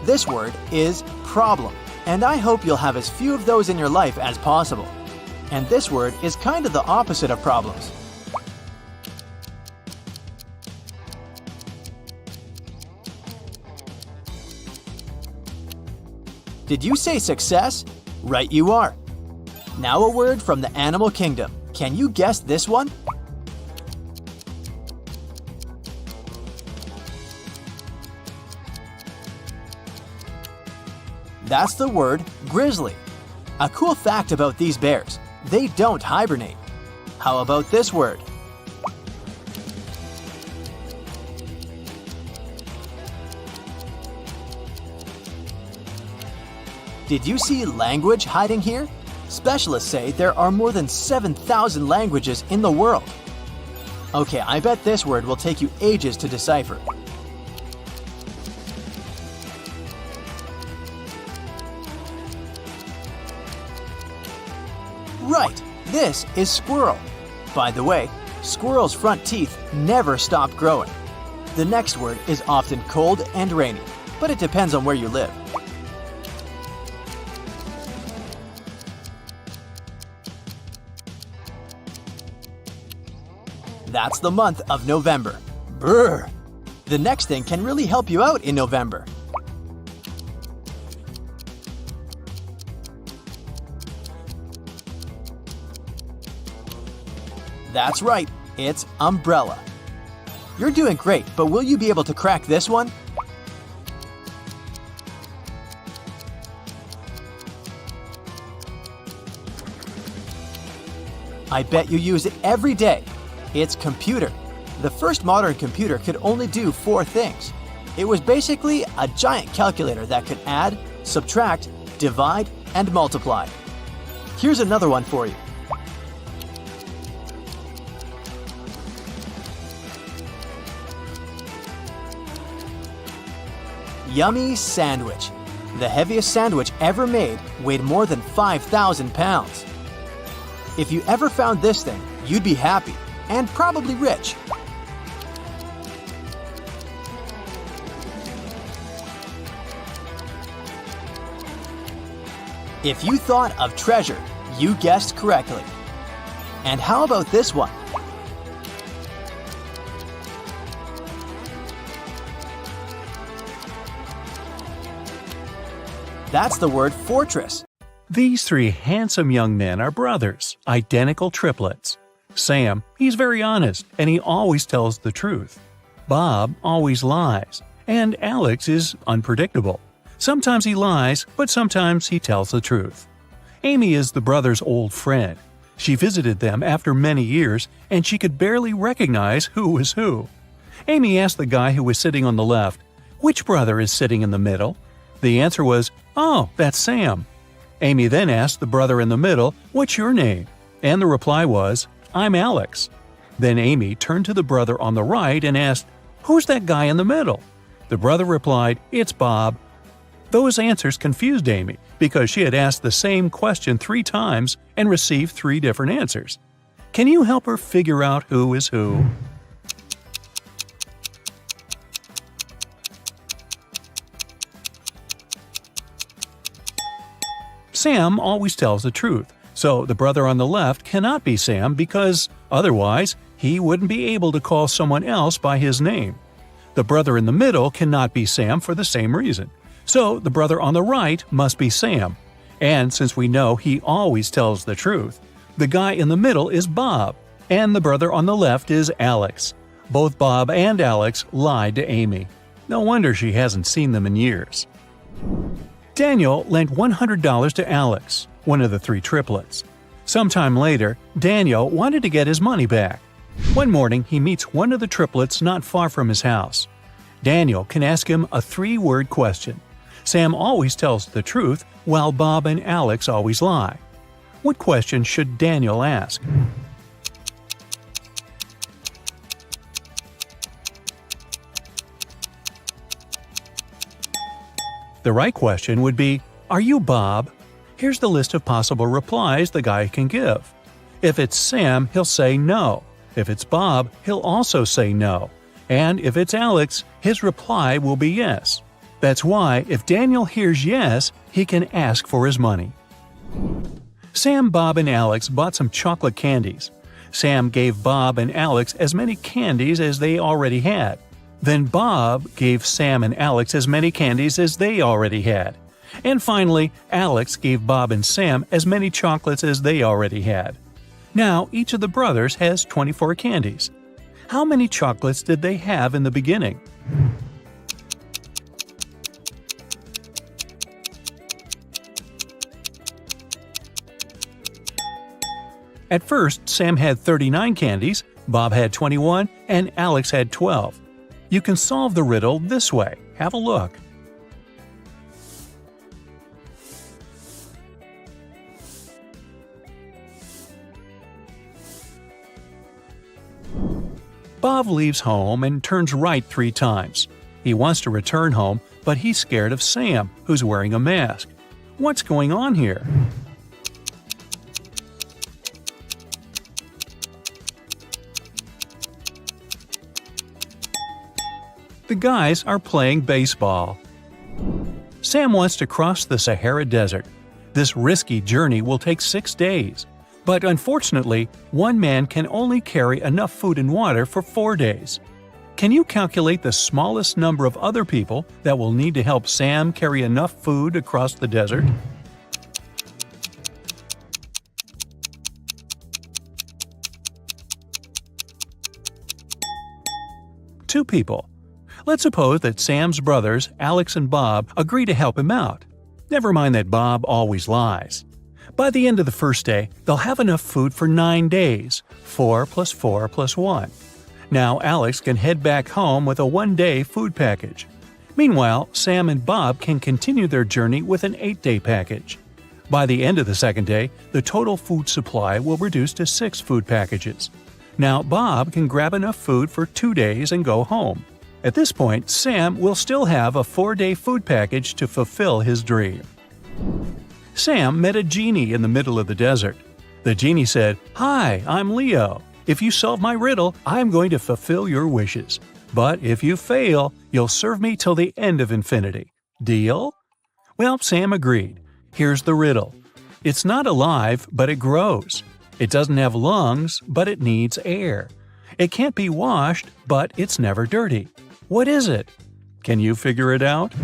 This word is problem, and I hope you'll have as few of those in your life as possible. And this word is kind of the opposite of problems. Did you say success? Right you are. Now a word from the animal kingdom. Can you guess this one? That's the word grizzly. A cool fact about these bears, they don't hibernate. How about this word? Did you see language hiding here? Specialists say there are more than 7,000 languages in the world. Okay, I bet this word will take you ages to decipher. Right, this is squirrel. By the way, squirrels' front teeth never stop growing. The next word is often cold and rainy, but it depends on where you live. That's the month of November. Brr! The next thing can really help you out in November. That's right, it's umbrella. You're doing great, but will you be able to crack this one? I bet you use it every day. It's computer. The first modern computer could only do 4 things. It was basically a giant calculator that could add, subtract, divide, and multiply. Here's another one for you. Yummy sandwich. The heaviest sandwich ever made weighed more than 5,000 pounds. If you ever found this thing, you'd be happy. and probably rich. If you thought of treasure, you guessed correctly. And how about this one? That's the word fortress. These three handsome young men are brothers, identical triplets. Sam, he's very honest, and he always tells the truth. Bob always lies, and Alex is unpredictable. Sometimes he lies, but sometimes he tells the truth. Amy is the brothers' old friend. She visited them after many years, and she could barely recognize who was who. Amy asked the guy who was sitting on the left, "Which brother is sitting in the middle?" The answer was, "Oh, that's Sam." Amy then asked the brother in the middle, "What's your name?" And the reply was, "I'm Alex." Then Amy turned to the brother on the right and asked, "Who's that guy in the middle?" The brother replied, "It's Bob." Those answers confused Amy because she had asked the same question 3 times and received 3 different answers. Can you help her figure out who is who? Sam always tells the truth, so the brother on the left cannot be Sam because otherwise he wouldn't be able to call someone else by his name. The brother in the middle cannot be Sam for the same reason. So the brother on the right must be Sam. And since we know he always tells the truth, the guy in the middle is Bob, and the brother on the left is Alex. Both Bob and Alex lied to Amy. No wonder she hasn't seen them in years. Daniel lent $100 to Alex, one of the 3 triplets. Sometime later, Daniel wanted to get his money back. One morning, he meets one of the triplets not far from his house. Daniel can ask him a 3-word question. Sam always tells the truth, while Bob and Alex always lie. What question should Daniel ask? The right question would be, "Are you Bob?" Here's the list of possible replies the guy can give. If it's Sam, he'll say no. If it's Bob, he'll also say no. And if it's Alex, his reply will be yes. That's why, if Daniel hears yes, he can ask for his money. Sam, Bob, and Alex bought some chocolate candies. Sam gave Bob and Alex as many candies as they already had. Then Bob gave Sam and Alex as many candies as they already had. And finally, Alex gave Bob and Sam as many chocolates as they already had. Now, each of the brothers has 24 candies. How many chocolates did they have in the beginning? At first, Sam had 39 candies, Bob had 21, and Alex had 12. You can solve the riddle this way. Have a look. Bob leaves home and turns right 3 times. He wants to return home, but he's scared of Sam, who's wearing a mask. What's going on here? The guys are playing baseball. Sam wants to cross the Sahara Desert. This risky journey will take 6 days. But unfortunately, one man can only carry enough food and water for 4 days. Can you calculate the smallest number of other people that will need to help Sam carry enough food across the desert? Two people. Let's suppose that Sam's brothers, Alex and Bob, agree to help him out. Never mind that Bob always lies. By the end of the first day, they'll have enough food for 9 days, 4 plus 4 plus 1. Now Alex can head back home with a 1-day food package. Meanwhile, Sam and Bob can continue their journey with an 8-day package. By the end of the second day, the total food supply will reduce to 6 food packages. Now Bob can grab enough food for 2 days and go home. At this point, Sam will still have a 4-day food package to fulfill his dream. Sam met a genie in the middle of the desert. The genie said, "Hi, I'm Leo. If you solve my riddle, I'm going to fulfill your wishes. But if you fail, you'll serve me till the end of infinity. Deal?" Well, Sam agreed. Here's the riddle. It's not alive, but it grows. It doesn't have lungs, but it needs air. It can't be washed, but it's never dirty. What is it? Can you figure it out?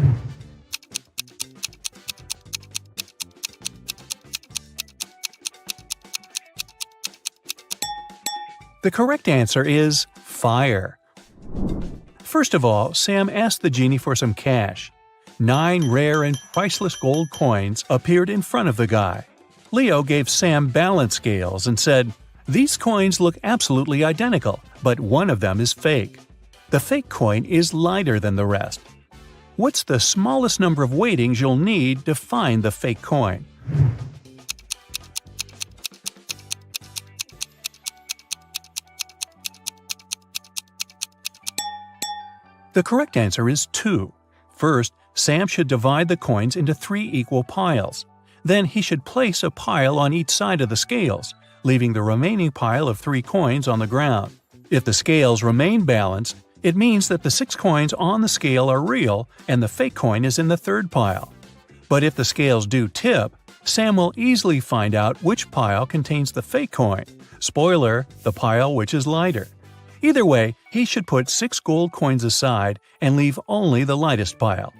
The correct answer is fire. First of all, Sam asked the genie for some cash. 9 rare and priceless gold coins appeared in front of the guy. Leo gave Sam balance scales and said, "These coins look absolutely identical, but one of them is fake. The fake coin is lighter than the rest. What's the smallest number of weightings you'll need to find the fake coin?" The correct answer is 2. First, Sam should divide the coins into 3 equal piles. Then he should place a pile on each side of the scales, leaving the remaining pile of 3 coins on the ground. If the scales remain balanced, it means that the 6 coins on the scale are real and the fake coin is in the 3rd pile. But if the scales do tip, Sam will easily find out which pile contains the fake coin. Spoiler, the pile which is lighter. Either way, he should put 6 gold coins aside and leave only the lightest pile.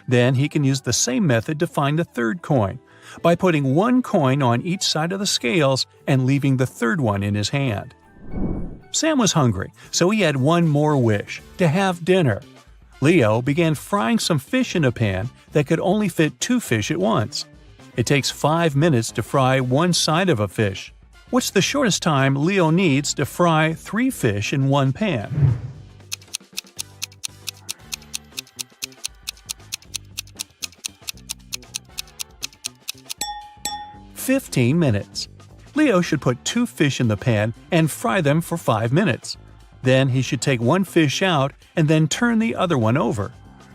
Then he can use the same method to find the 3rd coin, by putting 1 coin on each side of the scales and leaving the 3rd one in his hand. Sam was hungry, so he had one more wish, to have dinner. Leo began frying some fish in a pan that could only fit 2 fish at once. It takes 5 minutes to fry one side of a fish. What's the shortest time Leo needs to fry 3 fish in one pan? "15 minutes. Leo should put 2 fish in the pan and fry them for 5 minutes. Then he should take 1 fish out and then turn the other one over.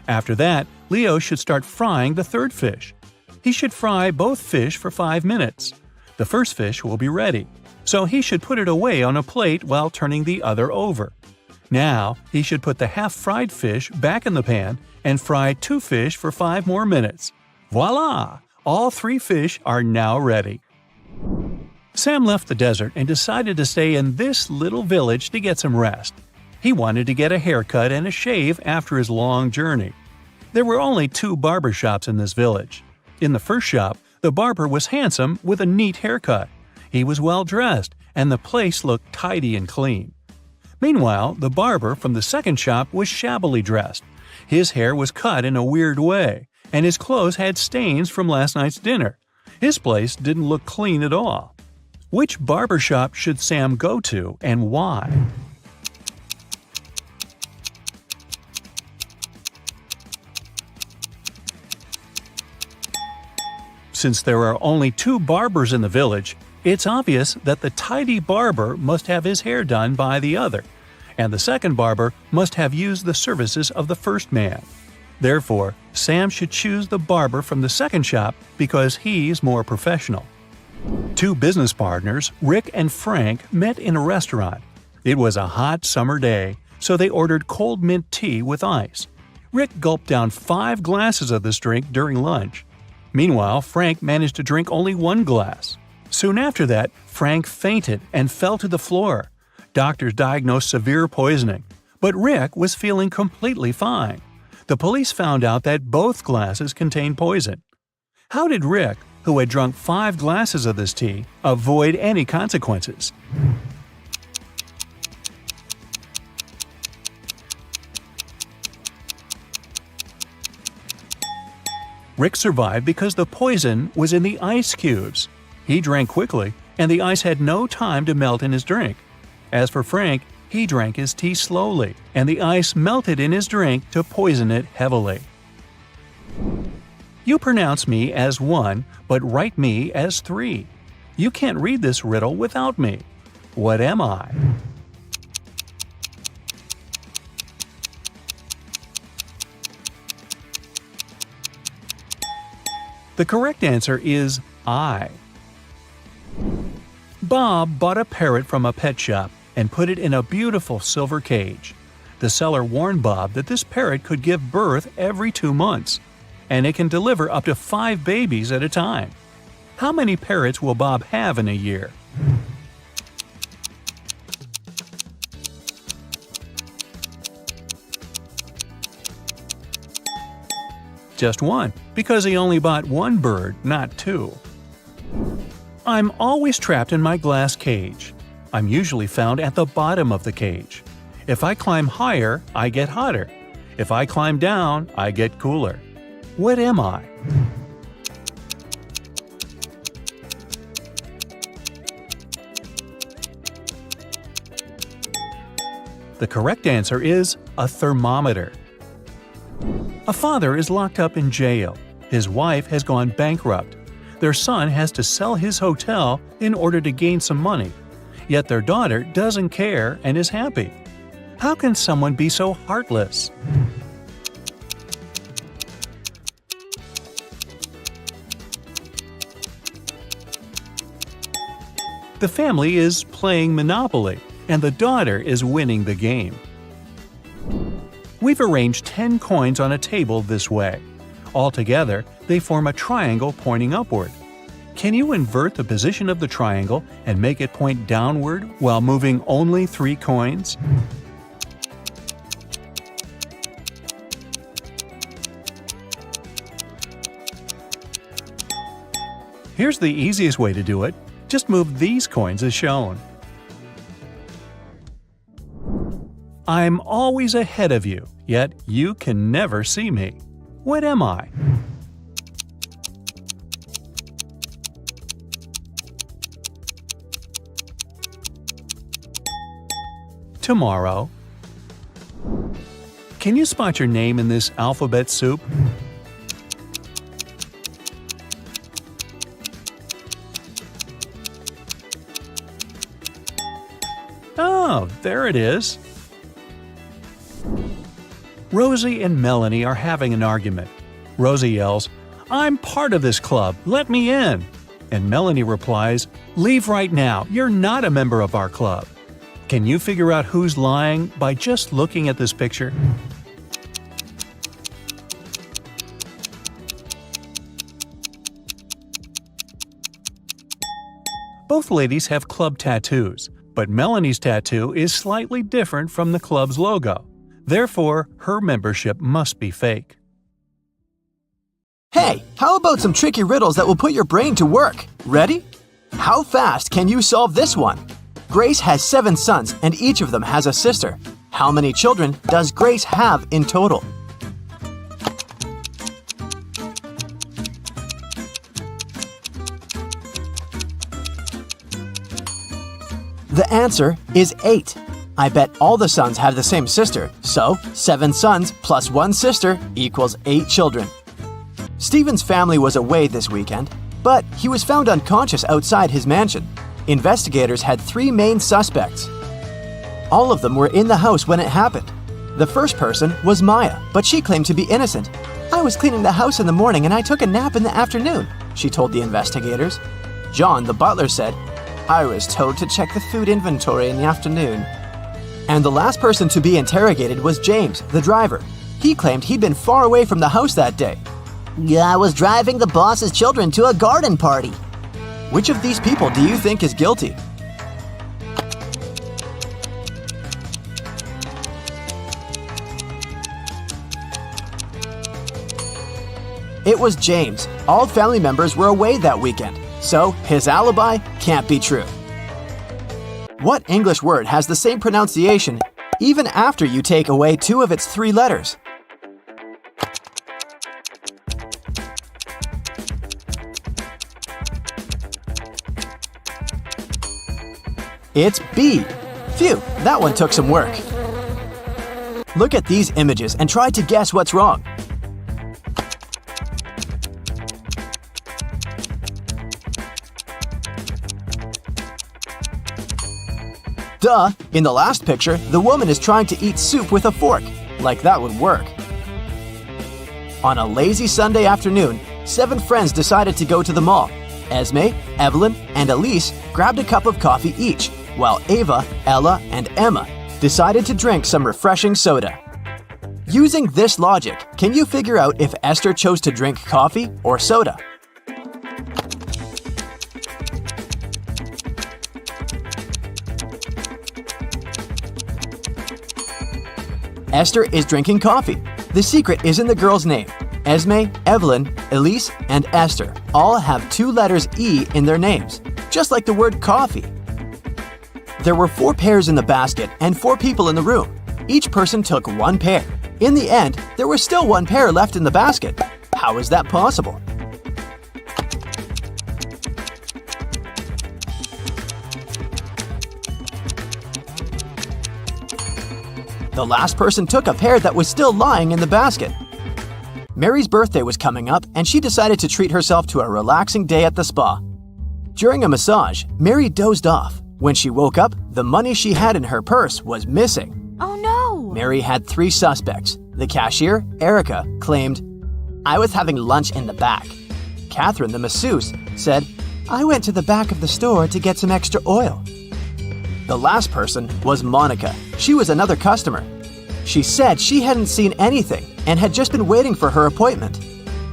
After that, Leo should start frying the 3rd fish. He should fry both fish for 5 minutes. The first fish will be ready, so he should put it away on a plate while turning the other over. Now, he should put the half-fried fish back in the pan and fry 2 fish for 5 more minutes. Voila! All 3 fish are now ready." Sam left the desert and decided to stay in this little village to get some rest. He wanted to get a haircut and a shave after his long journey. There were only 2 barber shops in this village. In the first shop, the barber was handsome with a neat haircut. He was well dressed, and the place looked tidy and clean. Meanwhile, the barber from the second shop was shabbily dressed. His hair was cut in a weird way, and his clothes had stains from last night's dinner. His place didn't look clean at all. Which barber shop should Sam go to, and why? Since there are only 2 barbers in the village, it's obvious that the tidy barber must have his hair done by the other, and the second barber must have used the services of the first man. Therefore, Sam should choose the barber from the second shop because he's more professional. 2 business partners, Rick and Frank, met in a restaurant. It was a hot summer day, so they ordered cold mint tea with ice. Rick gulped down 5 glasses of this drink during lunch. Meanwhile, Frank managed to drink only 1 glass. Soon after that, Frank fainted and fell to the floor. Doctors diagnosed severe poisoning, but Rick was feeling completely fine. The police found out that both glasses contained poison. How did Rick, who had drunk 5 glasses of this tea, avoid any consequences? Rick survived because the poison was in the ice cubes. He drank quickly, and the ice had no time to melt in his drink. As for Frank, he drank his tea slowly, and the ice melted in his drink to poison it heavily. You pronounce me as 1, but write me as 3. You can't read this riddle without me. What am I? The correct answer is I. Bob bought a parrot from a pet shop, and put it in a beautiful silver cage. The seller warned Bob that this parrot could give birth every 2 months, and it can deliver up to 5 babies at a time. How many parrots will Bob have in a year? Just 1, because he only bought 1 bird, not 2. I'm always trapped in my glass cage. I'm usually found at the bottom of the cage. If I climb higher, I get hotter. If I climb down, I get cooler. What am I? The correct answer is a thermometer. A father is locked up in jail. His wife has gone bankrupt. Their son has to sell his hotel in order to gain some money. Yet their daughter doesn't care and is happy. How can someone be so heartless? The family is playing Monopoly, and the daughter is winning the game. We've arranged 10 coins on a table this way. Altogether, they form a triangle pointing upward. Can you invert the position of the triangle and make it point downward while moving only 3 coins? Here's the easiest way to do it. Just move these coins as shown. I'm always ahead of you, yet you can never see me. What am I? Tomorrow. Can you spot your name in this alphabet soup? Oh, there it is. Rosie and Melanie are having an argument. Rosie yells, "I'm part of this club, let me in!" And Melanie replies, "Leave right now, you're not a member of our club." Can you figure out who's lying by just looking at this picture? Both ladies have club tattoos, but Melanie's tattoo is slightly different from the club's logo. Therefore, her membership must be fake. Hey, how about some tricky riddles that will put your brain to work? Ready? How fast can you solve this one? Grace has 7 sons and each of them has a sister. How many children does Grace have in total? The answer is 8. I bet all the sons have the same sister, so 7 sons plus 1 sister equals 8 children. Stephen's family was away this weekend, but he was found unconscious outside his mansion. Investigators had 3 main suspects. All of them were in the house when it happened. The first person was Maya, but she claimed to be innocent. "I was cleaning the house in the morning and I took a nap in the afternoon," she told the investigators. John, the butler, said, "I was told to check the food inventory in the afternoon." And the last person to be interrogated was James, the driver. He claimed he'd been far away from the house that day. I was driving the boss's children to a garden party. Which of these people do you think is guilty? It was James. All family members were away that weekend, so his alibi can't be true. What English word has the same pronunciation even after you take away 2 of its 3 letters? It's B. Phew, that one took some work. Look at these images and try to guess what's wrong. Duh! In the last picture, the woman is trying to eat soup with a fork. Like that would work. On a lazy Sunday afternoon, 7 friends decided to go to the mall. Esme, Evelyn, and Elise grabbed a cup of coffee each. while Ava, Ella, and Emma decided to drink some refreshing soda. Using this logic, can you figure out if Esther chose to drink coffee or soda? Esther is drinking coffee. The secret is in the girl's name. Esme, Evelyn, Elise, and Esther all have 2 letters E in their names, just like the word coffee. There were 4 pairs in the basket and 4 people in the room. Each person took 1 pair. In the end, there was still 1 pair left in the basket. How is that possible? The last person took a pair that was still lying in the basket. Mary's birthday was coming up, and she decided to treat herself to a relaxing day at the spa. During a massage, Mary dozed off. When she woke up, the money she had in her purse was missing. Oh no! Mary had 3 suspects. The cashier, Erica, claimed, "I was having lunch in the back." Catherine, the masseuse, said, "I went to the back of the store to get some extra oil." The last person was Monica. She was another customer. She said she hadn't seen anything and had just been waiting for her appointment.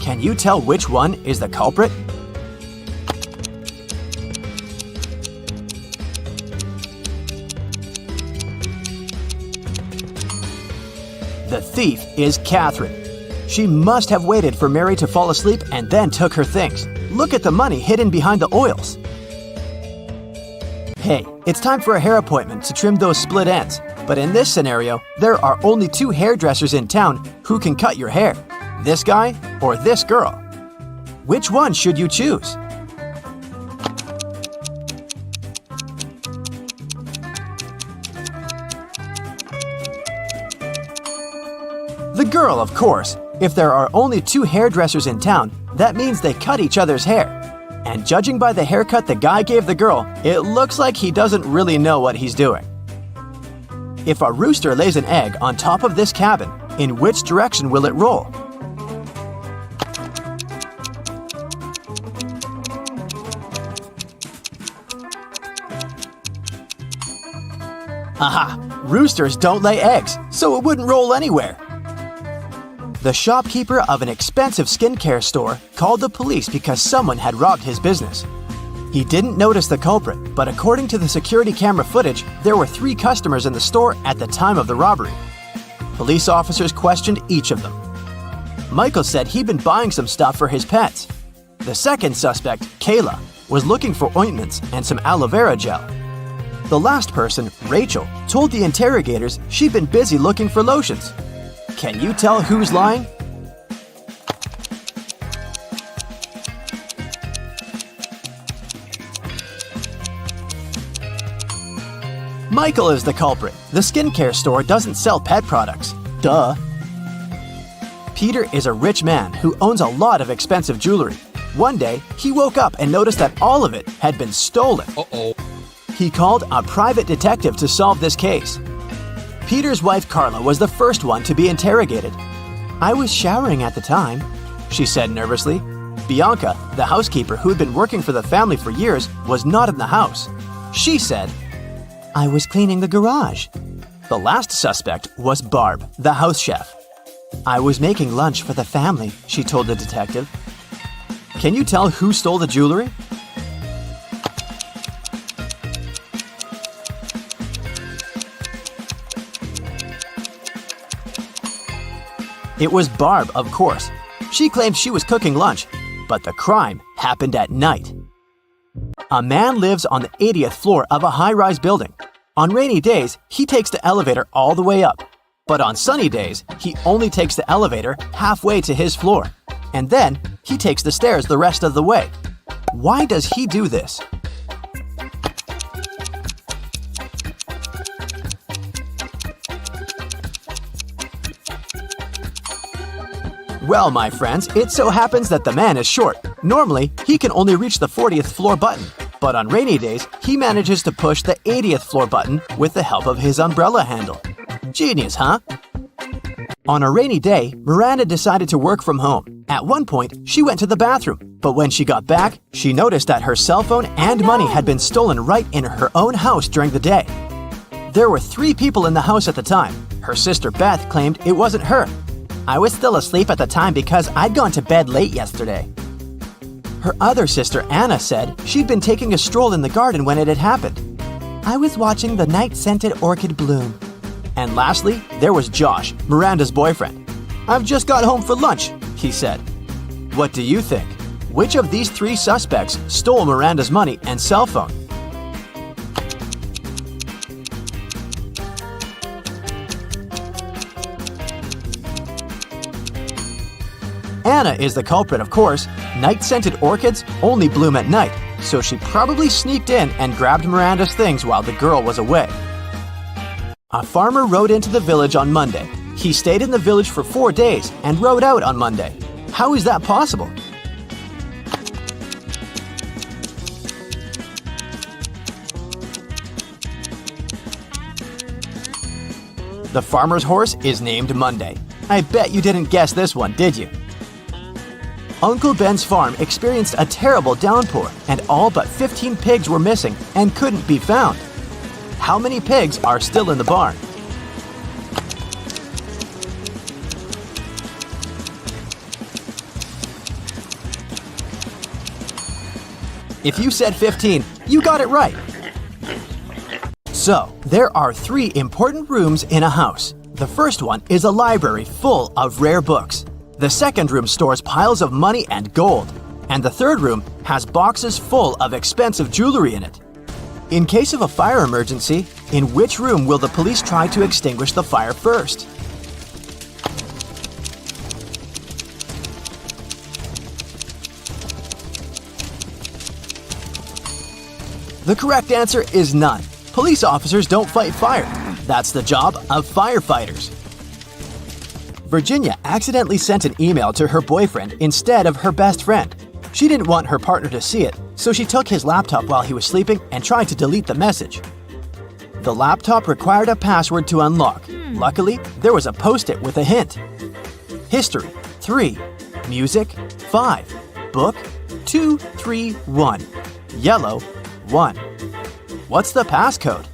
Can you tell which one is the culprit? The thief is Catherine. She must have waited for Mary to fall asleep and then took her things. Look at the money hidden behind the oils. Hey, it's time for a hair appointment to trim those split ends. But in this scenario, there are only 2 hairdressers in town who can cut your hair. This guy or this girl. Which one should you choose? The girl, of course. If there are only 2 hairdressers in town, that means they cut each other's hair. And judging by the haircut the guy gave the girl, it looks like he doesn't really know what he's doing. If a rooster lays an egg on top of this cabin, in which direction will it roll? Aha! Roosters don't lay eggs, so it wouldn't roll anywhere. The shopkeeper of an expensive skincare store called the police because someone had robbed his business. He didn't notice the culprit, but according to the security camera footage, there were 3 customers in the store at the time of the robbery. Police officers questioned each of them. Michael said he'd been buying some stuff for his pets. The second suspect, Kayla, was looking for ointments and some aloe vera gel. The last person, Rachel, told the interrogators she'd been busy looking for lotions. Can you tell who's lying? Michael is the culprit. The skincare store doesn't sell pet products. Duh. Peter is a rich man who owns a lot of expensive jewelry. One day, he woke up and noticed that all of it had been stolen. Uh-oh. He called a private detective to solve this case. Peter's wife Carla was the first one to be interrogated. "I was showering at the time," she said nervously. Bianca, the housekeeper who had been working for the family for years, was not in the house. She said, "I was cleaning the garage." The last suspect was Barb, the house chef. "I was making lunch for the family," she told the detective. Can you tell who stole the jewelry? It was Barb, of course. She claimed she was cooking lunch, but the crime happened at night. A man lives on the 80th floor of a high-rise building. On rainy days, he takes the elevator all the way up. But on sunny days, he only takes the elevator halfway to his floor. And then, he takes the stairs the rest of the way. Why does he do this? Well, my friends, it so happens that the man is short. Normally, he can only reach the 40th floor button. But on rainy days, he manages to push the 80th floor button with the help of his umbrella handle. Genius, huh? On a rainy day, Miranda decided to work from home. At one point, she went to the bathroom. But when she got back, she noticed that her cell phone and money had been stolen right in her own house during the day. There were 3 people in the house at the time. Her sister Beth claimed it wasn't her. "I was still asleep at the time because I'd gone to bed late yesterday." Her other sister Anna said she'd been taking a stroll in the garden when it had happened. "I was watching the night-scented orchid bloom." And lastly, there was Josh, Miranda's boyfriend. "I've just got home for lunch," he said. What do you think? Which of these 3 suspects stole Miranda's money and cell phone? Anna is the culprit, of course. Night-scented orchids only bloom at night, so she probably sneaked in and grabbed Miranda's things while the girl was away. A farmer rode into the village on Monday. He stayed in the village for 4 days and rode out on Monday. How is that possible? The farmer's horse is named Monday. I bet you didn't guess this one, did you? Uncle Ben's farm experienced a terrible downpour, and all but 15 pigs were missing and couldn't be found. How many pigs are still in the barn? If you said 15, you got it right. So, there are 3 important rooms in a house. The first one is a library full of rare books. The second room stores piles of money and gold. And the third room has boxes full of expensive jewelry in it. In case of a fire emergency, in which room will the police try to extinguish the fire first? The correct answer is none. Police officers don't fight fire. That's the job of firefighters. Virginia accidentally sent an email to her boyfriend instead of her best friend. She didn't want her partner to see it, so she took his laptop while he was sleeping and tried to delete the message. The laptop required a password to unlock. Luckily, there was a post-it with a hint. History, 3. Music, 5. Book, 2, 3, 1. Yellow, 1. What's the passcode?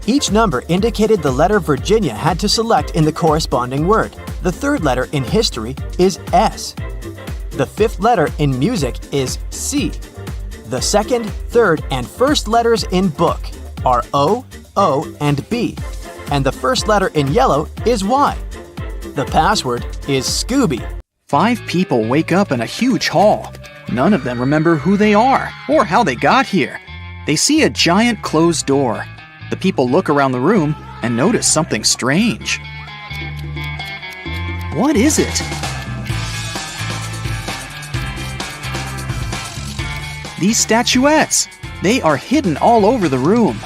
Each number indicated the letter Virginia had to select in the corresponding word. The third letter in history is S. The fifth letter in music is C. The second, third, and first letters in book are O, O, and B. And the first letter in yellow is Y. The password is Scooby. 5 people wake up in a huge hall. None of them remember who they are or how they got here. They see a giant closed door. The people look around the room and notice something strange. What is it? These statuettes. They are hidden all over the room.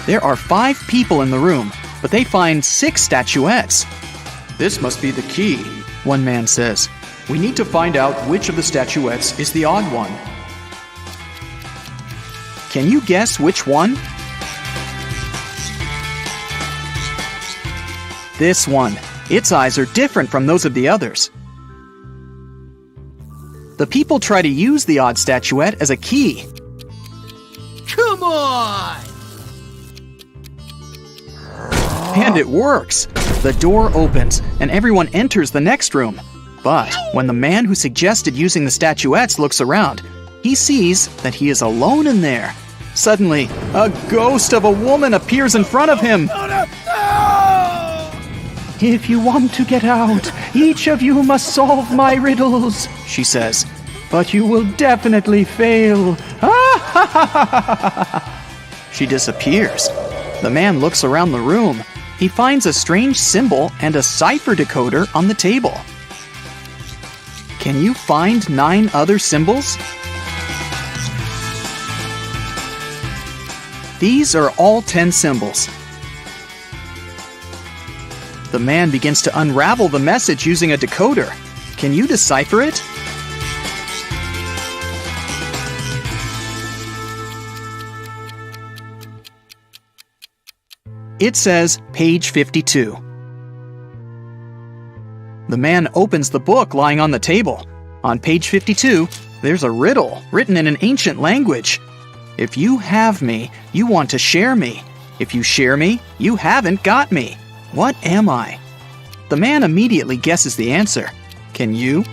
There are 5 people in the room, but they find 6 statuettes. This must be the key, one man says. We need to find out which of the statuettes is the odd one. Can you guess which one? This one. Its eyes are different from those of the others. The people try to use the odd statuette as a key. Come on! And it works. The door opens and everyone enters the next room. But when the man who suggested using the statuettes looks around, he sees that he is alone in there. Suddenly, a ghost of a woman appears in front of him. If you want to get out, each of you must solve my riddles, she says. But you will definitely fail. She disappears. The man looks around the room. He finds a strange symbol and a cipher decoder on the table. Can you find 9 other symbols? These are all 10 symbols. The man begins to unravel the message using a decoder. Can you decipher it? It says page 52. The man opens the book lying on the table. On page 52, there's a riddle written in an ancient language. If you have me, you want to share me. If you share me, you haven't got me. What am I? The man immediately guesses the answer. Can you?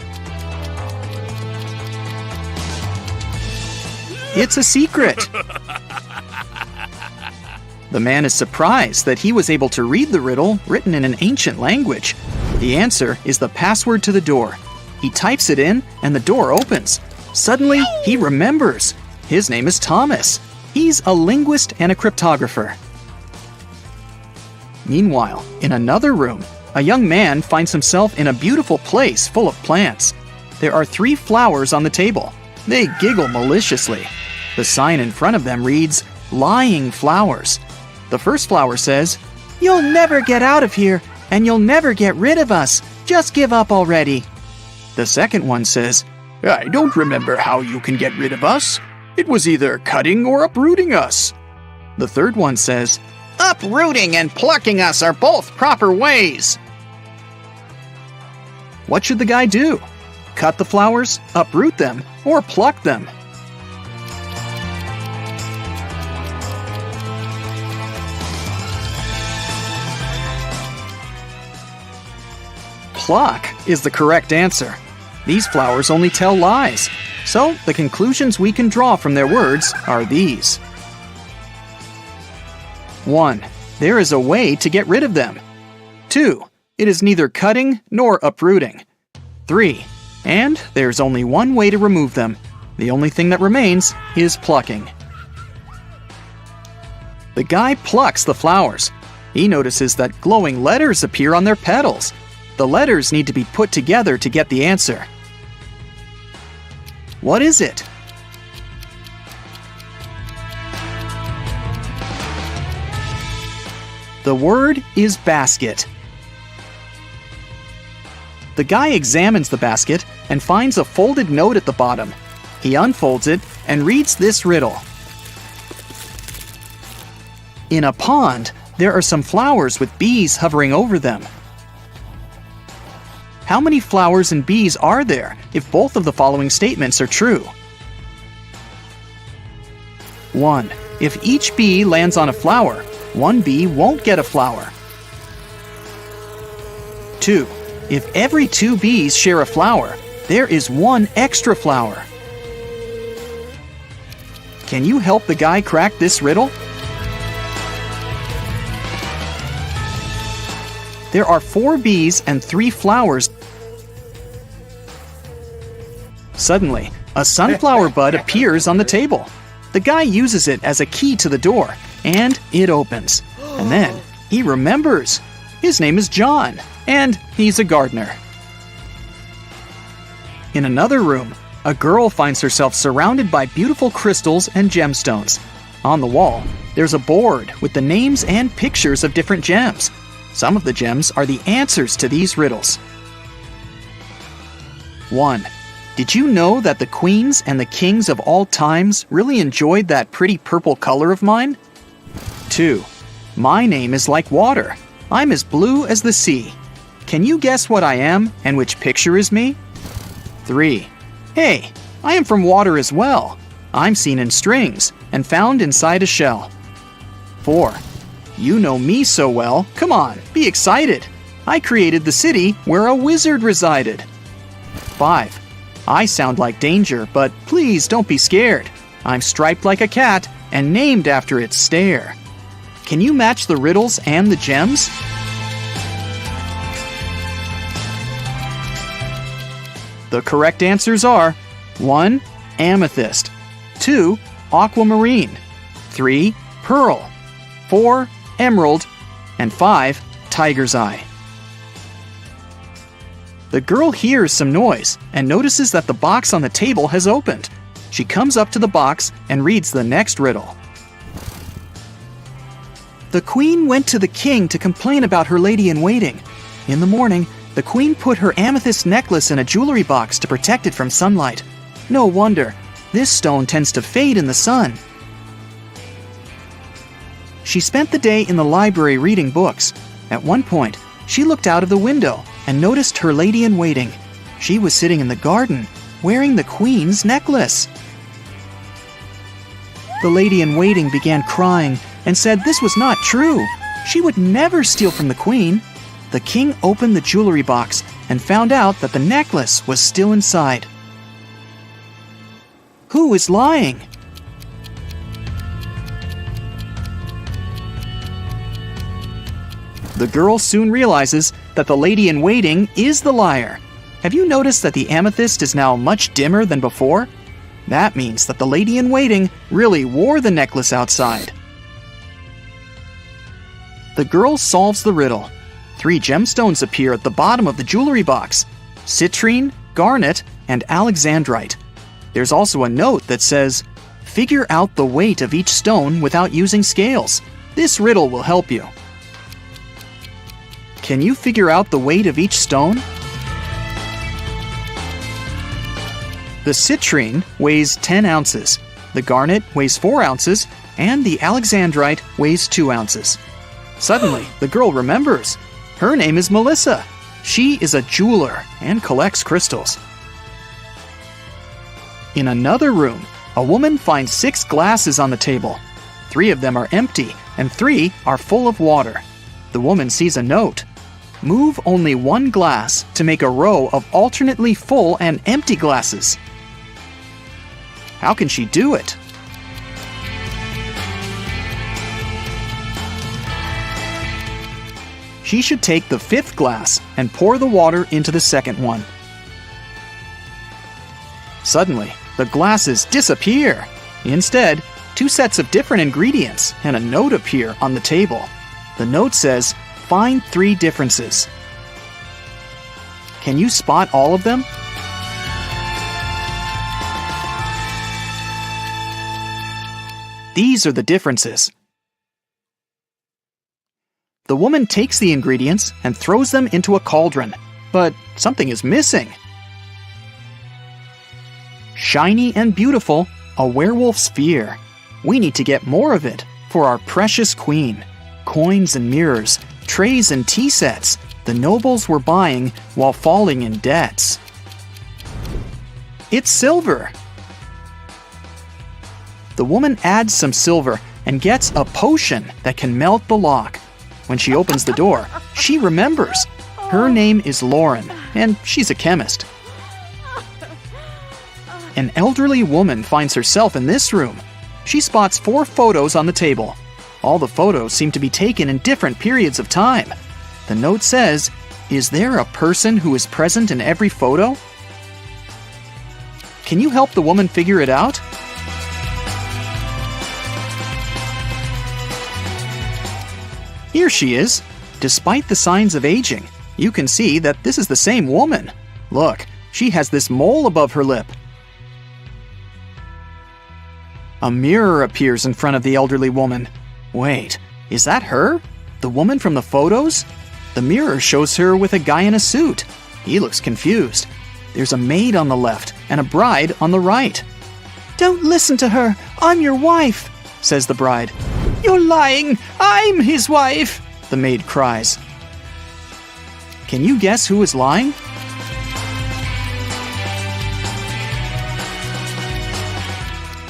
It's a secret. The man is surprised that he was able to read the riddle written in an ancient language. The answer is the password to the door. He types it in, and the door opens. Suddenly, he remembers. His name is Thomas. He's a linguist and a cryptographer. Meanwhile, in another room, a young man finds himself in a beautiful place full of plants. There are 3 flowers on the table. They giggle maliciously. The sign in front of them reads, "Lying Flowers." The first flower says, "You'll never get out of here, and you'll never get rid of us. Just give up already." The second one says, "I don't remember how you can get rid of us. It was either cutting or uprooting us." The third one says, "Uprooting and plucking us are both proper ways." What should the guy do? Cut the flowers, uproot them, or pluck them? Pluck is the correct answer. These flowers only tell lies. So, the conclusions we can draw from their words are these. 1. There is a way to get rid of them. 2. It is neither cutting nor uprooting. 3. And there's only one way to remove them. The only thing that remains is plucking. The guy plucks the flowers. He notices that glowing letters appear on their petals. The letters need to be put together to get the answer. What is it? The word is basket. The guy examines the basket and finds a folded note at the bottom. He unfolds it and reads this riddle. In a pond, there are some flowers with bees hovering over them. How many flowers and bees are there if both of the following statements are true? 1. If each bee lands on a flower, one bee won't get a flower. 2. If every 2 bees share a flower, there is 1 extra flower. Can you help the guy crack this riddle? There are 4 bees and 3 flowers. Suddenly, a sunflower bud appears on the table. The guy uses it as a key to the door, and it opens. And then he remembers. His name is John, and he's a gardener. In another room, a girl finds herself surrounded by beautiful crystals and gemstones. On the wall, there's a board with the names and pictures of different gems. Some of the gems are the answers to these riddles. 1. Did you know that the queens and the kings of all times really enjoyed that pretty purple color of mine? 2. My name is like water. I'm as blue as the sea. Can you guess what I am and which picture is me? 3. Hey, I am from water as well. I'm seen in strings and found inside a shell. 4. You know me so well. Come on, be excited. I created the city where a wizard resided. 5. I sound like danger, but please don't be scared. I'm striped like a cat and named after its stare. Can you match the riddles and the gems? The correct answers are 1. Amethyst, 2. Aquamarine, 3. Pearl, 4. Emerald, and 5. Tiger's eye. The girl hears some noise and notices that the box on the table has opened. She comes up to the box and reads the next riddle. The queen went to the king to complain about her lady-in-waiting. In the morning, the queen put her amethyst necklace in a jewelry box to protect it from sunlight. No wonder, this stone tends to fade in the sun. She spent the day in the library reading books. At one point, she looked out of the window and noticed her lady-in-waiting. She was sitting in the garden, wearing the queen's necklace. The lady-in-waiting began crying and said this was not true. She would never steal from the queen. The king opened the jewelry box and found out that the necklace was still inside. Who is lying? The girl soon realizes that the lady-in-waiting is the liar. Have you noticed that the amethyst is now much dimmer than before? That means that the lady-in-waiting really wore the necklace outside. The girl solves the riddle. 3 gemstones appear at the bottom of the jewelry box: citrine, garnet, and alexandrite. There's also a note that says, "Figure out the weight of each stone without using scales. This riddle will help you." Can you figure out the weight of each stone? The citrine weighs 10 ounces, the garnet weighs 4 ounces, and the alexandrite weighs 2 ounces. Suddenly, the girl remembers. Her name is Melissa. She is a jeweler and collects crystals. In another room, a woman finds 6 glasses on the table. 3 of them are empty, and 3 are full of water. The woman sees a note. Move only 1 glass to make a row of alternately full and empty glasses. How can she do it? She should take the 5th glass and pour the water into the second one. Suddenly, the glasses disappear. Instead, 2 sets of different ingredients and a note appear on the table. The note says, "Find 3 differences." Can you spot all of them? These are the differences. The woman takes the ingredients and throws them into a cauldron, but something is missing. Shiny and beautiful, a werewolf's fear. We need to get more of it for our precious queen. Coins and mirrors, trays and tea sets, the nobles were buying while falling in debts. It's silver. The woman adds some silver and gets a potion that can melt the lock. When she opens the door, she remembers. Her name is Lauren, and she's a chemist. An elderly woman finds herself in this room. She spots 4 photos on the table. All the photos seem to be taken in different periods of time. The note says, "Is there a person who is present in every photo?" Can you help the woman figure it out? Here she is. Despite the signs of aging, you can see that this is the same woman. Look, she has this mole above her lip. A mirror appears in front of the elderly woman. Wait, is that her? The woman from the photos? The mirror shows her with a guy in a suit. He looks confused. There's a maid on the left and a bride on the right. "Don't listen to her. I'm your wife," says the bride. "You're lying. I'm his wife," the maid cries. Can you guess who is lying?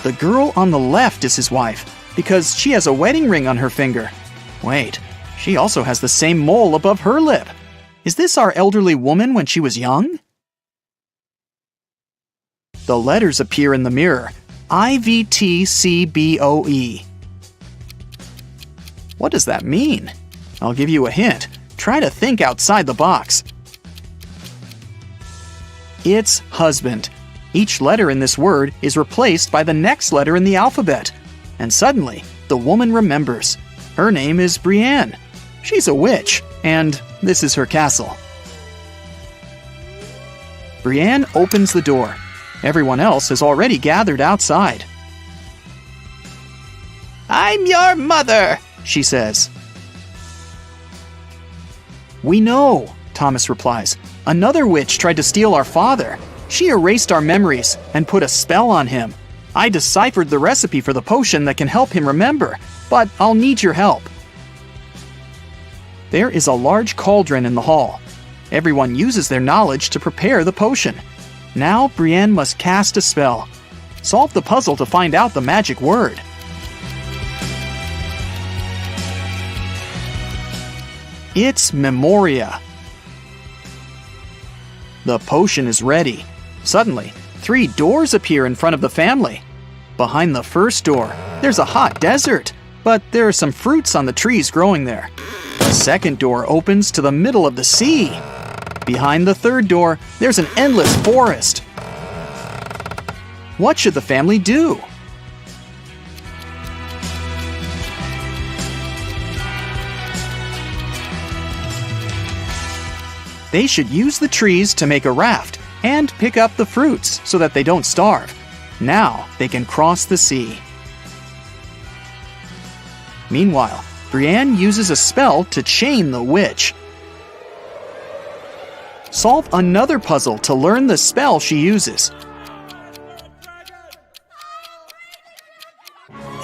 The girl on the left is his wife because she has a wedding ring on her finger. Wait, she also has the same mole above her lip. Is this our elderly woman when she was young? The letters appear in the mirror. IVTCBOE. What does that mean? I'll give you a hint. Try to think outside the box. It's husband. Each letter in this word is replaced by the next letter in the alphabet. And suddenly, the woman remembers. Her name is Brienne. She's a witch, and this is her castle. Brienne opens the door. Everyone else has already gathered outside. "I'm your mother," she says. "We know," Thomas replies. "Another witch tried to steal our father. She erased our memories and put a spell on him. I deciphered the recipe for the potion that can help him remember. but I'll need your help. There is a large cauldron in the hall. Everyone uses their knowledge to prepare the potion. Now Brienne must cast a spell. Solve the puzzle to find out the magic word. It's Memoria. The potion is ready. Suddenly, 3 doors appear in front of the family. Behind the first door, there's a hot desert, but there are some fruits on the trees growing there. The second door opens to the middle of the sea. Behind the third door, there's an endless forest. What should the family do? They should use the trees to make a raft and pick up the fruits so that they don't starve. Now they can cross the sea. Meanwhile, Brienne uses a spell to chain the witch. Solve another puzzle to learn the spell she uses.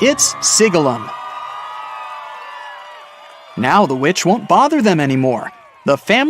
It's Sigillum. Now the witch won't bother them anymore. The family